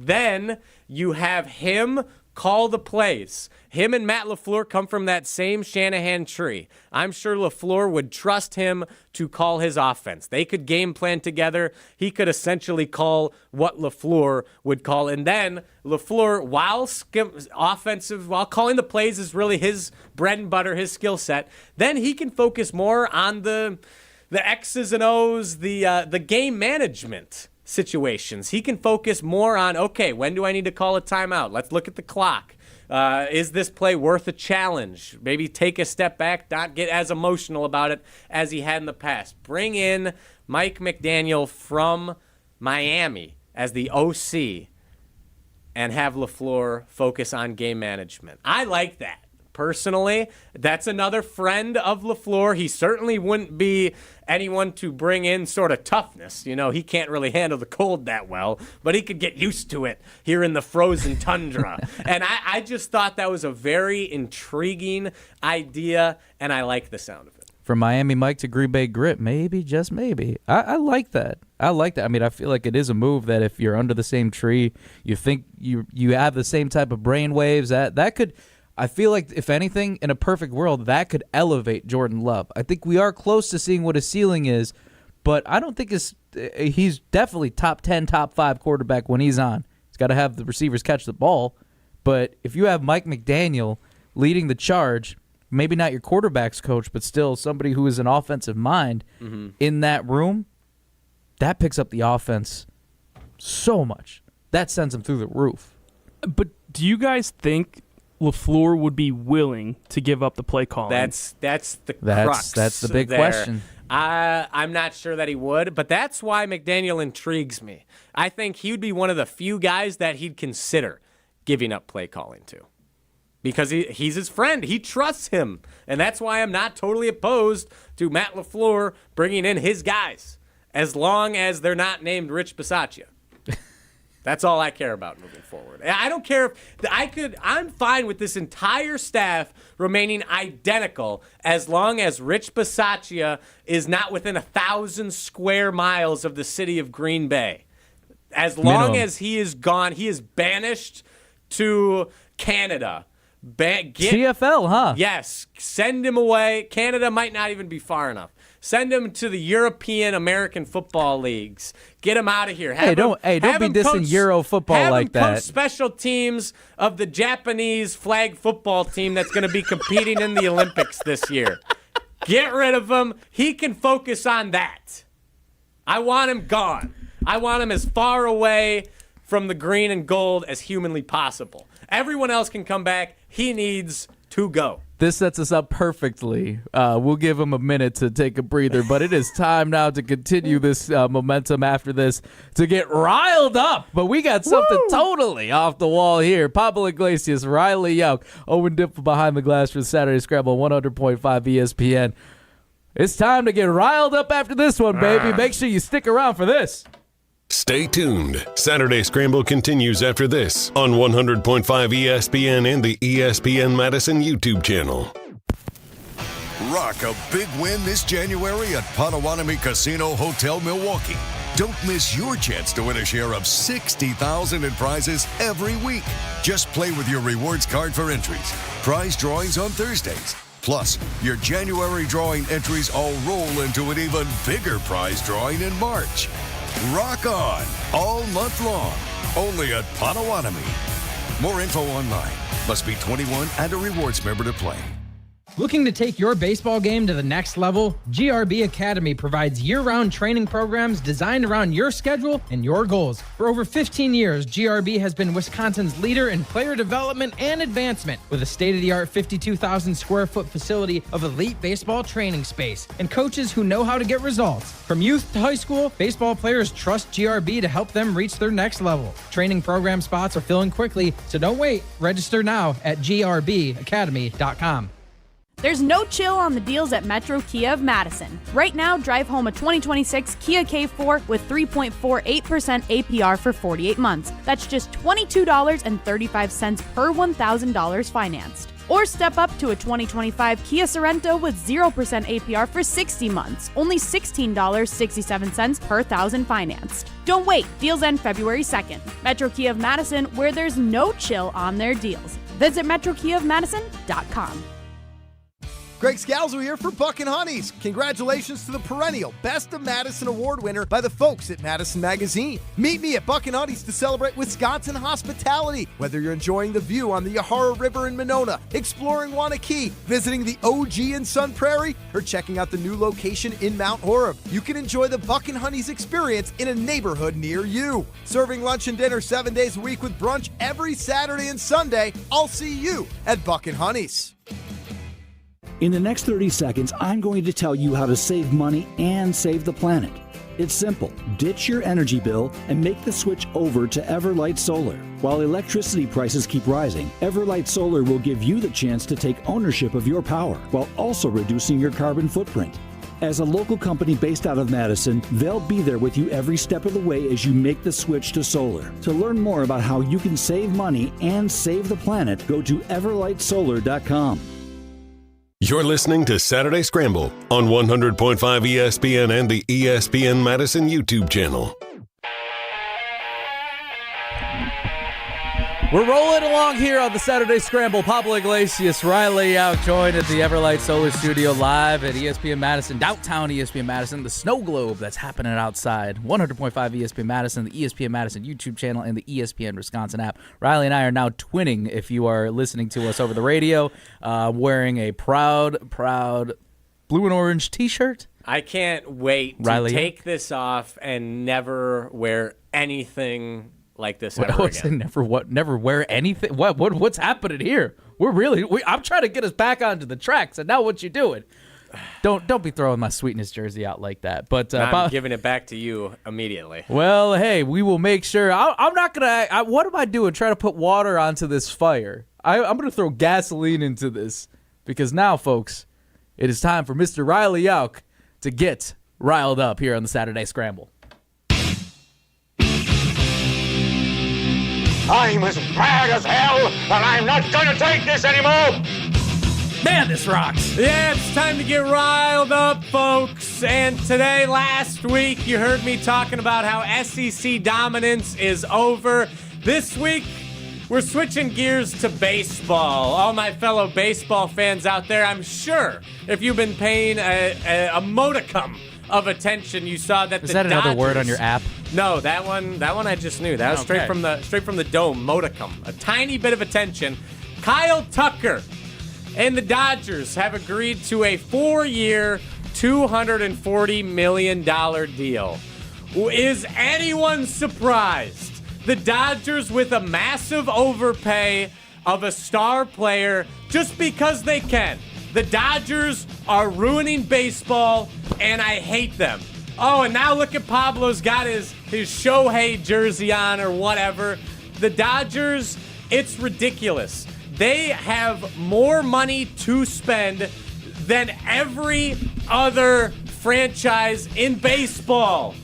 Then you have him call the plays. Him and Matt LaFleur come from that same Shanahan tree. I'm sure LaFleur would trust him to call his offense. They could game plan together. He could essentially call what LaFleur would call. And then LaFleur, while calling the plays is really his bread and butter, his skill set, then he can focus more on the X's and O's, the game management situations. He can focus more on, okay, when do I need to call a timeout? Let's look at the clock. Is this play worth a challenge? Maybe take a step back, not get as emotional about it as he had in the past. Bring in Mike McDaniel from Miami as the OC and have LaFleur focus on game management. I like that. Personally, that's another friend of LaFleur. He certainly wouldn't be anyone to bring in sort of toughness. You know, he can't really handle the cold that well, but he could get used to it here in the frozen tundra. And I just thought that was a very intriguing idea, and I like the sound of it. From Miami Mike to Green Bay Grit, maybe, just maybe. I like that. I like that. I mean, I feel like it is a move that if you're under the same tree, you think you have the same type of brain waves, that could... I feel like, if anything, in a perfect world, that could elevate Jordan Love. I think we are close to seeing what his ceiling is, but I don't think he's definitely top 10, top 5 quarterback when he's on. He's got to have the receivers catch the ball. But if you have Mike McDaniel leading the charge, maybe not your quarterback's coach, but still somebody who is an offensive mind in that room, that picks up the offense so much. That sends them through the roof. But do you guys think LaFleur would be willing to give up the play calling? That's the crux. That's the big there. question. I'm not sure that he would, but that's why McDaniel intrigues me. I think he would be one of the few guys that he'd consider giving up play calling to, because he's his friend. He trusts him, and that's why I'm not totally opposed to Matt LaFleur bringing in his guys, as long as they're not named Rich Bisaccia. That's all I care about moving forward. I don't care if I'm fine with this entire staff remaining identical as long as Rich Bisaccia is not within 1,000 square miles of the city of Green Bay. As long as he is gone, he is banished to Canada. CFL, huh? Yes. Send him away. Canada might not even be far enough. Send him to the European American football leagues. Get him out of here. Don't be dissing Euro football like that. Have him coach special teams of the Japanese flag football team that's going to be competing in the Olympics this year. Get rid of him. He can focus on that. I want him gone. I want him as far away from the green and gold as humanly possible. Everyone else can come back. He needs to go. This sets us up perfectly. We'll give him a minute to take a breather, but it is time now to continue this momentum after this to get riled up. But we got something totally off the wall here. Pablo Iglesias, Riley Jauch, Owen Dipple behind the glass for the Saturday Scramble, 100.5 ESPN. It's time to get riled up after this one, baby. Make sure you stick around for this. Stay tuned. Saturday Scramble continues after this on 100.5 ESPN and the ESPN Madison YouTube channel. Rock a big win this January at Potawatomi Casino Hotel Milwaukee. Don't miss your chance to win a share of $60,000 in prizes every week. Just play with your rewards card for entries. Prize drawings on Thursdays. Plus, your January drawing entries all roll into an even bigger prize drawing in March. Rock on all month long, only at Potawatomi. More info online. Must be 21 and a rewards member to play. Looking to take your baseball game to the next level? GRB Academy provides year-round training programs designed around your schedule and your goals. For over 15 years, GRB has been Wisconsin's leader in player development and advancement, with a state-of-the-art 52,000 square foot facility of elite baseball training space and coaches who know how to get results. From youth to high school, baseball players trust GRB to help them reach their next level. Training program spots are filling quickly, so don't wait. Register now at grbacademy.com. There's no chill on the deals at Metro Kia of Madison. Right now, drive home a 2026 Kia K4 with 3.48% APR for 48 months. That's just $22.35 per $1,000 financed. Or step up to a 2025 Kia Sorento with 0% APR for 60 months, only $16.67 per thousand financed. Don't wait, deals end February 2nd. Metro Kia of Madison, where there's no chill on their deals. Visit metrokiaofmadison.com. Greg Scalzo here for Buck and Honey's. Congratulations to the perennial Best of Madison Award winner by the folks at Madison Magazine. Meet me at Buck and Honey's to celebrate Wisconsin hospitality. Whether you're enjoying the view on the Yahara River in Monona, exploring Wanakee, visiting the OG in Sun Prairie, or checking out the new location in Mount Horeb, you can enjoy the Buck and Honey's experience in a neighborhood near you. Serving lunch and dinner 7 days a week with brunch every Saturday and Sunday. I'll see you at Buck and Honey's. In the next 30 seconds, I'm going to tell you how to save money and save the planet. It's simple. Ditch your energy bill and make the switch over to Everlight Solar. While electricity prices keep rising, Everlight Solar will give you the chance to take ownership of your power while also reducing your carbon footprint. As a local company based out of Madison, they'll be there with you every step of the way as you make the switch to solar. To learn more about how you can save money and save the planet, go to everlightsolar.com. You're listening to Saturday Scramble on 100.5 ESPN and the ESPN Madison YouTube channel. We're rolling along here on the Saturday Scramble. Pablo Iglesias, Riley out joined at the Everlight Solar Studio live at ESPN Madison, downtown ESPN Madison, the snow globe that's happening outside. 100.5 ESPN Madison, the ESPN Madison YouTube channel, and the ESPN Wisconsin app. Riley and I are now twinning if you are listening to us over the radio, wearing a proud blue and orange t-shirt. I can't wait to take this off and never wear anything like this ever again. Never wear anything. What's happening here? I'm trying to get us back onto the tracks, and now what you doing? Don't be throwing my Sweetness jersey out like that. But I'm giving it back to you immediately. Well, hey, we will make sure. I'm not gonna. What am I doing? Try to put water onto this fire. I'm gonna throw gasoline into this because now, folks, it is time for Mr. Riley Jauch to get riled up here on the Saturday Scramble. I'm as mad as hell, and I'm not going to take this anymore! Man, this rocks. Yeah, it's time to get riled up, folks. And today, last week, you heard me talking about how SEC dominance is over. This week, we're switching gears to baseball. All my fellow baseball fans out there, I'm sure if you've been paying a modicum of attention, you saw that Is that another word on your app? No, that one I just knew. That was straight from the dome, modicum. A tiny bit of attention. Kyle Tucker and the Dodgers have agreed to a 4-year, $240 million deal. Is anyone surprised? The Dodgers with a massive overpay of a star player just because they can. The Dodgers are ruining baseball, and I hate them. Oh, and now look at Pablo's got his Shohei jersey on or whatever. The Dodgers, it's ridiculous. They have more money to spend than every other franchise in baseball.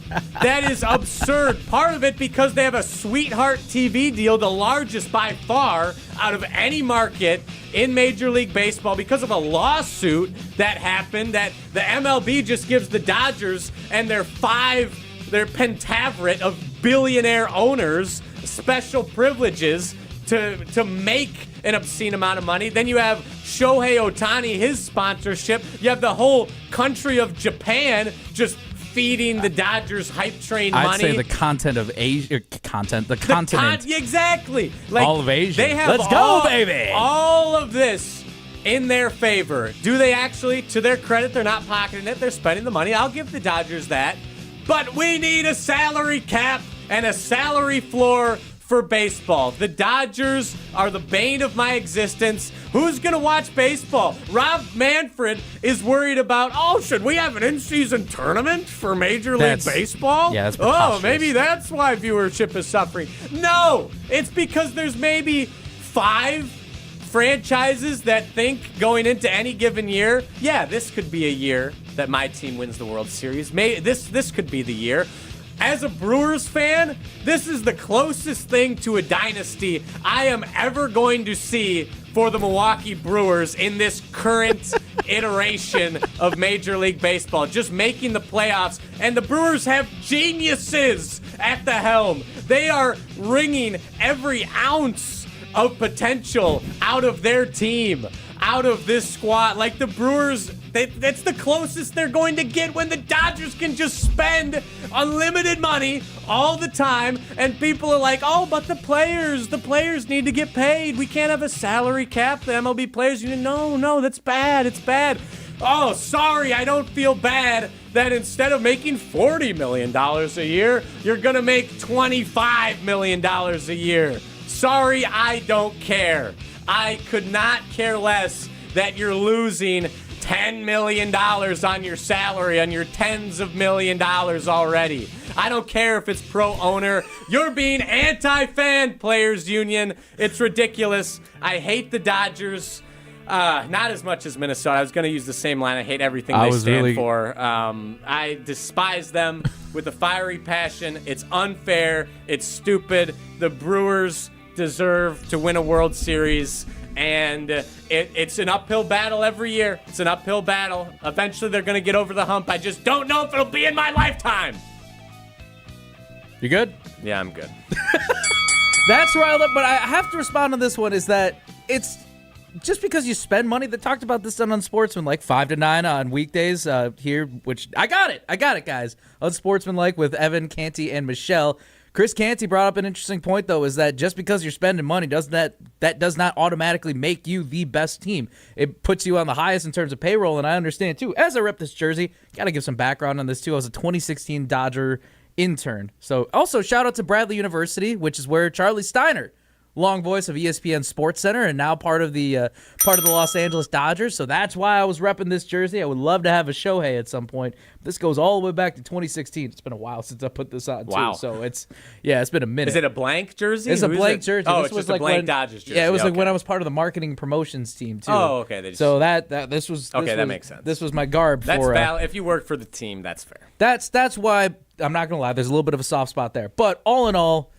That is absurd. Part of it because they have a sweetheart TV deal, the largest by far out of any market in Major League Baseball because of a lawsuit that happened that the MLB just gives the Dodgers and their pentaveret of billionaire owners special privileges to make an obscene amount of money. Then you have Shohei Ohtani, his sponsorship. You have the whole country of Japan just feeding the Dodgers hype train money. I'd say the content of Asia, the continent. Exactly. All of Asia. They have Let's go, baby. All of this in their favor. Do they actually, to their credit, they're not pocketing it. They're spending the money. I'll give the Dodgers that. But we need a salary cap and a salary floor for baseball. The Dodgers are the bane of my existence. Who's going to watch baseball? Rob Manfred is worried about, should we have an in-season tournament for Major League Baseball? Yeah, that's preposterous. Maybe that's why viewership is suffering. No, it's because there's maybe 5 franchises that think going into any given year, this could be a year that my team wins the World Series. This could be the year. As a Brewers fan, this is the closest thing to a dynasty I am ever going to see for the Milwaukee Brewers in this current iteration of Major League Baseball, just making the playoffs. And the Brewers have geniuses at the helm. They are wringing every ounce of potential out of their team, out of this squad. Like the Brewers, that's the closest they're going to get when the Dodgers can just spend unlimited money all the time, and people are like, oh, but the players need to get paid. We can't have a salary cap. The MLB Players Union, no, that's bad. It's bad. Oh, sorry, I don't feel bad that instead of making $40 million a year, you're going to make $25 million a year. Sorry, I don't care. I could not care less that you're losing $10 million on your salary, on your tens of $1 million already. I don't care if it's pro-owner. You're being anti-fan, Players Union. It's ridiculous. I hate the Dodgers. Not as much as Minnesota. I was going to use the same line. I hate everything they stand for. I despise them with a fiery passion. It's unfair. It's stupid. The Brewers deserve to win a World Series, and it's an uphill battle every year. It's an uphill battle. Eventually, they're going to get over the hump. I just don't know if it'll be in my lifetime. You good? Yeah, I'm good. That's riled up, but I have to respond to this one is that it's just because you spend money. They talked about this on Unsportsmanlike, 5 to 9 on weekdays here, which I got it, guys. Unsportsmanlike with Evan, Canty, and Michelle. Chris Canty brought up an interesting point, though, is that just because you're spending money, that does not automatically make you the best team. It puts you on the highest in terms of payroll, and I understand, too. As I rep this jersey, got to give some background on this, too. I was a 2016 Dodger intern. So also shout out to Bradley University, which is where Charlie Steiner, long voice of ESPN Sports Center, and now part of the Los Angeles Dodgers. So that's why I was repping this jersey. I would love to have a Shohei at some point. This goes all the way back to 2016. It's been a while since I put this on, too. So it's been a minute. Is it a blank jersey? It's a blank jersey. Oh, this it's was just a blank Dodgers jersey. Yeah, it was like when I was part of the marketing promotions team, too. Oh, okay. So this was that makes sense. This was my garb that's for... valid. If you work for the team, that's fair. That's why, I'm not going to lie, there's a little bit of a soft spot there. But all in all,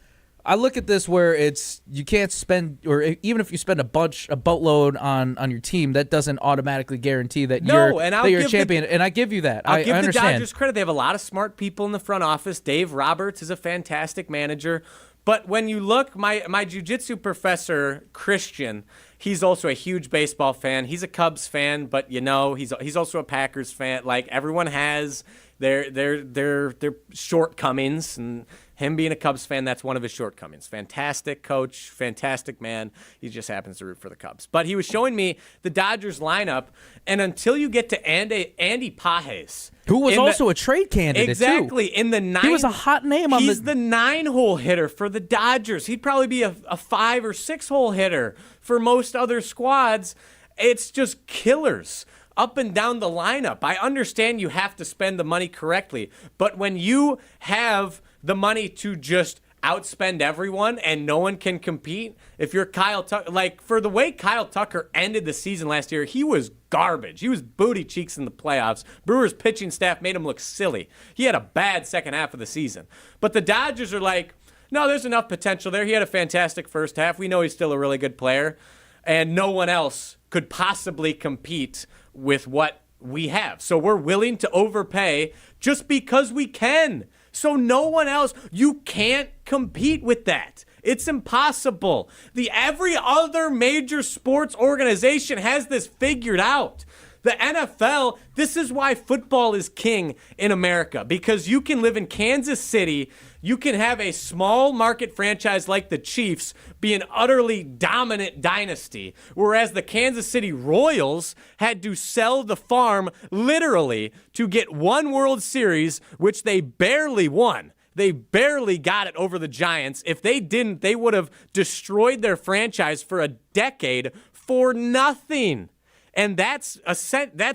I look at this where it's you can't spend, or even if you spend a boatload on your team, that doesn't automatically guarantee that you're a champion. And I give you that. I give understand. the Dodgers credit. They have a lot of smart people in the front office. Dave Roberts is a fantastic manager. But when you look, my jiu-jitsu professor, Christian, he's also a huge baseball fan. He's a Cubs fan, but he's also a Packers fan. Like everyone has their shortcomings, and him being a Cubs fan, that's one of his shortcomings. Fantastic coach, fantastic man. He just happens to root for the Cubs. But he was showing me the Dodgers lineup, and until you get to Andy Pages, who was also a trade candidate, exactly, too. In the 9. He was a hot name on He's the 9-hole hitter for the Dodgers. He'd probably be a 5 or 6-hole hitter for most other squads. It's just killers up and down the lineup. I understand you have to spend the money correctly, but when you have the money to just outspend everyone and no one can compete, if you're Kyle Tucker, like for the way Kyle Tucker ended the season last year, he was garbage. He was booty cheeks in the playoffs. Brewers pitching staff made him look silly. He had a bad second half of the season. But the Dodgers are like, no, there's enough potential there. He had a fantastic first half. We know he's still a really good player, and no one else could possibly compete with what we have. So we're willing to overpay just because we can. So no one else, you can't compete with that. It's impossible. Every other major sports organization has this figured out. The NFL, this is why football is king in America, because you can live in Kansas City, you can have a small market franchise like the Chiefs be an utterly dominant dynasty, whereas the Kansas City Royals had to sell the farm literally to get one World Series, which they barely won. They barely got it over the Giants. If they didn't, they would have destroyed their franchise for a decade for nothing. And that's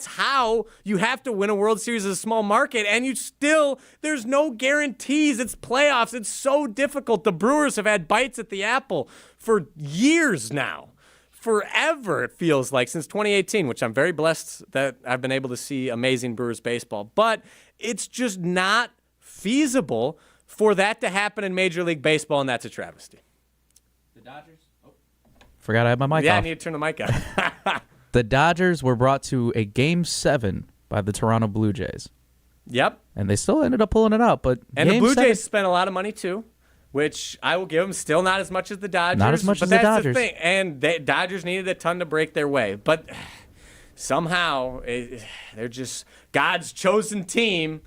how you have to win a World Series as a small market, and there's no guarantees. It's playoffs. It's so difficult. The Brewers have had bites at the apple for years now. Forever, it feels like, since 2018, which I'm very blessed that I've been able to see amazing Brewers baseball. But it's just not feasible for that to happen in Major League Baseball, and that's a travesty. The Dodgers? Forgot I had my mic Yeah, off. I need to turn the mic on. The Dodgers were brought to a Game 7 by the Toronto Blue Jays. Yep. And they still ended up pulling it out. But And the Game Blue 7 Jays spent a lot of money, too, which I will give them. Still not as much as the Dodgers. Not as much but as the that's Dodgers. The thing. And the Dodgers needed a ton to break their way. But somehow, they're just God's chosen team.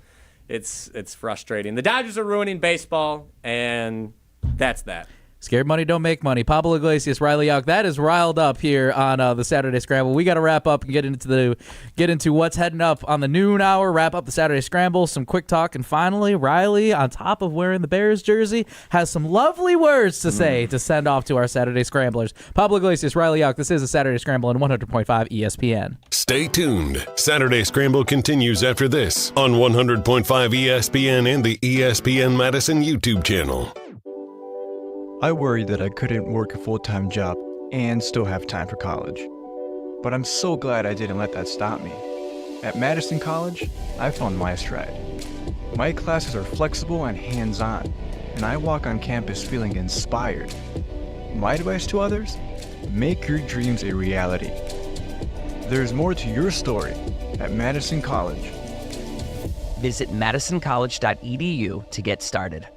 It's frustrating. The Dodgers are ruining baseball, and that's that. Scared money don't make money. Pablo Iglesias, Riley Jauch. That is riled up here on the Saturday Scramble. We got to wrap up and get into what's heading up on the noon hour. Wrap up the Saturday Scramble. Some quick talk, and finally, Riley, on top of wearing the Bears jersey, has some lovely words to say to send off to our Saturday Scramblers. Pablo Iglesias, Riley Jauch. This is a Saturday Scramble on 100.5 ESPN. Stay tuned. Saturday Scramble continues after this on 100.5 ESPN and the ESPN Madison YouTube channel. I worried that I couldn't work a full-time job and still have time for college. But I'm so glad I didn't let that stop me. At Madison College, I found my stride. My classes are flexible and hands-on, and I walk on campus feeling inspired. My advice to others? Make your dreams a reality. There's more to your story at Madison College. Visit madisoncollege.edu to get started.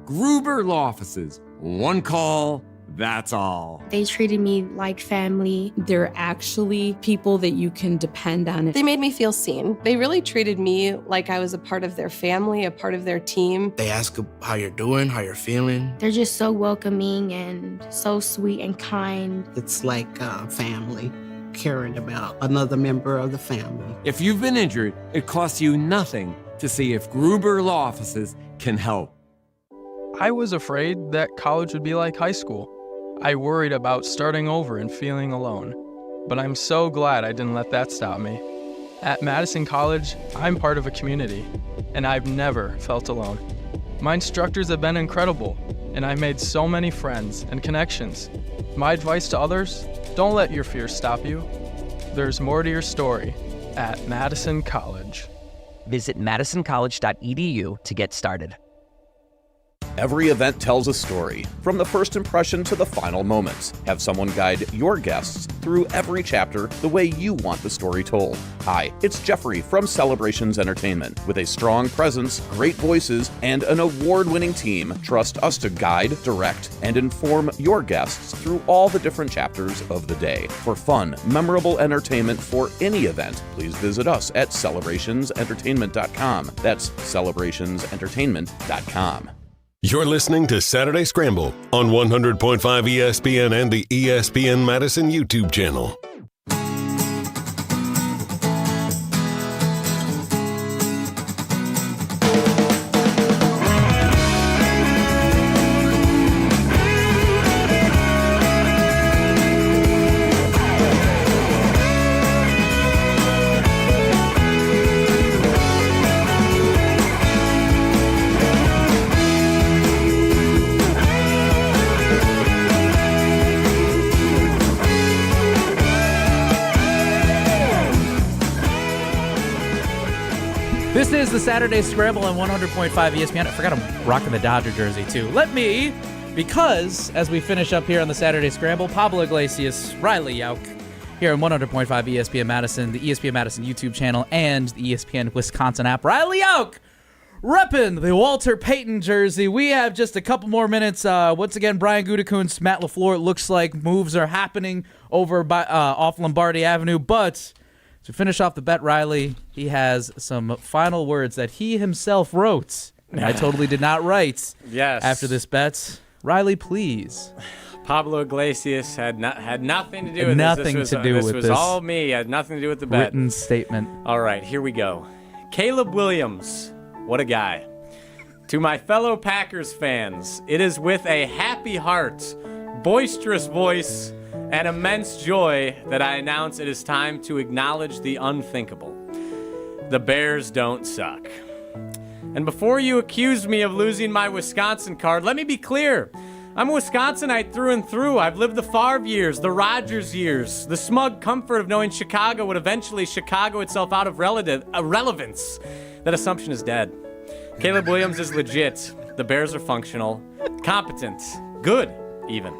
Gruber Law Offices. One call, that's all. They treated me like family. They're actually people that you can depend on. They made me feel seen. They really treated me like I was a part of their family, a part of their team. They ask how you're doing, how you're feeling. They're just so welcoming and so sweet and kind. It's like family, caring about another member of the family. If you've been injured, it costs you nothing to see if Gruber Law Offices can help. I was afraid that college would be like high school. I worried about starting over and feeling alone. But I'm so glad I didn't let that stop me. At Madison College, I'm part of a community, and I've never felt alone. My instructors have been incredible, and I made so many friends and connections. My advice to others, don't let your fears stop you. There's more to your story at Madison College. Visit madisoncollege.edu to get started. Every event tells a story, from the first impression to the final moments. Have someone guide your guests through every chapter the way you want the story told. Hi, it's Jeffrey from Celebrations Entertainment. With a strong presence, great voices, and an award-winning team, trust us to guide, direct, and inform your guests through all the different chapters of the day. For fun, memorable entertainment for any event, please visit us at celebrationsentertainment.com. That's celebrationsentertainment.com. You're listening to Saturday Scramble on 100.5 ESPN and the ESPN Madison YouTube channel. This is the Saturday Scramble on 100.5 ESPN. I forgot I'm rocking the Dodger jersey, too. Because as we finish up here on the Saturday Scramble, Pablo Iglesias, Riley Jauch, here on 100.5 ESPN Madison, the ESPN Madison YouTube channel, and the ESPN Wisconsin app. Riley Jauch, repping the Walter Payton jersey. We have just a couple more minutes. Once again, Brian Gutekunst, Matt LaFleur. It looks like moves are happening over by off Lombardi Avenue, but to finish off the bet, Riley, he has some final words that he himself wrote. And I totally did not write. Yes. After this bet. Riley, please. Pablo Iglesias had nothing to do with nothing this. This was all me. Had nothing to do with the bet. Written statement. All right, here we go. Caleb Williams. What a guy. To my fellow Packers fans, it is with a happy heart, boisterous voice, and immense joy that I announce it is time to acknowledge the unthinkable. The Bears don't suck. And before you accuse me of losing my Wisconsin card, let me be clear. I'm a Wisconsinite through and through. I've lived the Favre years, the Rodgers years, the smug comfort of knowing Chicago would eventually Chicago itself out of relevance. That assumption is dead. Caleb Williams is legit. The Bears are functional, competent, good even.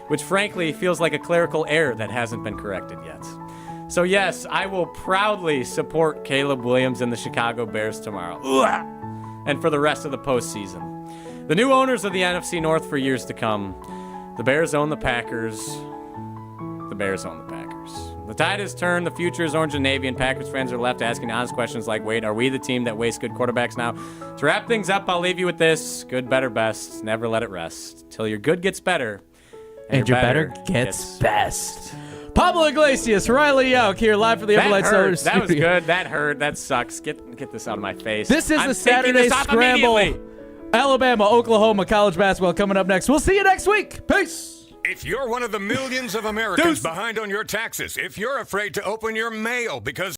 which frankly feels like a clerical error that hasn't been corrected yet. So yes, I will proudly support Caleb Williams and the Chicago Bears tomorrow. And for the rest of the postseason. The new owners of the NFC North for years to come. The Bears own the Packers. The Bears own the Packers. The tide has turned. The future is orange and navy, and Packers fans are left asking honest questions like, wait, are we the team that wastes good quarterbacks now? To wrap things up, I'll leave you with this. Good, better, best. Never let it rest. Till your good gets better. And your better gets best. Pablo Iglesias, Riley Jauch here live for the Everlight Solar Studio. That was good. That hurt. That sucks. Get this out of my face. This is the Saturday Scramble. Alabama, Oklahoma college basketball coming up next. We'll see you next week. Peace. If you're one of the millions of Americans behind on your taxes, if you're afraid to open your mail because